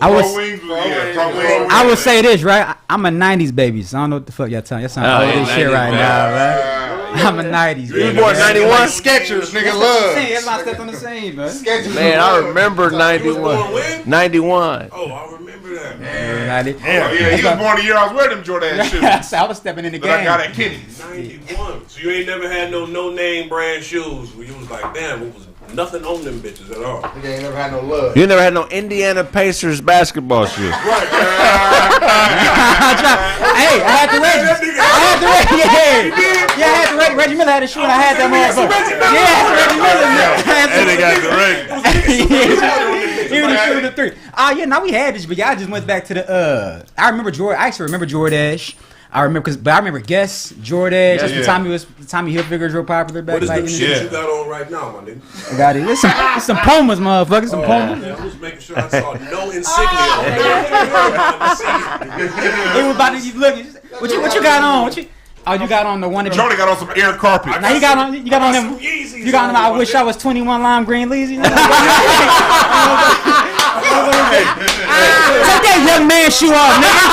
I would say this, right? I'm a 90s baby, so I don't know what the fuck y'all telling. Y'all sound old as shit right now, right? I'm a 90s baby. You born 91? Skechers, nigga, love. Everybody stepped on the same, man. Skechers. Man, I remember 91. 91. oh, I remember that. Yeah, Oh yeah, he was born the year I was wearing them Jordan shoes. So I was stepping in the But I game. got at Kenny's. 91. So you ain't never had no name brand shoes where you was like, damn, it was nothing on them bitches at all. Nigga ain't never had no love. You never had no Indiana Pacers basketball shoes. Hey, I had the Reggie. I had the Reggie Miller had a shoe and I had that motherfucker. Yeah, Reggie Miller. He was shooting the three. Yeah, now we had this, but y'all just went back to the. I remember Jordan. I actually remember Jordache. I remember Guess, Jordache. That's the Tommy Hilfiger was real popular back. What is like the shit you got on right now, my nigga? I got it. It's some Pumas, motherfucker. Some Pumas. I was making sure I saw no insignia on there. It was about to you looking. What you got on? You got on the one that Jordan got on some air carpet. Now you got on them. You got on. I wish I was 21 lime green Leezy. Take that young man shoe off, nigga.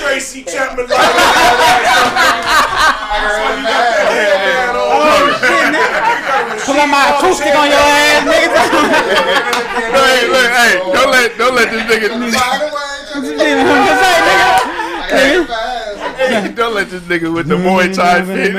Tracy Chapman. Pull up my acoustic on your ass, nigga. Hey, don't let this nigga. Don't let this nigga with the Muay Thai fit.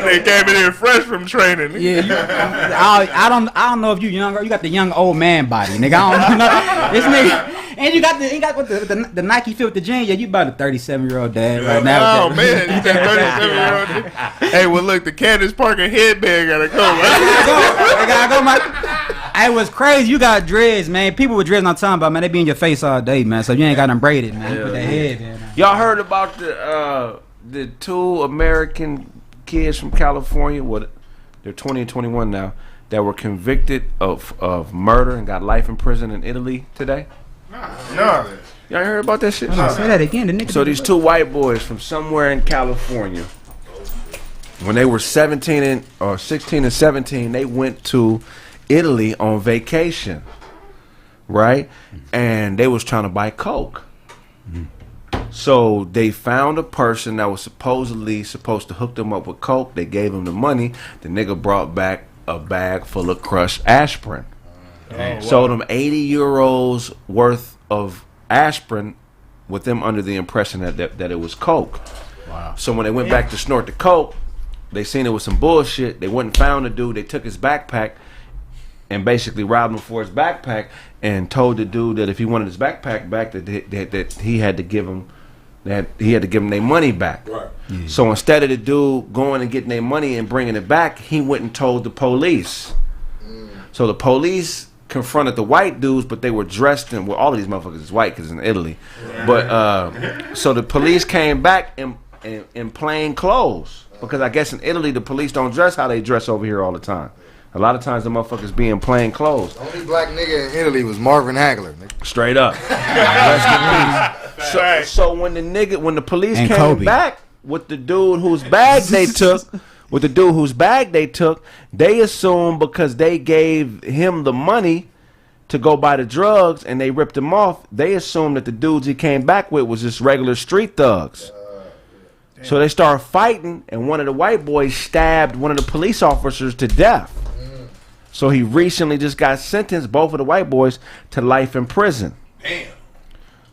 They came in here fresh from training. Yeah, I don't know if you younger. You got the young old man body, nigga. I don't know this nigga. And you got with the Nike fit with the jeans. Yeah, you about a 37-year-old dad right now. Oh man, you that 37-year-old. Hey, well look, the Candace Parker headband gotta go. I gotta go, man. Hey, it was crazy. You got dreads, man. People with dreads, not talking about, man. They be in your face all day, man. So you ain't got them braided, man. Put that head, man. Y'all heard about the two American kids from California? What? They're 20 and 21 now. That were convicted of murder and got life in prison in Italy today. No. Y'all heard about that shit? No. Say that again. The nigga So these two white boys from somewhere in California, when they were 16 and 17, they went to Italy on vacation, right? And they was trying to buy coke. So they found a person that was supposed to hook them up with coke. They gave him the money. The nigga brought back a bag full of crushed aspirin. Sold them 80 euros worth of aspirin with them under the impression that it was coke. Wow. So when they went back to snort the coke, they seen it was some bullshit. They went and found the dude. They took his backpack and basically robbed him for his backpack and told the dude that if he wanted his backpack back, that he had to give him their money back. Right. Yeah. So instead of the dude going and getting their money and bringing it back, he went and told the police. So the police confronted the white dudes, but they were dressed in, well, all of these motherfuckers is white because it's in Italy. But so the police came back in plain clothes. Because I guess in Italy, the police don't dress how they dress over here all the time. A lot of times the motherfuckers be in plain clothes. The only black nigga in Italy was Marvin Hagler. Straight up. Rest in peace. So when the police came back with the dude whose bag they took, they assumed because they gave him the money to go buy the drugs and they ripped him off, they assumed that the dudes he came back with was just regular street thugs. So they started fighting, and one of the white boys stabbed one of the police officers to death. So he recently just got sentenced, both of the white boys, to life in prison. Damn.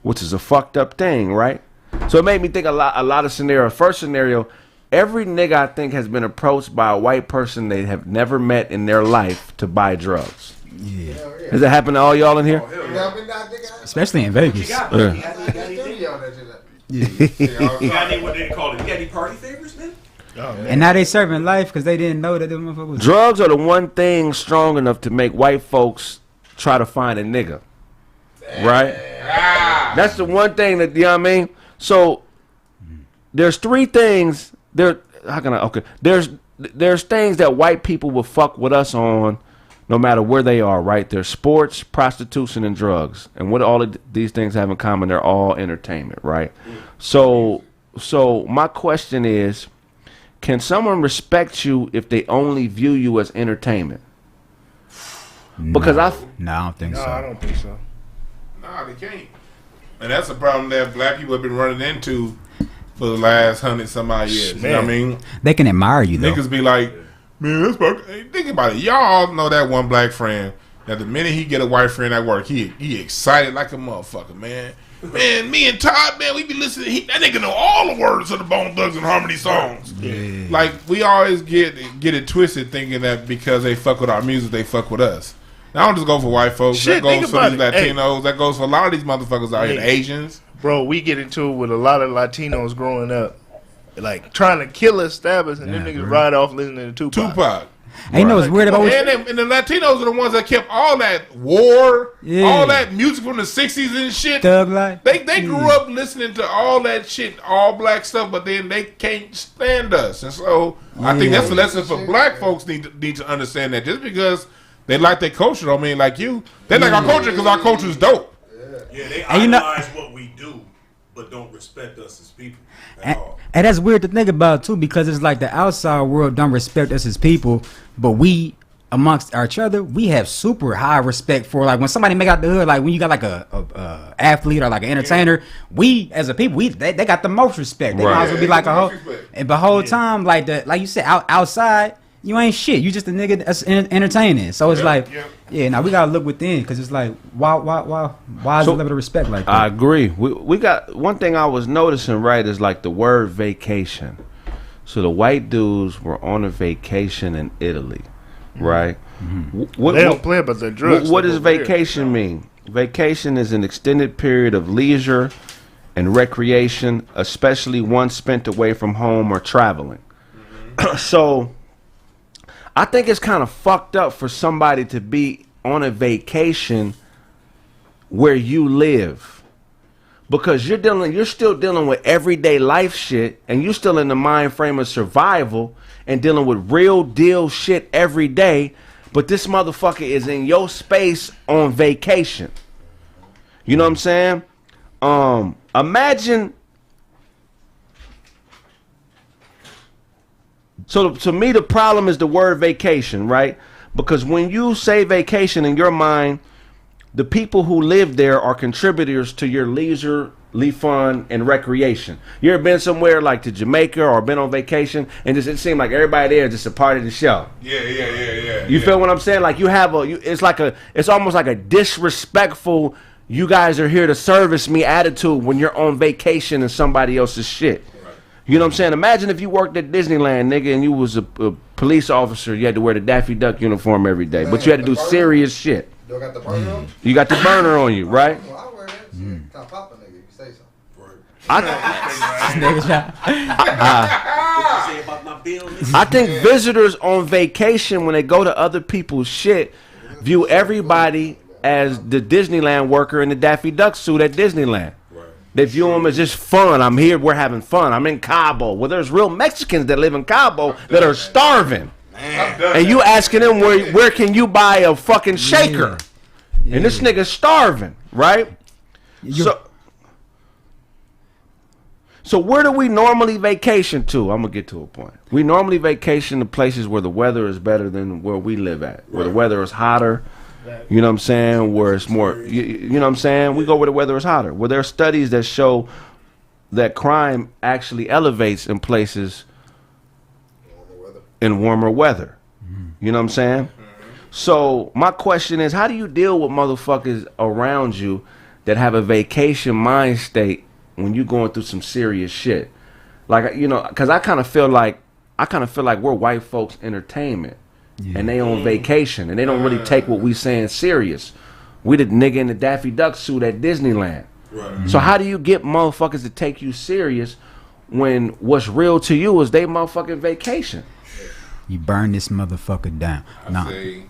Which is a fucked up thing, right? So it made me think a lot of scenarios. First scenario, every nigga I think has been approached by a white person they have never met in their life to buy drugs. Yeah. Has that happened to all y'all in here? Especially in Vegas. You got any, what they call it? You got any party favors, man? Oh, man. And now they serving life because they didn't know that them motherfuckers was drugs are the one thing strong enough to make white folks try to find a nigga. Right? That's the one thing that, you know what I mean? So there's three things there's things that white people will fuck with us on no matter where they are, right? There's sports, prostitution, and drugs. And what all of these things have in common? They're all entertainment, right? So my question is, can someone respect you if they only view you as entertainment? Because I don't think so. I don't think so. Nah, they can't. And that's a problem that black people have been running into for the last 100-some-odd years. Man. You know what I mean? They can admire you, though. Niggas be like, man, that's about, hey, think about it. Y'all know that one black friend that the minute he get a white friend at work, he excited like a motherfucker, man. Man, me and Todd, man, we be listening. That nigga know all the words of the Bone Thugs and Harmony songs. Yeah. Like, we always get it twisted thinking that because they fuck with our music, they fuck with us. Now, I don't just go for white folks. Shit, that goes for these Latinos. Hey. That goes for a lot of these motherfuckers out here, Asians. Bro, we get into it with a lot of Latinos growing up. Like, trying to kill us, stab us, and them niggas ride off listening to Tupac. And you know what's weird about and the Latinos are the ones that kept all that war, all that music from the 60s and shit. Thug Life. They grew up listening to all that shit, all black stuff, but then they can't stand us. And so I think that's a lesson for black folks need to understand that just because they like their culture don't mean like you. They like our culture because our culture is dope. Yeah, they idolize what we do, but don't respect us as people at all. And that's weird to think about too, because it's like the outside world don't respect us as people, but we amongst each other, we have super high respect for, like, when somebody make out the hood, like when you got like a athlete or like an entertainer, we as a people, they got the most respect. They might as well be like a whole, and the whole time, like you said, outside, you ain't shit. You just a nigga that's entertaining. So it's now we gotta look within, because it's like, why is the level of respect like that? I agree. We got one thing I was noticing, right, is like the word vacation. So the white dudes were on a vacation in Italy, right? Mm-hmm. They don't play about their drugs. What does vacation mean? Vacation is an extended period of leisure and recreation, especially one spent away from home or traveling. Mm-hmm. So I think it's kind of fucked up for somebody to be on a vacation where you live, because you're still dealing with everyday life shit, and you're still in the mind frame of survival and dealing with real deal shit every day. But this motherfucker is in your space on vacation. You know what I'm saying? Imagine. So to me, the problem is the word vacation, right? Because when you say vacation in your mind, the people who live there are contributors to your leisurely fun and recreation. You ever been somewhere like to Jamaica or been on vacation and just it seemed like everybody there is just a part of the show? Yeah. You feel what I'm saying? Like you have it's almost like a disrespectful. you guys are here to service me attitude when you're on vacation in somebody else's shit. You know what I'm saying? Imagine if you worked at Disneyland, nigga, and you was a police officer. You had to wear the Daffy Duck uniform every day, but you had to do serious shit. You got the burner on? You got the burner on you, right? Well, I wear that shit. Kind of pop a nigga if you say so. I think visitors on vacation, when they go to other people's shit, view everybody as the Disneyland worker in the Daffy Duck suit at Disneyland. They view them as just fun. I'm here, we're having fun. I'm in Cabo. Well, there's real Mexicans that live in Cabo that are starving. And you asking them where can you buy a fucking shaker? And this nigga's starving, right? So where do we normally vacation to? I'm gonna get to a point. We normally vacation to places where the weather is better than where we live at. Where the weather is hotter. You know what I'm saying? Where it's more, you know what I'm saying? We go where the weather is hotter. Where there are studies that show that crime actually elevates in places in warmer weather. You know what I'm saying? So my question is, how do you deal with motherfuckers around you that have a vacation mind state when you going through some serious shit? Like, you know, because I kind of feel like we're white folks' entertainment. And they on vacation, and they don't really take what we saying serious. We the nigga in the Daffy Duck suit at Disneyland. So how do you get motherfuckers to take you serious when what's real to you is they motherfucking vacation? You burn this motherfucker down. The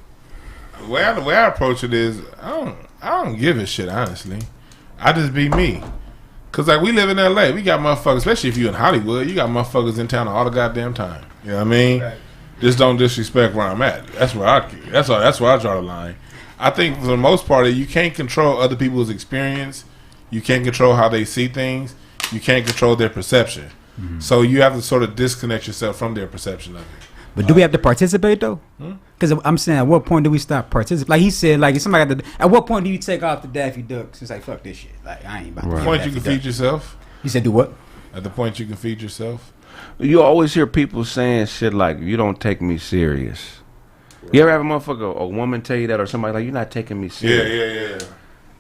way I approach it is, I don't give a shit, honestly. I just be me. Cause like we live in LA, we got motherfuckers, especially if you in Hollywood, you got motherfuckers in town all the goddamn time. You know what I mean? Just don't disrespect where I'm at. That's where I draw the line. I think for the most part, you can't control other people's experience. You can't control how they see things. You can't control their perception. So you have to sort of disconnect yourself from their perception of it. But do we have to participate though? Because I'm saying, at what point do we stop participating? Like he said, like if somebody got at what point do you take off the Daffy Ducks? It's like, fuck this shit. Like I ain't about to. At the point you can feed yourself. You said do what? At the point you can feed yourself. You always hear people saying shit like, you don't take me serious. You ever have a woman tell you that, or somebody like, you're not taking me serious? Yeah.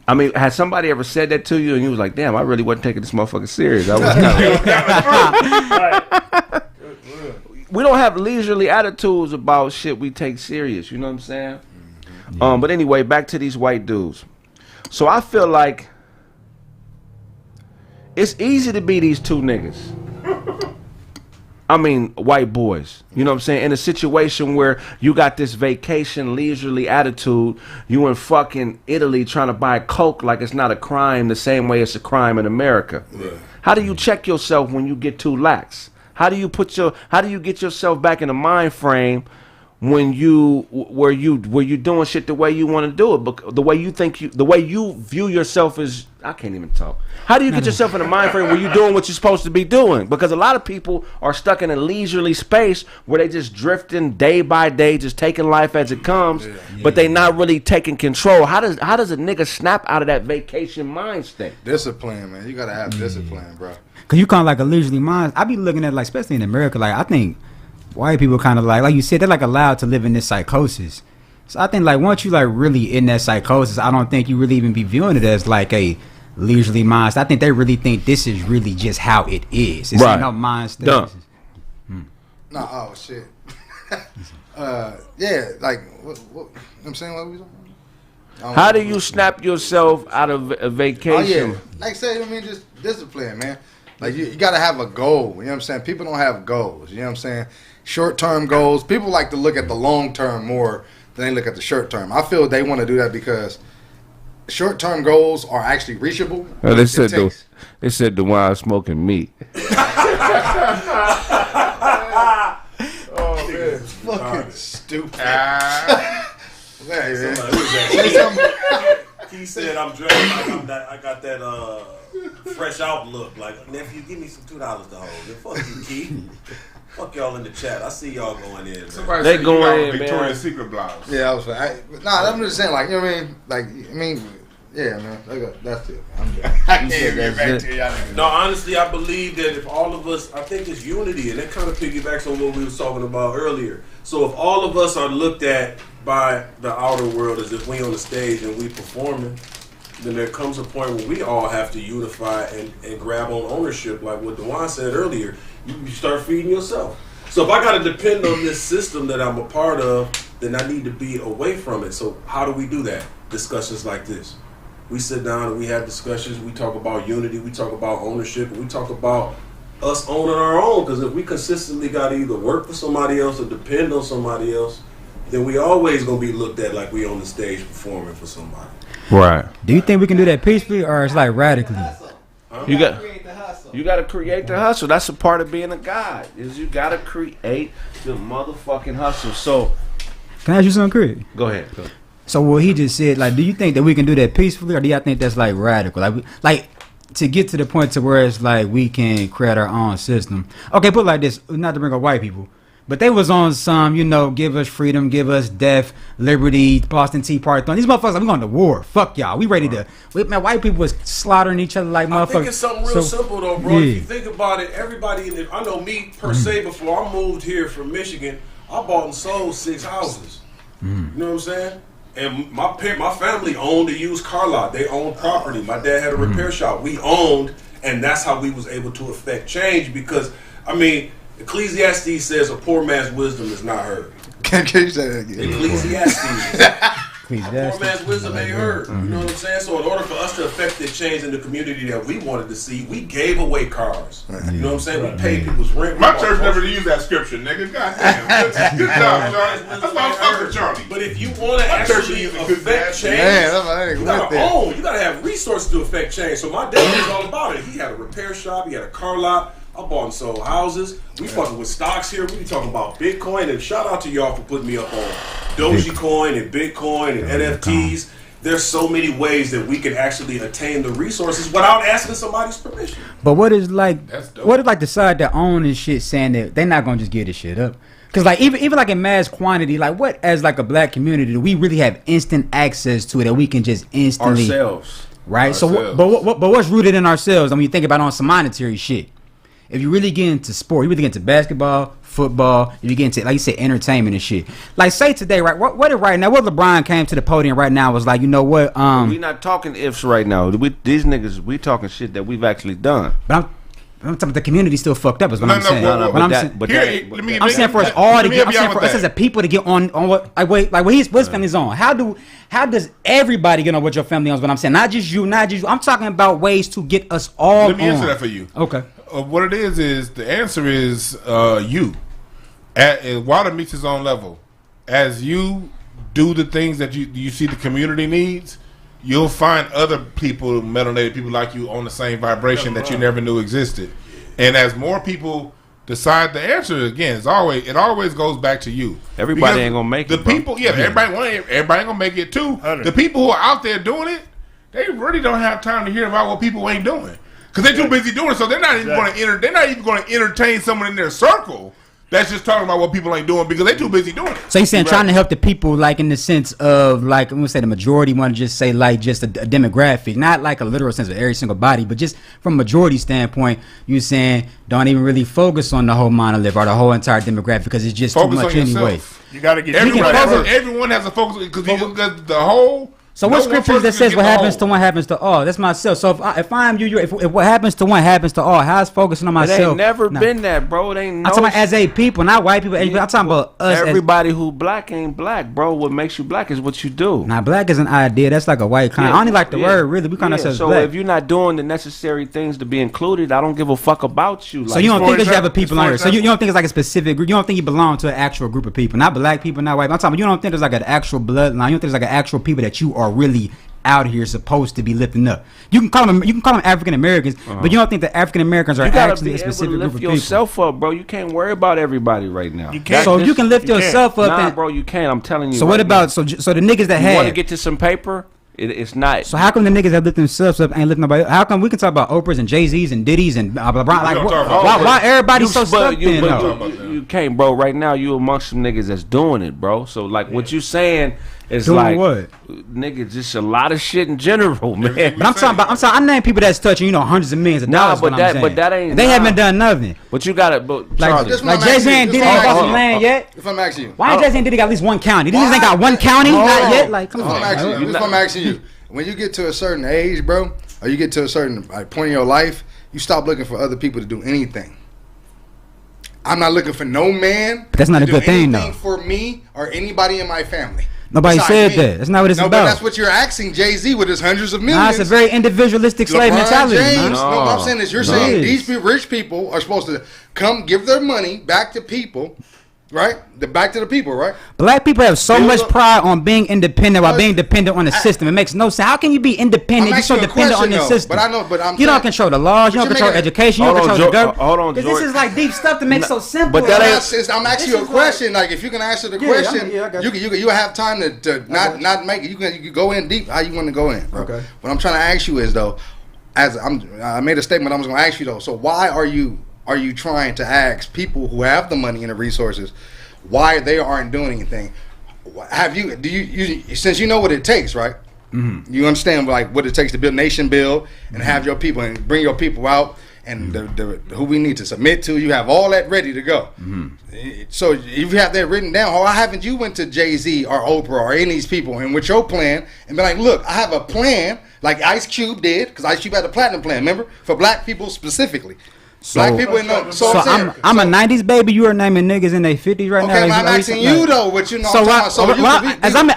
I mean, has somebody ever said that to you and you was like, damn, I really wasn't taking this motherfucker serious. I was we don't have leisurely attitudes about shit we take serious, you know what I'm saying? But anyway, back to these white dudes. So I feel like it's easy to be these two niggas. I mean, white boys, you know what I'm saying? In a situation where you got this vacation, leisurely attitude, you in fucking Italy trying to buy Coke like it's not a crime the same way it's a crime in America. Yeah. How do you check yourself when you get too lax? How do you get yourself back in the mind frame when you doing shit the way you want to do it, but the way you view yourself is, I can't even talk. How do you get yourself in a mind frame where you're doing what you're supposed to be doing? Because a lot of people are stuck in a leisurely space where they just drifting day by day, just taking life as it comes, but they not really taking control. How does a nigga snap out of that vacation mind state? Discipline, man. You gotta have discipline, bro. Cause you kind of like a leisurely mind. I be looking at, like, especially in America, like I think white people kind of like you said, they're like allowed to live in this psychosis. So I think like once you like really in that psychosis, I don't think you really even be viewing it as like a leisurely mind. I think they really think this is really just how it is. It's no mind state. No, oh shit. Yeah, like what I'm saying, what we talking about? How do you snap yourself out of a vacation? Oh, yeah. Like say, I mean, just discipline, man. Like you gotta have a goal. You know what I'm saying? People don't have goals. You know what I'm saying? Short-term goals. People like to look at the long-term more than they look at the short-term. I feel they want to do that because short-term goals are actually reachable. Well, they said the wine smoking meat. Oh man, fucking stupid. He said I'm dressed like I got that fresh out look. Like, nephew, give me some $2 to hold. Fuck you, Keith. Fuck y'all in the chat. I see y'all going in. They going in, Victoria's Secret blouse. Yeah, I was like, I'm just saying, like, you know what I mean? Like, I mean, yeah, man. That's it. I can't get back to y'all. No, honestly, I believe that if all of us, I think it's unity, and that kind of piggybacks on what we was talking about earlier. So if all of us are looked at by the outer world as if we on the stage and we performing, then there comes a point where we all have to unify and grab on ownership, like what Dewan said earlier. You start feeding yourself. So if I got to depend on this system that I'm a part of, then I need to be away from it. So how do we do that? Discussions like this. We sit down and we have discussions. We talk about unity. We talk about ownership. We talk about us owning our own. Because if we consistently got to either work for somebody else or depend on somebody else, then we always going to be looked at like we on the stage performing for somebody. Right. Do you think we can do that peacefully or it's like radically? You got to create the hustle. That's a part of being a god. Is you got to create the motherfucking hustle. So, can I ask you something, Kraig? Go ahead. So what he just said, like, do you think that we can do that peacefully, or do y'all think that's like radical? Like to get to the point to where it's like we can create our own system. Okay, put it like this, not to bring up white people, but they was on some, give us freedom, give us death, liberty, Boston Tea Party. These motherfuckers, like, we going to war. Fuck y'all. We ready to. Man, white people was slaughtering each other like motherfuckers. I think it's something real simple though, bro. Yeah. If you think about it, everybody in it. I know me per se. Before I moved here from Michigan, I bought and sold 6 houses. You know what I'm saying? And my family owned a used car lot. They owned property. My dad had a repair shop. We owned, and that's how we was able to affect change. Because Ecclesiastes says a poor man's wisdom is not heard. Can you say that again? Ecclesiastes. A poor man's wisdom ain't heard. You know what I'm saying? So in order for us to affect the change in the community that we wanted to see, we gave away cars. You know what I'm saying? We paid people's rent. My church never used that scripture, nigga. Goddamn. Good job, Charlie. That's why I'm fucking Charlie. But if you want to actually affect change, you gotta own. You gotta have resources to affect change. So my dad was all about it. He had a repair shop. He had a car lot. I bought and sold houses. We fucking with stocks here. We be talking about Bitcoin. And shout out to y'all for putting me up on Dogecoin and Bitcoin and NFTs. There's so many ways that we can actually attain the resources without asking somebody's permission. But what is like the side that own this shit saying that they're not gonna just get this shit up? Because like even like in mass quantity, like what as like a black community do we really have instant access to it that we can just instantly ourselves, right? So but what's rooted in ourselves? I mean, you think about on some monetary shit. If you really get into sport, you really get into basketball, football, if you get into, like you said, entertainment and shit. Like, say today, right? What if right now, what LeBron came to the podium right now was like, you know what? We not talking ifs right now. These niggas, we talking shit that we've actually done. But I'm talking the community still fucked up is what I'm saying. I'm saying for us all to get, I'm saying for us as a people to get on what, like what his family's on. How does everybody get on what your family owns? What I'm saying, not just you. I'm talking about ways to get us all. Let me answer that for you. Okay. What it is the answer is you. Water meets his own level. As you do the things that you see the community needs, you'll find other people, melanated people like you, on the same vibration that you never knew existed. And as more people decide the answer, again, it always goes back to you. Everybody ain't gonna make it. Everybody ain't gonna make it too. The people who are out there doing it, they really don't have time to hear about what people ain't doing. Because they're too busy doing it, so they're not even going to entertain someone in their circle that's just talking about what people ain't doing because they're too busy doing it. So you're saying trying to help the people, like in the sense of, like, I'm going to say the majority want to just say, like, just a demographic, not like a literal sense of every single body, but just from a majority standpoint, you're saying don't even really focus on the whole monolith or the whole entire demographic because it's just focus too much on anyway. Yourself. You got to get everyone has a focus because the whole. So what scriptures that says what happens to one happens to all? That's myself. So if I'm you, if what happens to one happens to all, how's focusing on myself? It ain't never been that, bro. It ain't. I'm talking about as a people, not white people. I'm talking about us. Everybody who black ain't black, bro. What makes you black is what you do. Now, black is an idea. That's like a white kind. I don't even like the word. Really, we kind of say so black. If you're not doing the necessary things to be included, I don't give a fuck about you. So you don't think that you have a people on here? So you don't think it's like a specific group? You don't think you belong to an actual group of people? Not black people, not white. I'm talking about you don't think there's like an actual bloodline. You don't think there's like an actual people that you are really out here supposed to be lifting up. You can call them African Americans, but you don't think the African Americans are actually a specific group of people. You gotta yourself up, bro. You can't worry about everybody right now. You can't. So you can lift yourself up. Nah, bro, you can't. I'm telling you. So what about so the niggas that have? You want to get to some paper? It's not. So how come the niggas that lift themselves up ain't lifting nobody up? How come we can talk about Oprahs and Jay-Z's and Diddy's and blah blah blah? Like why everybody so stuck in though? You can't, bro. Right now you amongst some niggas that's doing it, bro. So like what you saying is doing like what? Niggas, just a lot of shit in general, man. But I'm talking. I name people that's touching hundreds of millions of dollars. But that ain't. They haven't done nothing. But you got it. But like Jay-Z and Diddy ain't got some land yet. If I'm asking you, why ain't Jay-Z and Diddy got at least one county? These ain't got one county, not yet. Like come on. If I'm asking you, when you get to a certain age, bro, or you get to a certain point in your life, you stop looking for other people to do anything. I'm not looking for no man. But that's not a good thing, though. For me or anybody in my family. Nobody said that. That's not what it's about. But that's what you're asking Jay-Z with his hundreds of millions. Nah, it's a very individualistic slave mentality, man. No, what I'm saying is you're saying these rich people are supposed to come give their money back to people, right? Back to the people, right? Black people have so much pride on being independent while being dependent on the system. It makes no sense. How can you be independent? You're so dependent on the system. You don't control the laws. You don't control education. You don't control the government. Hold on, Because this is like deep stuff that makes so simple. But I'm asking you a question. Like, if you can answer the question, you have time to not make it. You can go in deep how you want to go in. Bro. Okay. What I'm trying to ask you is though, I made a statement I was going to ask you though. So why are you trying to ask people who have the money and the resources why they aren't doing anything? Do you since you know what it takes, right? Mm-hmm. You understand like what it takes to build nation build and have your people and bring your people out and who we need to submit to. You have all that ready to go. Mm-hmm. So if you have that written down, why haven't you went to Jay-Z or Oprah or any of these people and with your plan and be like, look, I have a plan like Ice Cube did, because Ice Cube had a platinum plan, remember, for black people specifically. Black people in the I'm a 90s baby. You are naming niggas in their 50s right now. Okay, I'm asking you though, what you know. As I'm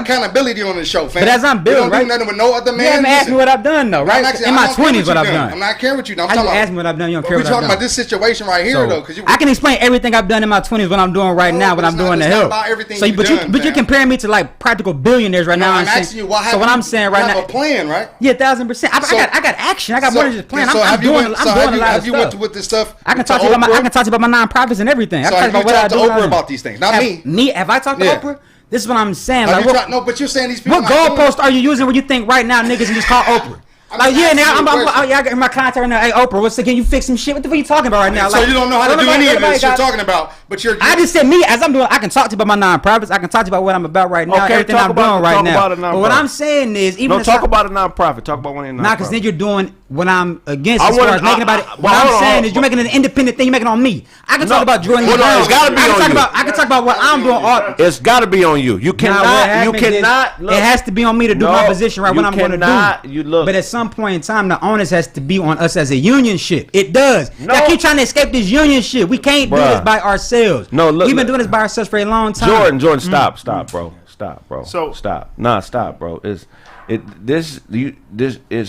accountability on the show, fam. But as I'm building, right? You don't do nothing with no other man. You haven't asked me what I've done though, right? In my 20s, what I've done. I'm not caring what you done. I'm talking about. Ask me what I've done. You don't care what I've done. We're talking about this situation right here though, because I can explain everything I've done in my 20s, what I'm doing right now, what I'm doing to help. So, but you're comparing me to like practical billionaires right now. I'm asking you, what happened? So what I'm saying right now, you have a plan, right? Yeah, 1,000%. I got action. I got more than just plan. I'm doing a lot of stuff. Have you went with this stuff? I can talk to you about my nonprofits and everything. So have you talked to Oprah about these things? Not me. Have I talked to Oprah? This is what I'm saying. No, but you're saying these people. What goalpost are you using when you think right now niggas can just call Oprah? Like, yeah, now I got my contact right now. Hey, Oprah, what's the, can you fix some shit? What the fuck are you talking about right now? So you don't know how to do any of this you're talking about, but I just said me, as I'm doing, I can talk to you about my nonprofits. I can talk to you about what I'm about right now, everything I'm doing right now. But what I'm saying is, even talk about a nonprofit. Talk about one of your nonprofits. Nah, because then you're doing what I'm against as far as making about it. What I'm saying is, you're making an independent thing. You're making it on me. I can talk about Jordan. It's got to be on you. I can talk about what I'm doing. It's got to be on you. You cannot. You cannot. It has to be on me to do my position right. What I'm going to do. But at some point in time, the onus has to be on us as a union shit. It does. Y'all keep trying to escape this union shit. We can't do this by ourselves. No, look, we've been doing this by ourselves for a long time. Jordan, stop, bro. Stop, bro. So stop. Nah, stop, bro. This is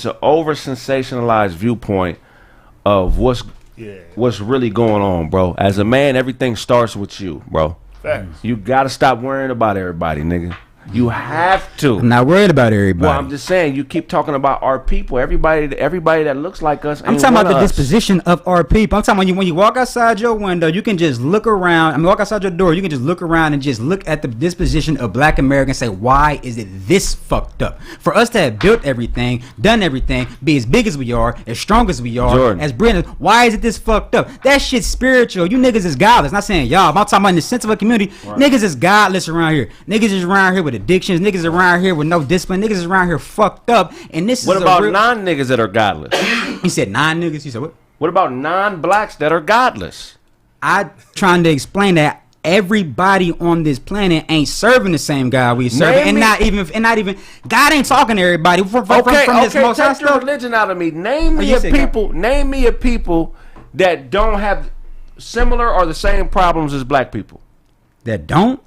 an over sensationalized viewpoint of what's really going on, bro. As a man, everything starts with you, bro. Facts. You gotta stop worrying about everybody, nigga. You have to. I'm not worried about everybody. Well, I'm just saying, you keep talking about our people. Everybody that looks like us. I'm talking about the disposition of our people. I'm talking about when you walk outside your window, you can just look around. I mean, walk outside your door, you can just look around and just look at the disposition of Black Americans and say, why is it this fucked up? For us to have built everything, done everything, be as big as we are, as strong as we are, Jordan, as brilliant, why is it this fucked up? That shit's spiritual. You niggas is godless. Not saying y'all, but I'm talking about in the sense of a community. Right. Niggas is godless around here. Niggas is around here with addictions. Niggas around here with no discipline. Niggas is around here fucked up. And this what is about non-niggas that are godless? He said non-niggas. He said what? What about non-blacks that are godless? I trying to explain that everybody on this planet ain't serving the same God we serve, and not even God ain't talking to everybody from this most take your religion out of me. Name me a people that don't have similar or the same problems as black people. That don't?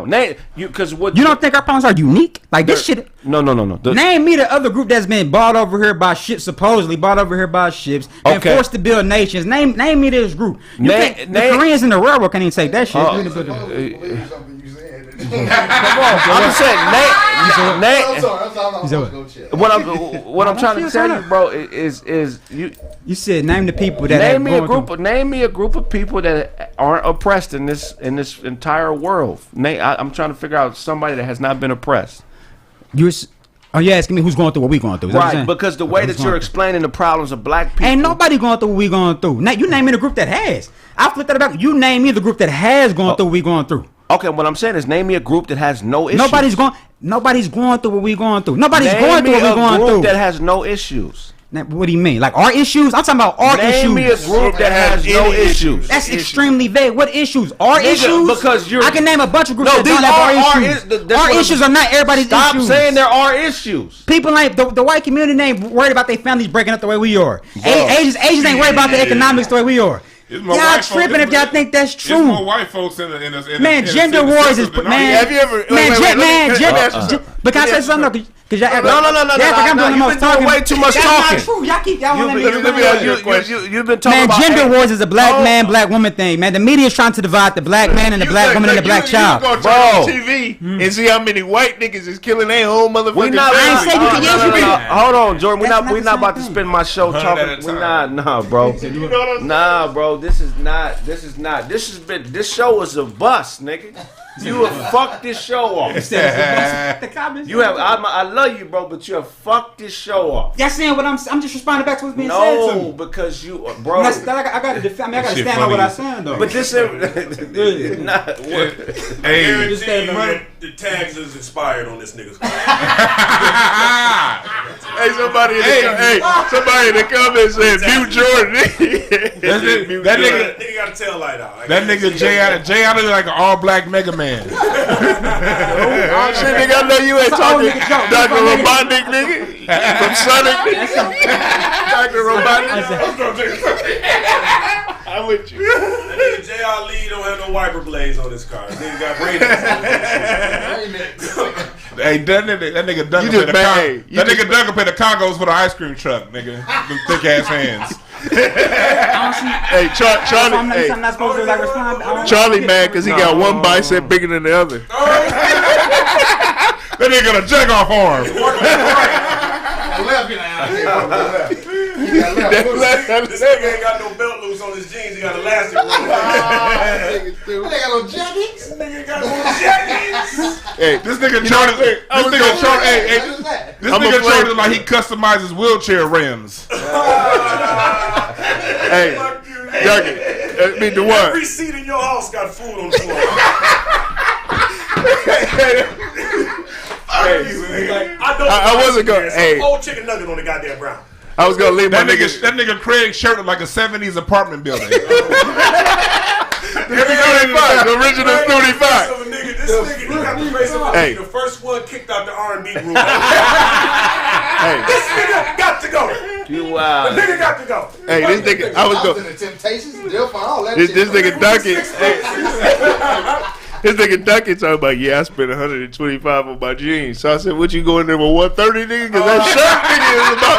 Name you, because what you don't think our problems are unique? Like this shit? No. Name me the other group that's been bought over here by ships, supposedly bought over here by ships, and forced to build nations. Name me this group. The Koreans and the railroad can't even take that shit. I'm just saying. What I'm trying to tell you, bro, is you. You said name the people that name me a group of people that aren't oppressed in this entire world. I'm trying to figure out somebody that has not been oppressed. You're asking me who's going through what we going through? Right, because the way that you're explaining the problems of black people, ain't nobody going through what we going through. Now you name me the group that has. I flipped that back. You name me the group that has gone through what we going through. Okay, what I'm saying is name me a group that has no issues. Nobody's going through what we going through. Nobody's going through what we going through. That has no issues. Now, what do you mean? Like our issues? I'm talking about our issues. Name me a group that has no issues. That's extremely vague. What issues? Our issues? Because I can name a bunch of groups that don't have our issues. Our issues are not everybody's issues. Stop saying there are issues. People ain't the white community ain't worried about their families breaking up the way we are. Asians ain't worried about the economics the way we are. Y'all tripping if y'all think that's true. There's more white folks in the man, gender wars is man. Have you ever? But can I say something? Cause y'all act no. I'm doing the most talking. Way too much talking. That's not true. Y'all keep y'all Let me ask you a question. You've been talking about gender wars is a black man, black woman thing. Man, the media is trying to divide the black man and the black woman and the black child. You go turn on TV and see how many white niggas is killing their whole motherfucking family. Hold on, Jordan. We're not about to spend my show talking. Nah, bro. Nah, bro. This show is a bust, nigga. You have fucked this show off. You have. I love you, bro, but you have fucked this show off. Y'all saying what I'm just responding back to what's being said to me. No, because you, bro. I gotta defend. I gotta stand on what I'm saying though. But this is not. Hey, the tags is expired on this nigga's car. Hey, somebody in the comments said mute Jordan. That nigga got a tail light out. That nigga Jay out like an all black Mega Man. Oh shit, nigga, I know you ain't talking Dr. Robotnik, nigga. From Sonic. Dr. Robotnik. I'm with you. That nigga J. Ali don't have no wiper blades on his car. Nigga got ratings. Hey, that nigga Duncan pay the Congos for the ice cream truck, nigga. Them thick ass hands. Hey, Charlie mad because he got one bicep bigger than the other. That nigga got a jack off arm. This nigga ain't got no belt loose on his jeans. He got elastic. They got no jackets. Nigga got no jackets. Hey, this nigga Charlie. This nigga Charlie like he customizes wheelchair rims. Hey, Duncan, mean the what? Every seat in your house got food on the floor. I wasn't going. Hey, old chicken nugget on the goddamn ground. I was gonna leave that my nigga Kraig shirt looked like a 70s apartment building. The original 35. This nigga, he got the face of the first one kicked out the R&B group. This nigga got to go. The nigga got to go. Hey, this nigga, I was going. The Temptations, they'll find all that. This nigga Duncan. This nigga Duncan talking about, I spent $125 on my jeans. So I said, what you going there with 130, nigga? Because that shirt nigga is about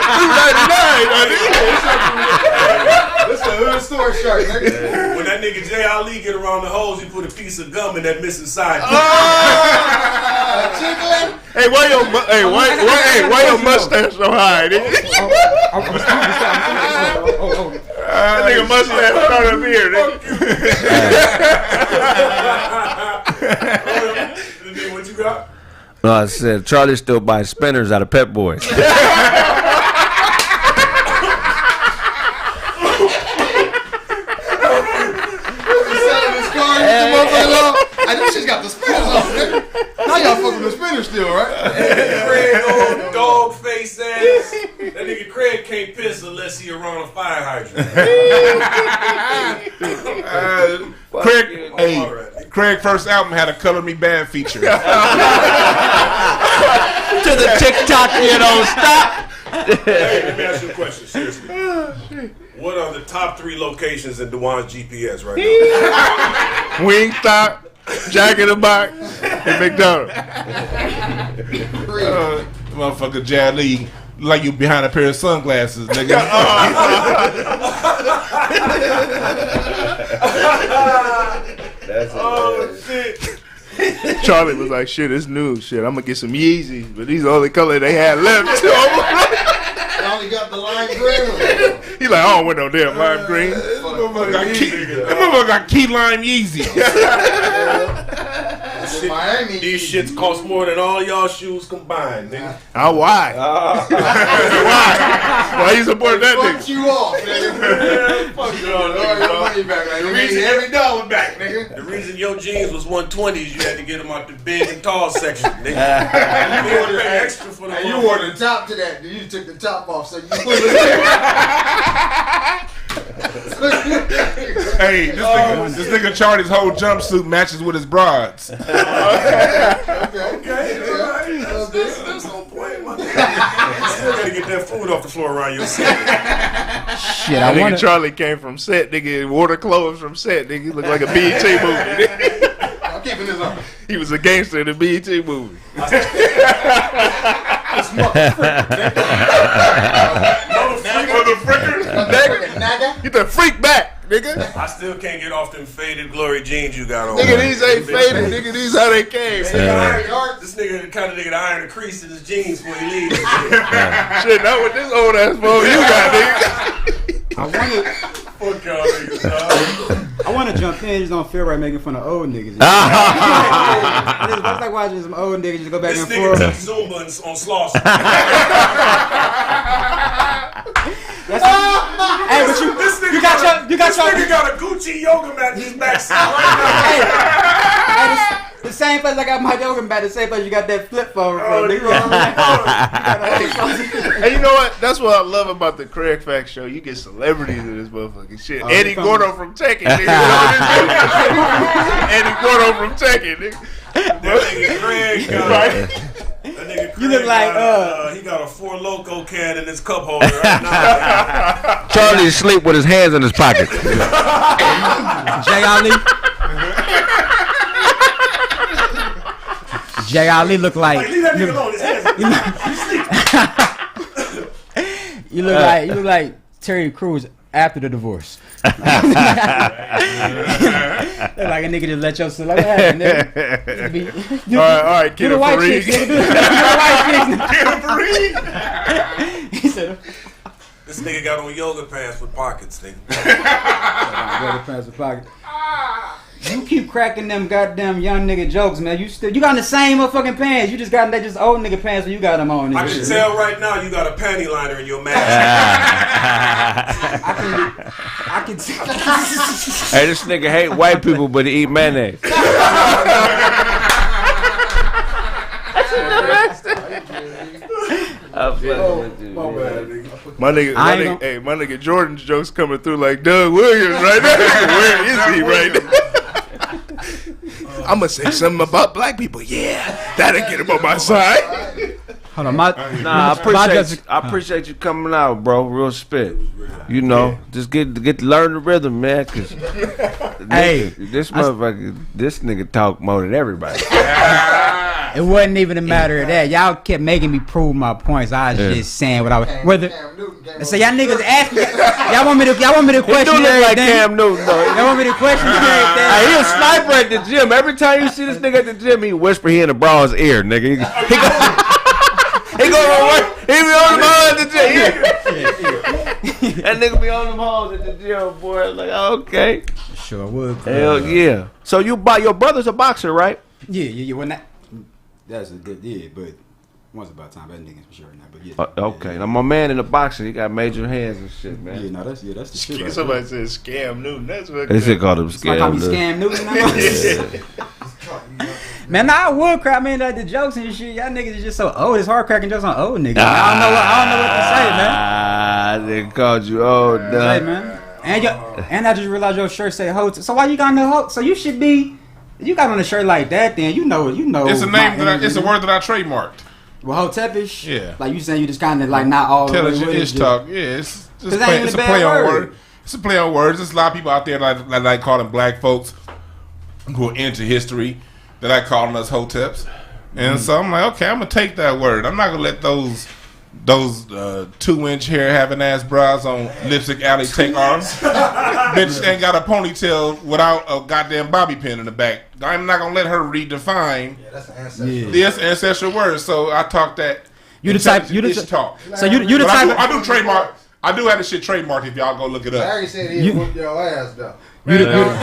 $299, nigga. This is a hood store shirt, nigga. When that nigga J. Ali get around the hose, he put a piece of gum in that missing side. Hey, why your mustache so high, nigga? That nigga mustache start up here, nigga. What you got? No, I said Charlie still buys spinners out of Pep Boys. I know she's got the spinners on, nigga. Now y'all fucking the spinners still, right? Kraig, old dog face ass. That nigga Kraig can't piss unless he around a fire hydrant. Kraig first album had a Color Me Bad feature. To the TikTok, stop. Hey, let me ask you a question, seriously. What are the top 3 locations in Dewan's GPS right now? Wingstop, Jack in the Box, and McDonald's. Motherfucker Jad Lee, like you behind a pair of sunglasses, nigga. That's shit. Charlie was like, shit, it's new. Shit, I'm gonna get some Yeezys, but these are the only color they had left. I only got the lime green. He like, I don't want no damn lime green. That motherfucker got key lime Yeezy. These shits cost more than all y'all shoes combined, nigga. Why? Why you support that nigga? Fuck you off, nigga. Fuck you off, nigga. Every dollar back, nigga. The reason your jeans was 120s, you had to get them out the big and tall section, nigga. You ordered extra for the. And you ordered the top to that. You took the top off, so you put it. Hey, this nigga Charlie's whole jumpsuit matches with his broads. Okay. That's no point, my nigga. You still gotta get that food off the floor around your seat. Shit, I nigga Charlie came from set, nigga, and wore the clothes from set, nigga. He looked like a BET movie. I'm keeping this on. He was a gangster in the BET movie. Get the freak back, nigga. I still can't get off them faded glory jeans you got on. Nigga, these ain't faded. Nigga, these how they came. This nigga the kind of nigga to iron a crease in his jeans before he leaves. Shit, not with this old ass phone you got, nigga. Fuck y'all niggas, dog. I want to jump in. Just don't feel right making fun of old niggas. It's like watching some old niggas just go back and forth. This nigga took Zumba on Sloss. Hey, but this nigga got a Gucci yoga mat in his back right now. The same place I got my yoga mat, the same place you got that flip phone from. Hey, you know what? That's what I love about the Kraig Facts show. You get celebrities in this motherfucking shit. Eddie Gordo from Tekken, nigga. Eddie Gordo from Tekken, nigga. That nigga Kraig you look like he got a Four Loko can in his cup holder right now. Charlie asleep with his hands in his pocket. Jay Ali. Jay Ali look like leave that nigga alone. His hands. you look like Terry Crews after the divorce. Look like a nigga just let yourself like that, nigga. All right, get a white chicks, He said, this nigga got on yoga pants with pockets, nigga. Yoga pants with pockets. You keep cracking them goddamn young nigga jokes, man. You got the same motherfucking pants. You just got that just old nigga pants, so you got them on. I can tell right now you got a panty liner in your mask. I can tell. Hey, this nigga hate white people, but he eat mayonnaise. My nigga Jordan's jokes coming through like Doug Williams right now. Where is he right now? I'm gonna say something about black people. Yeah, that'll get him on my side. Hold on, I appreciate you coming out, bro. Real spit. You know, just get to learn the rhythm, man. Cause hey, this nigga talk more than everybody. It wasn't even a matter of that. Y'all kept making me prove my points. I was just saying what I was. So y'all niggas ask me. Y'all want me to question everything? He like Cam Newton, though. Y'all want me to question everything? He a sniper at the gym. Every time you see this nigga at the gym, he whisper he in the bro's ear, nigga. He go to work. He be on the balls at the gym. That nigga be on the balls at the gym, boy. Like, okay. Sure would. Hell yeah. So your brother's a boxer, right? Yeah. Well, that's a good, but once about time, that nigga's for sure now. But yeah. Okay. Now my man in the boxing, he got major hands and shit, man. Yeah, that's the shit. Right somebody said Scam Newton. That's what they said. Called him Scam Newton. Man, I would crack. I mean, like the jokes and shit. Y'all niggas is just so old. It's hard cracking jokes on old niggas. I don't know what to say, man. They called you old, hey, man. And I just realized your shirt say ho. So why you got no ho? So you should be. You got on a shirt like that, then you know. It's a name it's a word that I trademarked. Well, hotepish. Yeah. Like you saying, you just kind of like not all. Intelligent-ish talk. Yeah, it's a play on words. It's a play on words. There's a lot of people out there that like calling black folks who are into history that I calling us hoteps, and so I'm like, okay, I'm gonna take that word. I'm not gonna let those 2-inch hair having ass bras on Lipstick Alley take off. Bitch ain't got a ponytail without a goddamn bobby pin in the back. I'm not gonna let her redefine this ancestral word. So I talk that. You the type. Talk. So you the type. I do trademark. I do have this shit trademarked. If y'all go look it up. Larry said he'd whoop your ass though. Nigga,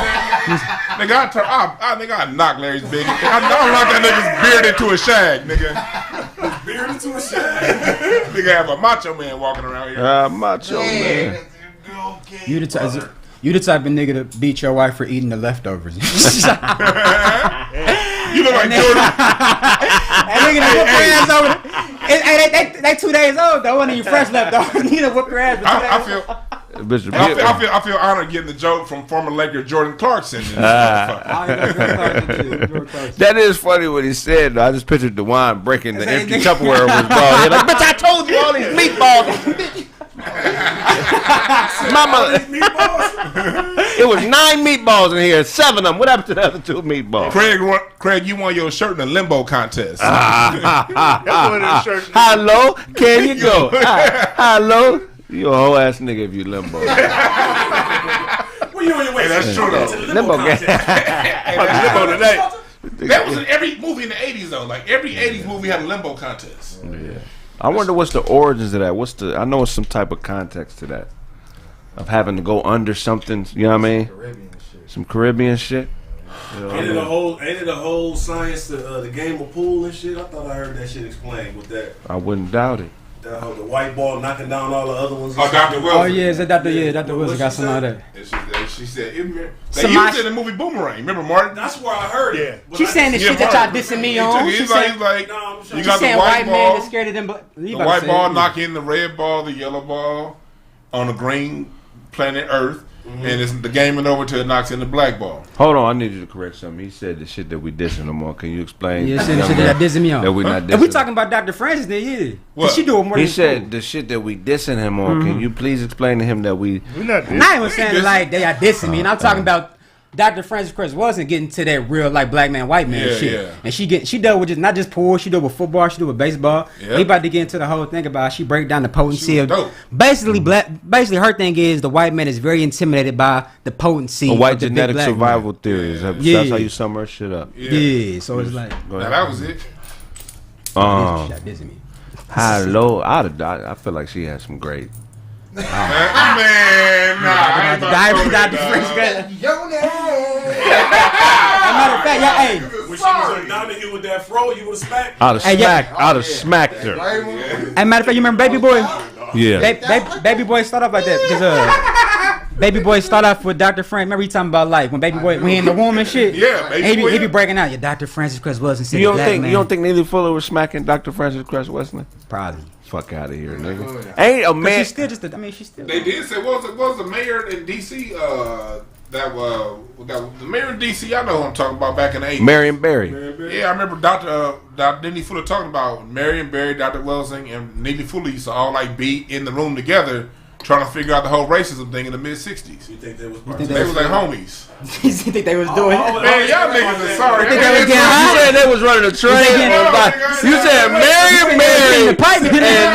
I think I knock Larry's big. I knock that nigga's beard into a shag, nigga. Beard into a shag. Nigga have a macho man walking around here. Macho man. You the type of nigga to beat your wife for eating the leftovers. You look like Jordan. That nigga done whoop your ass over. They 2 days old though. One of your fresh leftovers. You done whoop your ass. I feel honored getting the joke from former Laker Jordan Clarkson. That is funny what he said. Though. I just pictured DeWine breaking the empty Tupperware of his ball. He's like, bitch, I told you all these meatballs. Mama, it was 9 meatballs in here. 7 of them. What happened to the other 2 meatballs? Craig, you won your shirt in a limbo contest. Hello, can you go? Hello, you a whole ass nigga if you limbo. Well, you on your way. That's true though. Limbo game. Limbo today. That was in every movie in the 80s though. Like every 80s movie had a limbo contest. Yeah. I wonder what's the origins of that. I know it's some type of context to that. Of having to go under something, you know what I mean? Some Caribbean shit. You know Ain't it a whole science to the game of pool and shit? I thought I heard that shit explained with that. I wouldn't doubt it. The white ball knocking down all the other ones. Oh, Dr. Wilson. Oh yeah, is that Dr. Wilson got some of that? She said they used it in the movie Boomerang. Remember Martin? That's where I heard it. She's saying the shit that y'all dissing me on. He's like, you got the white ball. Man is scared of them. The white ball knocking the red ball, the yellow ball on the green planet Earth. And it's the game and over till it knocks in the black ball. Hold on, I need you to correct something. He said the shit that we dissing him on. Can you explain? Yeah, the shit that dissing me on. That we not dissing. If we talking about Dr. Francis, then yeah. What? She do it more. He than said the shit that we dissing him on. Can you please explain to him that we not dissing? I ain't even saying like they are dissing me, and I'm talking about Dr. Francis Chris wasn't getting to that real like black man, white man shit. Yeah. And she dealt with just not just pool, she dealt with football, she dealt with baseball. Yep. We about to get into the whole thing about she break down the potency of basically her thing is the white man is very intimidated by the potency white of the genetic survival man. theories. That's how you sum her shit up. Yeah, so it's like now that was it. Hello, I feel like she had some great. Man, Dr. Francis. Matter of fact, when she was down to you with that fro, you would have smacked. I'd have smacked her. And matter of fact, you remember Baby Boy? Yeah. Baby Boy start off like that because Baby Boy start off with Dr. Frank. Remember he talking about like when Baby Boy when he in the womb and shit. Yeah, Baby Boy. He be breaking out. Yeah, Dr. Francis Cress wasn't. You don't think Neely Fuller was smacking Dr. Francis Cress Wesley? Probably. Fuck out of here, nigga. Ain't a man. She's still she's still. They did say what was the mayor in DC? The mayor in DC. I know who I'm talking about back in the 80s. Marion Barry. Yeah, I remember Dr. Neely Fuller talking about Marion Barry, Dr. Welsing, and Neely Fuller used to all like be in the room together trying to figure out the whole racism thing in the mid-60s. You think they was they was like homies. You think they was doing it? Man, y'all niggas are sorry. You think they was getting You said they was running a train. You said Marion Barry and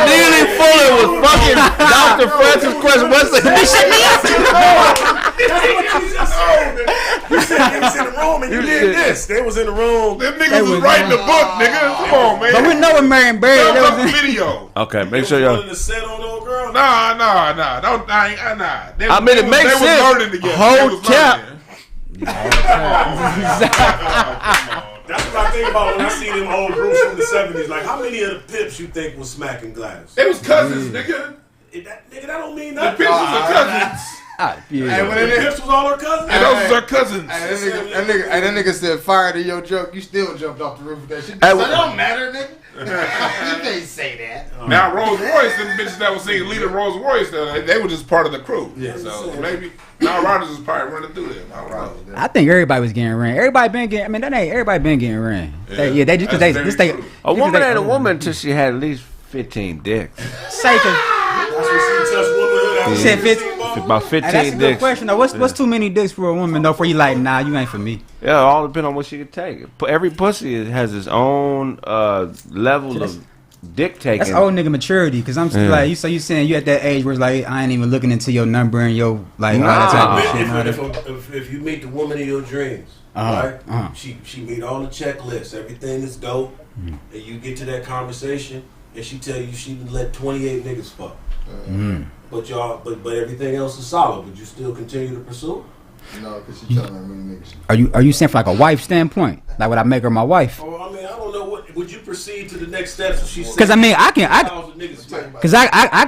Neely Fuller was fucking Dr. Francis Cress Wesley. You said they was in the room and you did this. They was in the room. Them niggas was writing the book, nigga. Come on, man. But we know what Marion Barry. That was a video. Okay, make sure y'all. Nah. Don't. Nah. I mean, it makes sense. Learning together. Whole cap. That's what I think about when I see them old groups from the 70s. Like, how many of the Pips you think was smacking Gladys? They was cousins, nigga. That don't mean nothing. The Pips was her cousins. And when the Pips was all her cousins? And those was her cousins. That nigga said, fire to your joke. You still jumped off the roof with that shit. So it don't matter, nigga. You can't say that. Now, Rolls Royce, them bitches that was singing leader Rolls Royce, they were just part of the crew. Yeah. So maybe Nile Rodgers was probably running through them. I think everybody was getting ran. Everybody been getting. I mean, that ain't everybody been getting ran. They just because they just they. A woman ain't a woman until she had at least 15 dicks. Say that's what she touched womanhood. You said 15. About 15 that's a good dicks. question though. What's too many dicks for a woman though? For you like, nah, you ain't for me. Yeah, all depends on what she can take. Every pussy has its own level of dick taking. That's old nigga maturity. Because I'm still like, you saying you at that age where it's like I ain't even looking into your number and your like all that type of shit. If you meet the woman of your dreams, right? She meet all the checklists, everything is dope, and you get to that conversation and she tell you she let 28 niggas fuck. But everything else is solid, but you still continue to pursue? No, because she telling her many niggas. Are you saying from like a wife standpoint? Like, would I make her my wife? Oh, I mean, I don't know. What would you proceed to the next steps if she said? Because I mean, I can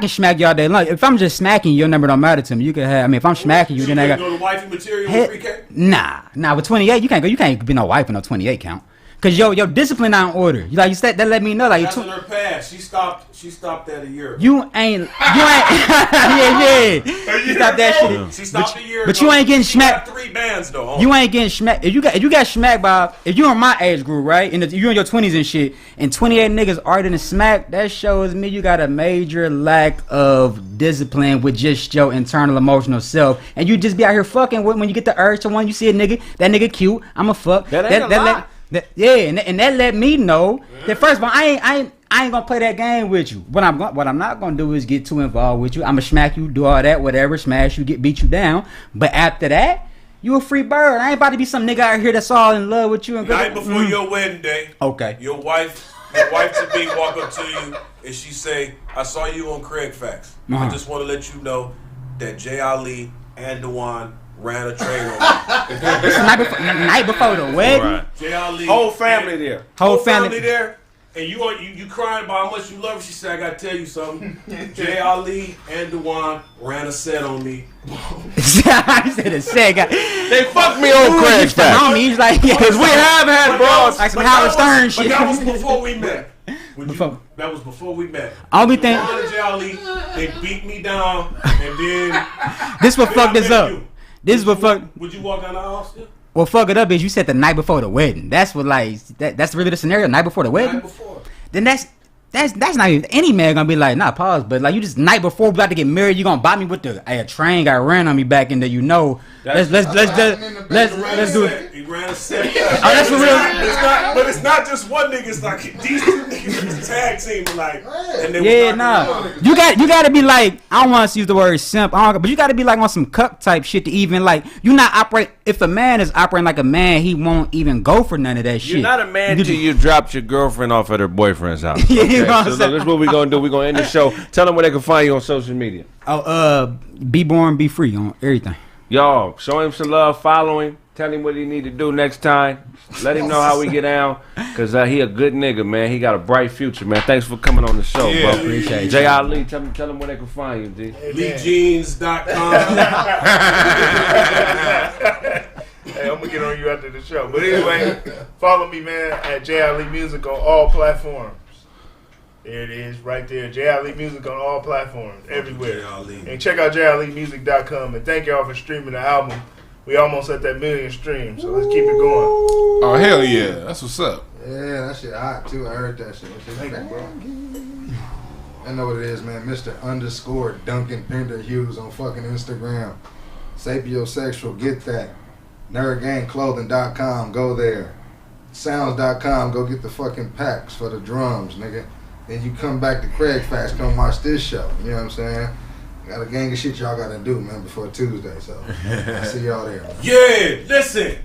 smack you all day long. If I'm just smacking you, your number don't matter to me. You can have. I mean, if I'm smacking you, then I got. Go to wifey material with 3K? Nah. With 28, you can't go. You can't be no wife with no 28 count. Cause your discipline not in order. You said that let me know like that's in her past. She stopped that a year ago. You ain't yeah. She stopped that shit. Yeah. She stopped a year ago. But you ain't getting smacked. 3 bands though. You ain't getting smacked. If you got smacked by if you in my age group, right? And you in your 20s and shit, and 28 niggas already done smack, that shows me you got a major lack of discipline with just your internal emotional self, and you just be out here fucking with when you get the urge to one. You see a nigga, that nigga cute, I'ma fuck. That ain't a lot. And that let me know that first of all, I ain't gonna play that game with you. What I'm not gonna do is get too involved with you. I'ma smack you, do all that, whatever, smash you, beat you down. But after that, you a free bird. I ain't about to be some nigga out here that's all in love with you. And night before your wedding day, okay, your wife to be walk up to you and she say, "I saw you on Kraig Facts. I just want to let you know that Jay Ali and Dewan ran a train on me." It's the night before the wedding. Right. Jay Ali, whole family there. Whole family there. And you crying about how much you love her. She said, "I gotta tell you something. Jay Ali and Dewan ran a set on me." I said a set. They fucked me on Kraig Facts. He's like, because we have had bros like some Howard Stern shit. But that was before we met. That was before we met. I'll be thinking. Dewan and Jay Ali, they beat me down, and then this what fucked this up. This is what fuck. Would you walk down the aisle still? Well, fuck it up is you said the night before the wedding. That's what that's really the scenario. Night before the wedding. Night before. Then that's not even any man gonna be like, nah, pause. But like you just night before we about to get married, you gonna buy me with a train got ran on me back in there. Let's do it. He ran a set. Oh, that's for real. But it's not just one nigga. It's like these two niggas tag team like. And You gotta be like, I don't want to use the word simp, but you gotta be like on some cuck type shit to even like you not operate. If a man is operating like a man, he won't even go for none of that shit. You're not a man till you dropped your girlfriend off at her boyfriend's house. Okay? So look, this is what we're gonna do. We're gonna end the show. Tell them where they can find you on social media. Be born, be free on everything. Y'all, show him some love, follow him, tell him what he need to do next time. Let him know how we get down, because he a good nigga, man. He got a bright future, man. Thanks for coming on the show, bro. Appreciate it. Jay Ali, tell them where they can find you, D. LeeJeans.com. Hey, I'm gonna get on you after the show. But anyway, follow me, man, at Jay Ali Music on all platforms. There it is, right there. Jay Ali Music on all platforms, everywhere. And check out JayAliMusic.com. And thank y'all for streaming the album. We almost at that 1 million streams, so let's keep it going. Oh, hell yeah. That's what's up. Yeah, that shit hot, too. I heard that shit. Thank you, bro. I know what it is, man. Mr. Duncan Pender Hughes on fucking Instagram. Sapiosexual, get that. NerdGangClothing.com, go there. Sounds.com, go get the fucking packs for the drums, nigga. Then you come back to Kraig Facts, come watch this show. You know what I'm saying? Got a gang of shit y'all gotta do, man, before Tuesday. So I'll see y'all there, man. Yeah, listen.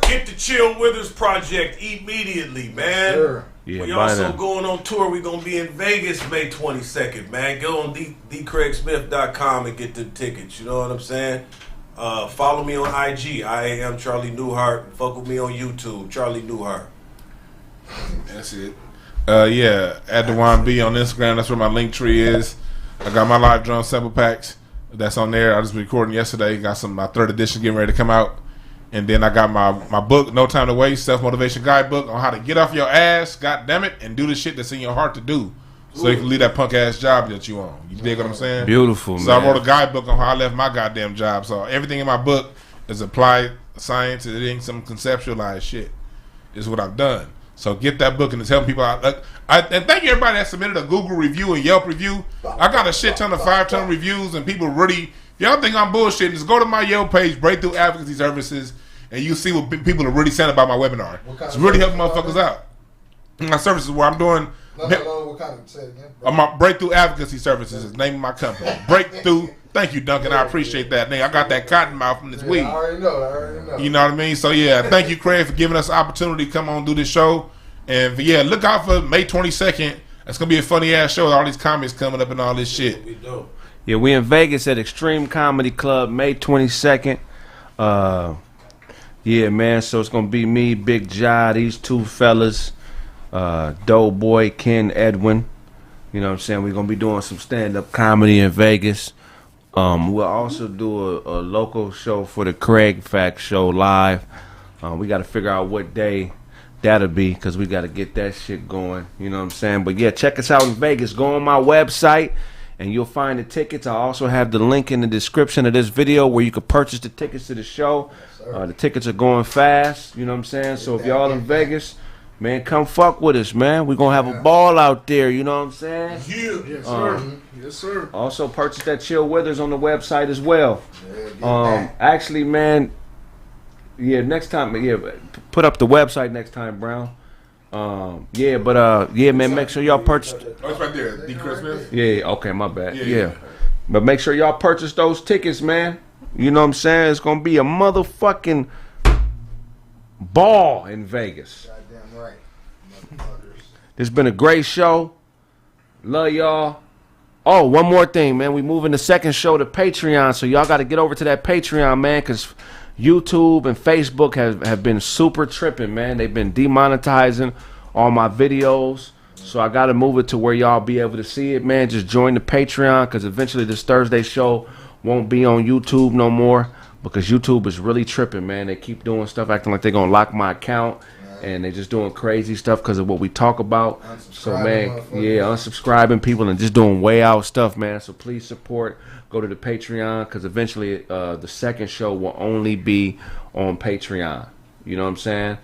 Get the Chill Withers project immediately, man. Sure. Yeah, we also going on tour. We're gonna be in Vegas May 22nd, man. Go on TheeKraigSmith.com and get the tickets. You know what I'm saying? Follow me on IG. I am Charlie Newhart. Fuck with me on YouTube, Charlie Newhart. That's it. At Dewan B on Instagram. That's where my link tree is. I got my live drum sample packs. That's on there. I just been recording yesterday. Got my 3rd edition getting ready to come out. And then I got my book, No Time to Waste, Self-Motivation Guidebook on how to get off your ass, God damn it, and do the shit that's in your heart to do. So you can leave that punk ass job that you on. You dig what I'm saying? Beautiful, man. So I wrote a guidebook on how I left my goddamn job. So everything in my book is applied science. It ain't some conceptualized shit. It's what I've done. So get that book and it's helping people out. And thank you everybody that submitted a Google review and Yelp review. I got a shit ton of 5-ton reviews and people really, y'all think I'm bullshitting, just go to my Yelp page, Breakthrough Advocacy Services, and you see what people are really saying about my webinar. It's really helping motherfuckers out. My services where I'm doing. What kind of, say it again? My Breakthrough Advocacy Services is the name of my company. Breakthrough. Thank you, Duncan. I appreciate that. Nigga, I got that cotton mouth from this weed. I already know. You know what I mean? So yeah, thank you, Kraig, for giving us the opportunity to come on and do this show. And yeah, look out for May 22nd. It's gonna be a funny ass show with all these comics coming up and all this shit. Yeah, we in Vegas at Extreme Comedy Club, May 22nd. Yeah, man. So it's gonna be me, Big Ja, these two fellas, Doughboy, Ken, Edwin. You know what I'm saying? We're gonna be doing some stand-up comedy in Vegas. We'll also do a local show for the Kraig Facts show live. We got to figure out what day that'll be because we got to get that shit going. You know what I'm saying? But yeah, check us out in Vegas. Go on my website and you'll find the tickets. I also have the link in the description of this video where you can purchase the tickets to the show. The tickets are going fast. You know what I'm saying? So if y'all in Vegas, man, come fuck with us, man. We're going to have a ball out there. You know what I'm saying? Yes, sir. Yes, sir. Also purchase that Chill Withers on the website as well. Actually, man, yeah, next time, yeah, put up the website next time, Brown. Yeah, but yeah, man, make sure y'all purchase. Oh, it's right there, TheeKraigSmith. Yeah, okay, my bad. Yeah. But make sure y'all purchase those tickets, man. You know what I'm saying? It's gonna be a motherfucking ball in Vegas. Goddamn right. This has been a great show. Love y'all. Oh, one more thing, man. We moving the second show to Patreon, so y'all got to get over to that Patreon, man, because YouTube and Facebook have been super tripping, man. They've been demonetizing all my videos, so I got to move it to where y'all be able to see it, man. Just join the Patreon, because eventually this Thursday show won't be on YouTube no more, because YouTube is really tripping, man. They keep doing stuff, acting like they're going to lock my account. And they just doing crazy stuff because of what we talk about. So, man, yeah, unsubscribing people and just doing way out stuff, man. So please support. Go to the Patreon because eventually the second show will only be on Patreon. You know what I'm saying?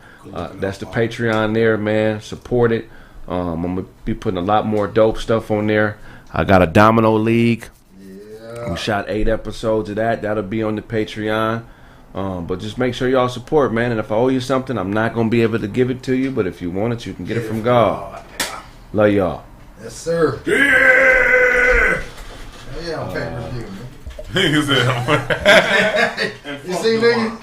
That's the Patreon there, man. Support it. I'm going to be putting a lot more dope stuff on there. I got a Domino League. Yeah. We shot 8 episodes of that. That'll be on the Patreon. But just make sure y'all support, man. And if I owe you something, I'm not going to be able to give it to you. But if you want it, you can get it from God. Love y'all. Yes, sir. Yeah. Yeah, I'm paying review, man. Niggas said, You see, nigga?